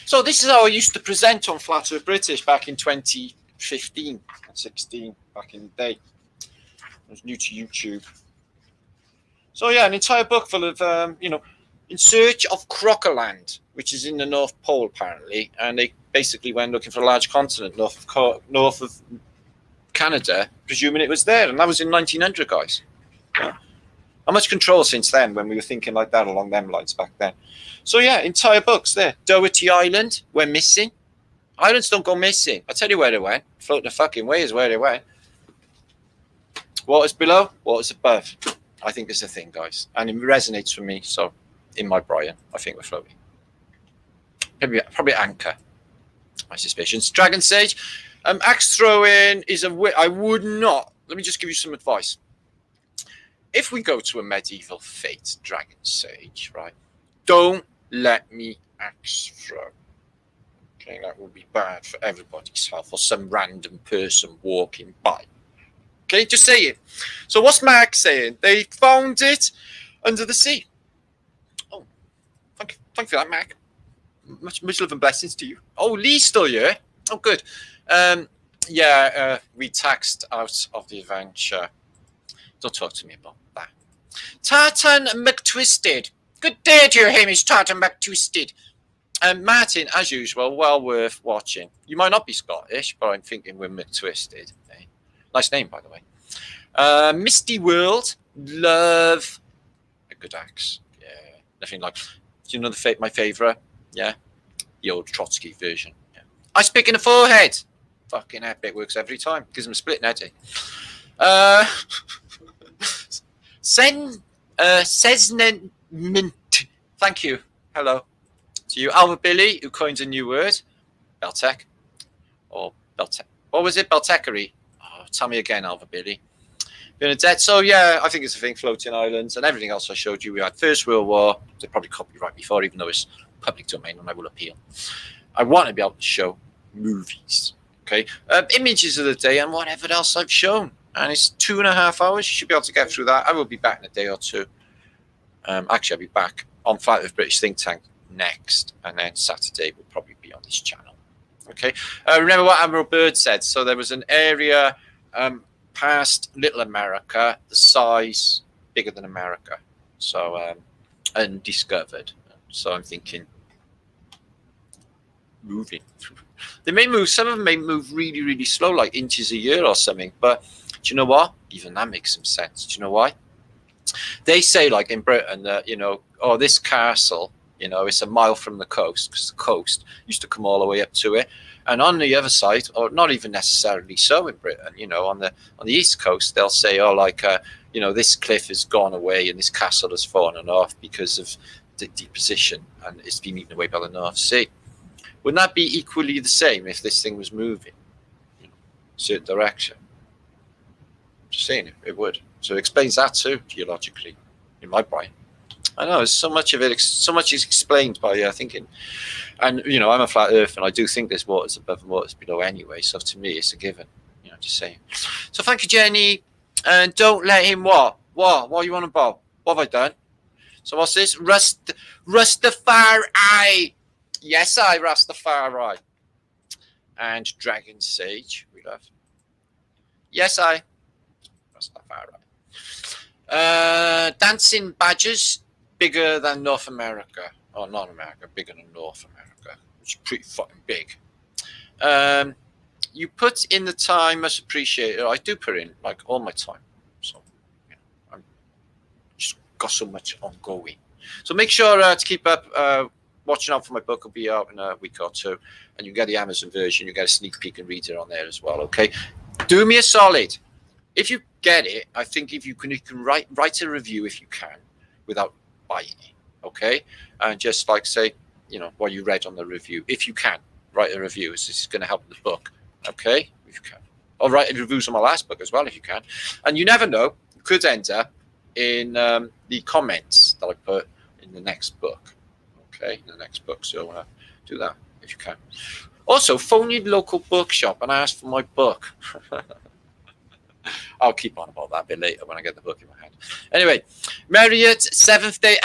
So this is how I used to present on Flat Earth British back in 2015 and 16, back in the day. I was new to YouTube. So yeah, an entire book full of, in search of Crocoland, which is in the North Pole apparently. And they basically went looking for a large continent north of Canada, presuming it was there. And that was in 1900, guys. Yeah. How much control since then when we were thinking like that along them lines back then. So yeah, entire books there. Doherty Island, we're missing. Islands don't go missing. I'll tell you where they went. Floating the fucking way is where they went. Waters below, waters above. I think it's a thing, guys. And it resonates for me. So in my Brian, I think we're floating. Probably anchor. My suspicions. Dragon Sage. Axe throwing is I would not. Let me just give you some advice. If we go to a medieval fate, Dragon Sage, right? Don't let me axe throw. Okay, that would be bad for everybody's health or some random person walking by. Okay, just say it. So what's Mark saying? They found it under the sea. Oh, thank you for that, Mark. Much love and blessings to you. Oh, Lee's still here. Oh, good. We taxed out of the adventure. Don't talk to me about that. Tartan McTwisted. Good day to you, Hamish. Tartan McTwisted. Martin, as usual, well worth watching. You might not be Scottish, but I'm thinking we're McTwisted. Eh? Nice name, by the way. Misty World. Love a good axe. Yeah, nothing like. Do you know my favourite? Yeah, the old Trotsky version. Yeah. Ice pick in the forehead. Fucking epic, works every time. Gives him a split netty. Sesnent. Thank you. Hello to you. Alva Billy, who coined a new word. Beltec. Or Beltec. What was it? Beltechery. Oh, tell me again, Alva Billy. Bernadette. So, yeah, I think it's a thing. Floating islands and everything else I showed you. We had First World War. They probably copyright before, even though it's public domain and I will appeal. I want to be able to show movies. Okay. Images of the day and whatever else I've shown. And it's 2.5 hours. You should be able to get through that. I will be back in a day or two. Actually, I'll be back on Flight of British Think Tank next. And then Saturday will probably be on this channel. Okay. Remember what Admiral Byrd said. So there was an area past Little America, the size bigger than America. So and discovered. So I'm thinking, moving. They may move, some of them may move really, really slow, like inches a year or something. But do you know what? Even that makes some sense. Do you know why? They say, like in Britain, that, you know, oh, this castle, you know, it's a mile from the coast, because the coast used to come all the way up to it. And on the other side, or not even necessarily so in Britain, you know, on the east coast, they'll say, oh, like, you know, this cliff has gone away and this castle has fallen off because of the deposition, and it's been eaten away by the North Sea. Wouldn't that be equally the same if this thing was moving, you know, a certain direction? Just saying, it would. So it explains that too, geologically, in my brain. I know, so much of it, so much is explained by thinking. And, you know, I'm a flat earth, and I do think there's waters above and waters below anyway. So to me, it's a given, you know, just saying. So thank you, Jenny. And don't let him what? What are you on about? What have I done? So what's this? Rastafari. Yes, I Rastafari. And Dragon Sage, we love. Yes, I Rastafari. Dancing Badgers, bigger than North America. Oh, not America, bigger than North America, which is pretty fucking big. You put in the time, much appreciated. I do put in, like, all my time. So, you know, I'm just got so much ongoing. So make sure to keep up watching out for my book. Will be out in a week or two, and you get the Amazon version. You get a sneak peek and read it on there as well. Okay, do me a solid. If you get it, I think if you can write a review if you can, without buying it. Okay, and just like say, you know, what you read on the review. If you can write a review, this is going to help the book. Okay, if you can. I'll write reviews on my last book as well if you can. And you never know, you could end up in the comments that I put in the next book. Okay, in the next book. So do that if you can. Also, phone your local bookshop and ask for my book. I'll keep on about that a bit later when I get the book in my hand. Anyway, Marriott, Seventh-day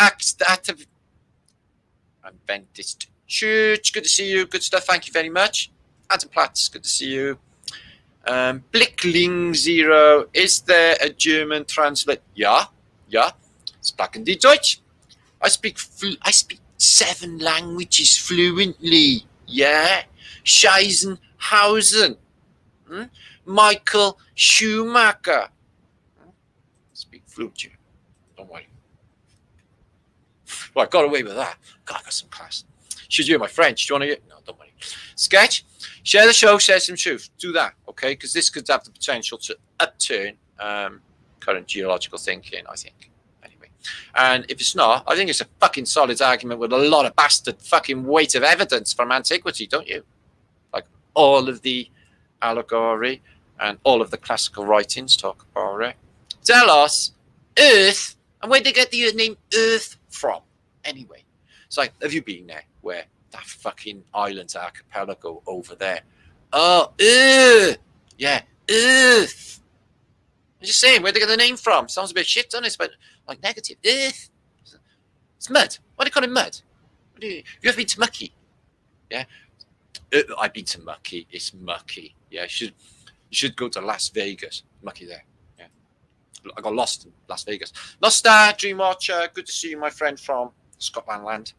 Adventist Church. Good to see you. Good stuff. Thank you very much. Adam Platz, good to see you. Blickling Zero, is there a German translate? Yeah. Sprechen die Deutsch. I speak 7 languages fluently. Yeah. Scheisenhausen. Michael Schumacher. Speak fluent German. Don't worry. Well, I got away with that. God, I got some class. Should you hear my French? Do you want to hear? No, don't worry. Sketch. Share the show, share some truth. Do that, okay? Because this could have the potential to upturn current geological thinking, I think. Anyway. And if it's not, I think it's a fucking solid argument with a lot of bastard fucking weight of evidence from antiquity, don't you? Like all of the allegory and all of the classical writings talk about it. Tell us, Earth, and where did they get the name Earth from? Anyway. It's like, have you been there? Where? That fucking island archipelago over there. Oh, yeah, Earth. I'm just saying, where they get the name from? Sounds a bit shit, doesn't it? But like negative. Earth. It's mud. Why do they call it mud? Have you ever been to Mucky? Yeah. I've been to Mucky. It's mucky. Yeah, you should go to Las Vegas. Mucky there. Yeah. I got lost in Las Vegas. Lost Star, Dream Watcher. Good to see you, my friend from Scotland land.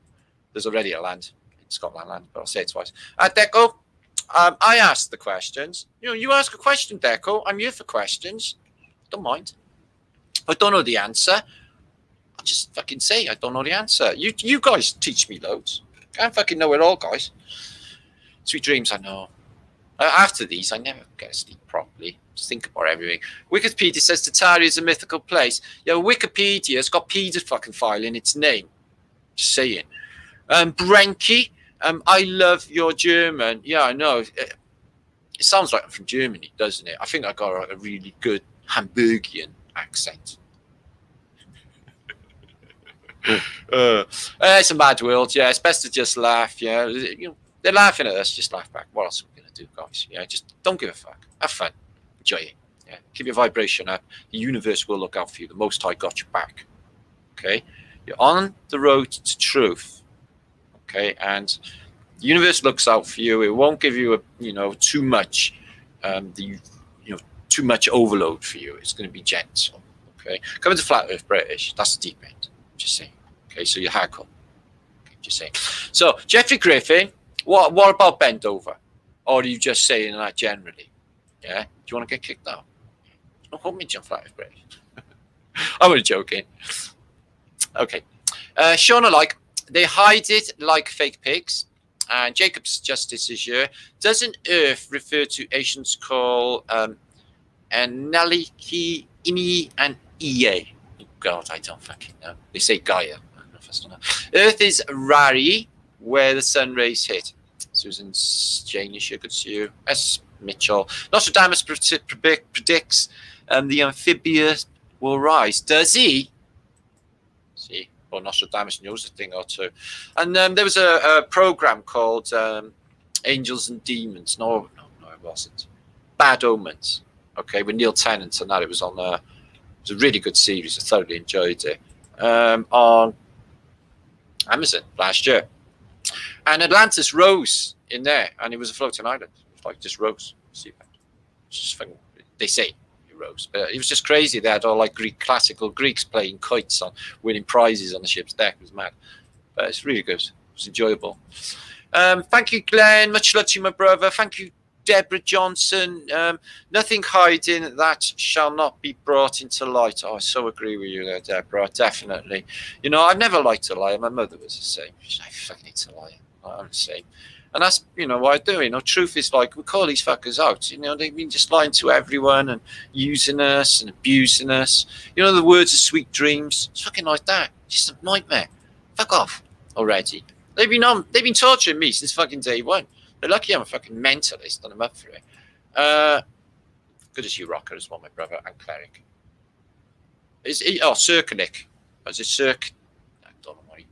There's already a land in Scotland land, but I'll say it twice. Deco, I asked the questions. You know, you ask a question, Deco. I'm here for questions. Don't mind. If I don't know the answer, I'll just fucking say I don't know the answer. You guys teach me loads. I fucking know it all, guys. Sweet dreams, I know. After these, I never get to sleep properly. Just think about everything. Wikipedia says Tatari is a mythical place. Yeah, Wikipedia's got Peter fucking file in its name. Just saying. Brenke, I love your German. Yeah, I know. It sounds like I'm from Germany, doesn't it? I think I got a really good Hamburgian accent. It's a mad world. Yeah, it's best to just laugh. Yeah, you know, they're laughing at us. Just laugh back. What else are we gonna do, guys? Yeah, just don't give a fuck. Have fun. Enjoy it. Yeah, keep your vibration up. The universe will look out for you. The Most High got your back. Okay, you're on the road to truth. Okay, and the universe looks out for you. It won't give you too much, too much overload for you. It's going to be gentle. Okay, coming to Flat Earth British. That's the deep end. Just saying. Okay, so you're hardcore. Okay, just saying. So Jeffrey Griffin, what about bent over? Or are you just saying that generally? Yeah? Do you want to get kicked out? Don't hold me to flat Earth British. I was joking. Okay. Sean alike, they hide it like fake pigs. And Jacob's Justice is here. Doesn't Earth refer to ancients called Naliki, Ini, and Ie? God, I don't fucking know. They say Gaia. I don't know if that's not. Earth is Rari, where the sun rays hit. Susan Jane is here. Good to see you. S. Mitchell. Nostradamus predicts the amphibians will rise. Does he? See? Or Nostradamus knows a thing or two. And there was a program called Angels and Demons. No, it wasn't. Bad Omens. Okay, with Neil Tennant and that. It was on. It was a really good series. I thoroughly enjoyed it. On Amazon last year. And Atlantis rose in there, and it was a floating island. It was like just rose. Just they say. Rose, but it was just crazy. They had all like classical Greeks playing kites on, winning prizes on the ship's deck. It was mad, but it's really good. It was enjoyable. Thank you, Glenn. Much love to you, my brother. Thank you, Deborah Johnson. Nothing hiding that shall not be brought into light. Oh, I so agree with you there, Deborah. Definitely. You know, I've never liked to lie. My mother was the same. She's like, I fucking need to lie. I'm the same. And that's, you know, what I do. You know, truth is like, we call these fuckers out. You know, they've been just lying to everyone and using us and abusing us. You know, the words of sweet dreams. It's fucking like that. Just a nightmare. Fuck off already. They've been torturing me since fucking day one. They're lucky I'm a fucking mentalist and I'm up for it. Good as you, Rocker, as well, my brother, and Cleric. Circanic. Is it Circ? I don't know what he...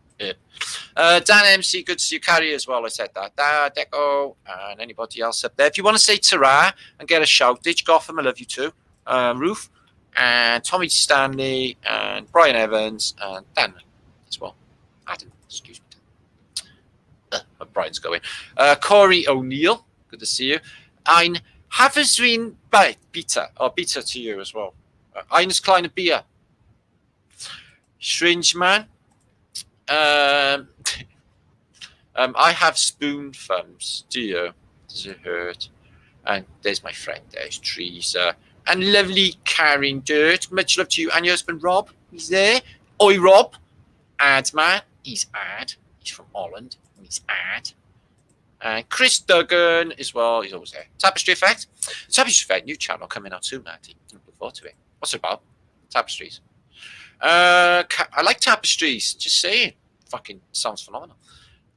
Dan MC, good to see you. Carrie as well. I said that. Deco, and anybody else up there. If you want to say Tara and get a shout, Ditch Gotham, I love you too. Ruth, and Tommy Stanley, and Brian Evans, and Dan as well. Adam, excuse me. Brian's going. Corey O'Neill, good to see you. Ein Haverswien Beta, or Beta to you as well. Eines kleine Bier. Strange man. I have spoon thumbs. Do you? Does it hurt? And there's my friend. There's Teresa. And lovely Karen Dirt. Much love to you. And your husband Rob. He's there. Oi, Rob. Ad man. He's Ad. He's from Holland. He's Ad. And Chris Duggan as well. He's always there. Tapestry Effect. Tapestry Effect. New channel coming out soon, Andy. Looking forward to it. What's it about? Tapestries. I like tapestries. Just saying. Fucking sounds phenomenal.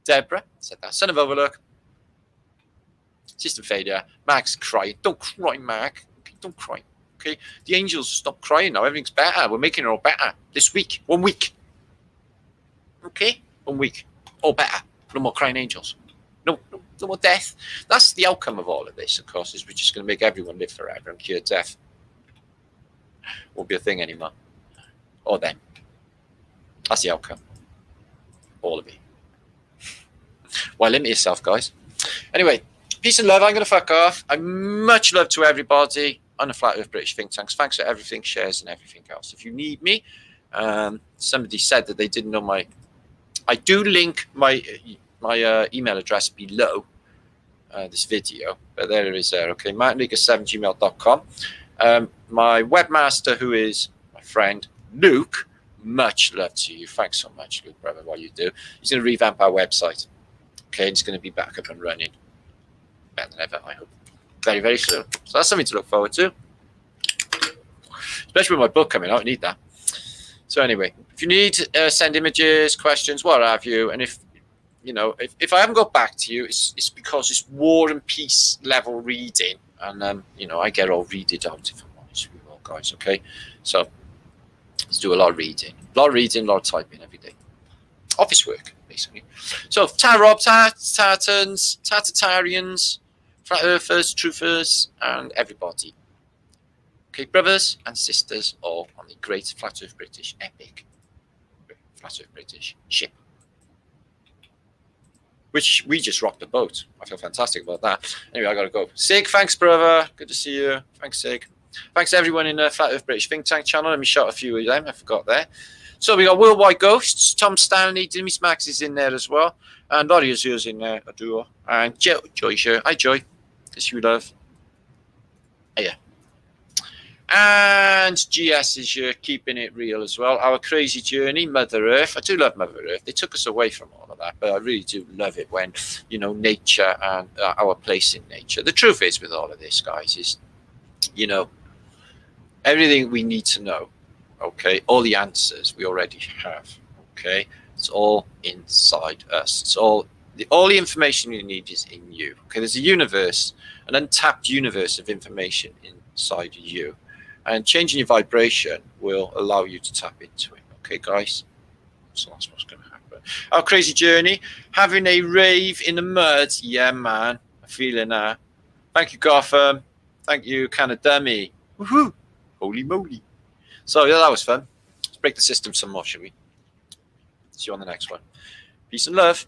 Deborah said that. Son of Overlook. System failure. Mac's crying. Don't cry, Mac. Okay, don't cry. Okay. The angels stop crying now. Everything's better. We're making it all better. This week. 1 week. Okay? 1 week. All better. No more crying angels. No more death. That's the outcome of all of this, of course, is we're just going to make everyone live forever and cure death. Won't be a thing anymore. Or then. That's the outcome. All of it. Well, limit yourself, guys. Anyway, peace and love. I'm going to fuck off. And much love to everybody on the Flat Earth British Think Tanks. Thanks for everything, shares, and everything else. If you need me, somebody said that they didn't know my... I do link my email address below this video, but there it is there. Okay, martinlucas7gmail.com. My webmaster, who is my friend Luke, much love to you. Thanks so much, Luke, brother, what you do. He's going to revamp our website. Okay, it's going to be back up and running. Better than ever, I hope. Very, very soon. So that's something to look forward to. Especially with my book coming out, I need that. So anyway, if you need send images, questions, what have you, and if you know, if I haven't got back to you, it's because it's War and Peace level reading, and you know, I get all read it out if I'm honest with you all guys. Okay, so let's do a lot of reading, a lot of typing every day. Office work, basically. So Tarob, Tartans, Tartatarians, Flat Earthers, Truthers, and everybody. Okay, brothers and sisters, all on the Great Flat Earth British Epic Flat Earth British ship, which we just rocked the boat. I feel fantastic about that. Anyway, I gotta go. Sig, thanks, brother. Good to see you. Thanks, Sig. Thanks, everyone in the Flat Earth British Think Tank channel. Let me shout a few of them. I forgot there. So we got Worldwide Ghosts, Tom Stanley, Denise Max is in there as well, and Lottie Azur's in there, a duo, and Joy's here. Hi Joy, this you love. Yeah. And GS is here, keeping it real as well. Our Crazy Journey, Mother Earth. I do love Mother Earth. They took us away from all of that, but I really do love it when, you know, nature and our place in nature. The truth is with all of this, guys, is, you know, everything we need to know, okay, all the answers we already have, okay, it's all inside us. It's all the information you need is in you, okay. There's a universe, an untapped universe of information inside you, and changing your vibration will allow you to tap into it, okay, guys. So that's what's going to happen. Our Crazy Journey, having a rave in the mud. Yeah, man, I'm feeling that. Thank you, Gotham. Thank you, Canadummy. Woohoo! Holy moly. So yeah, that was fun. Let's break the system some more, shall we? See you on the next one. Peace and love.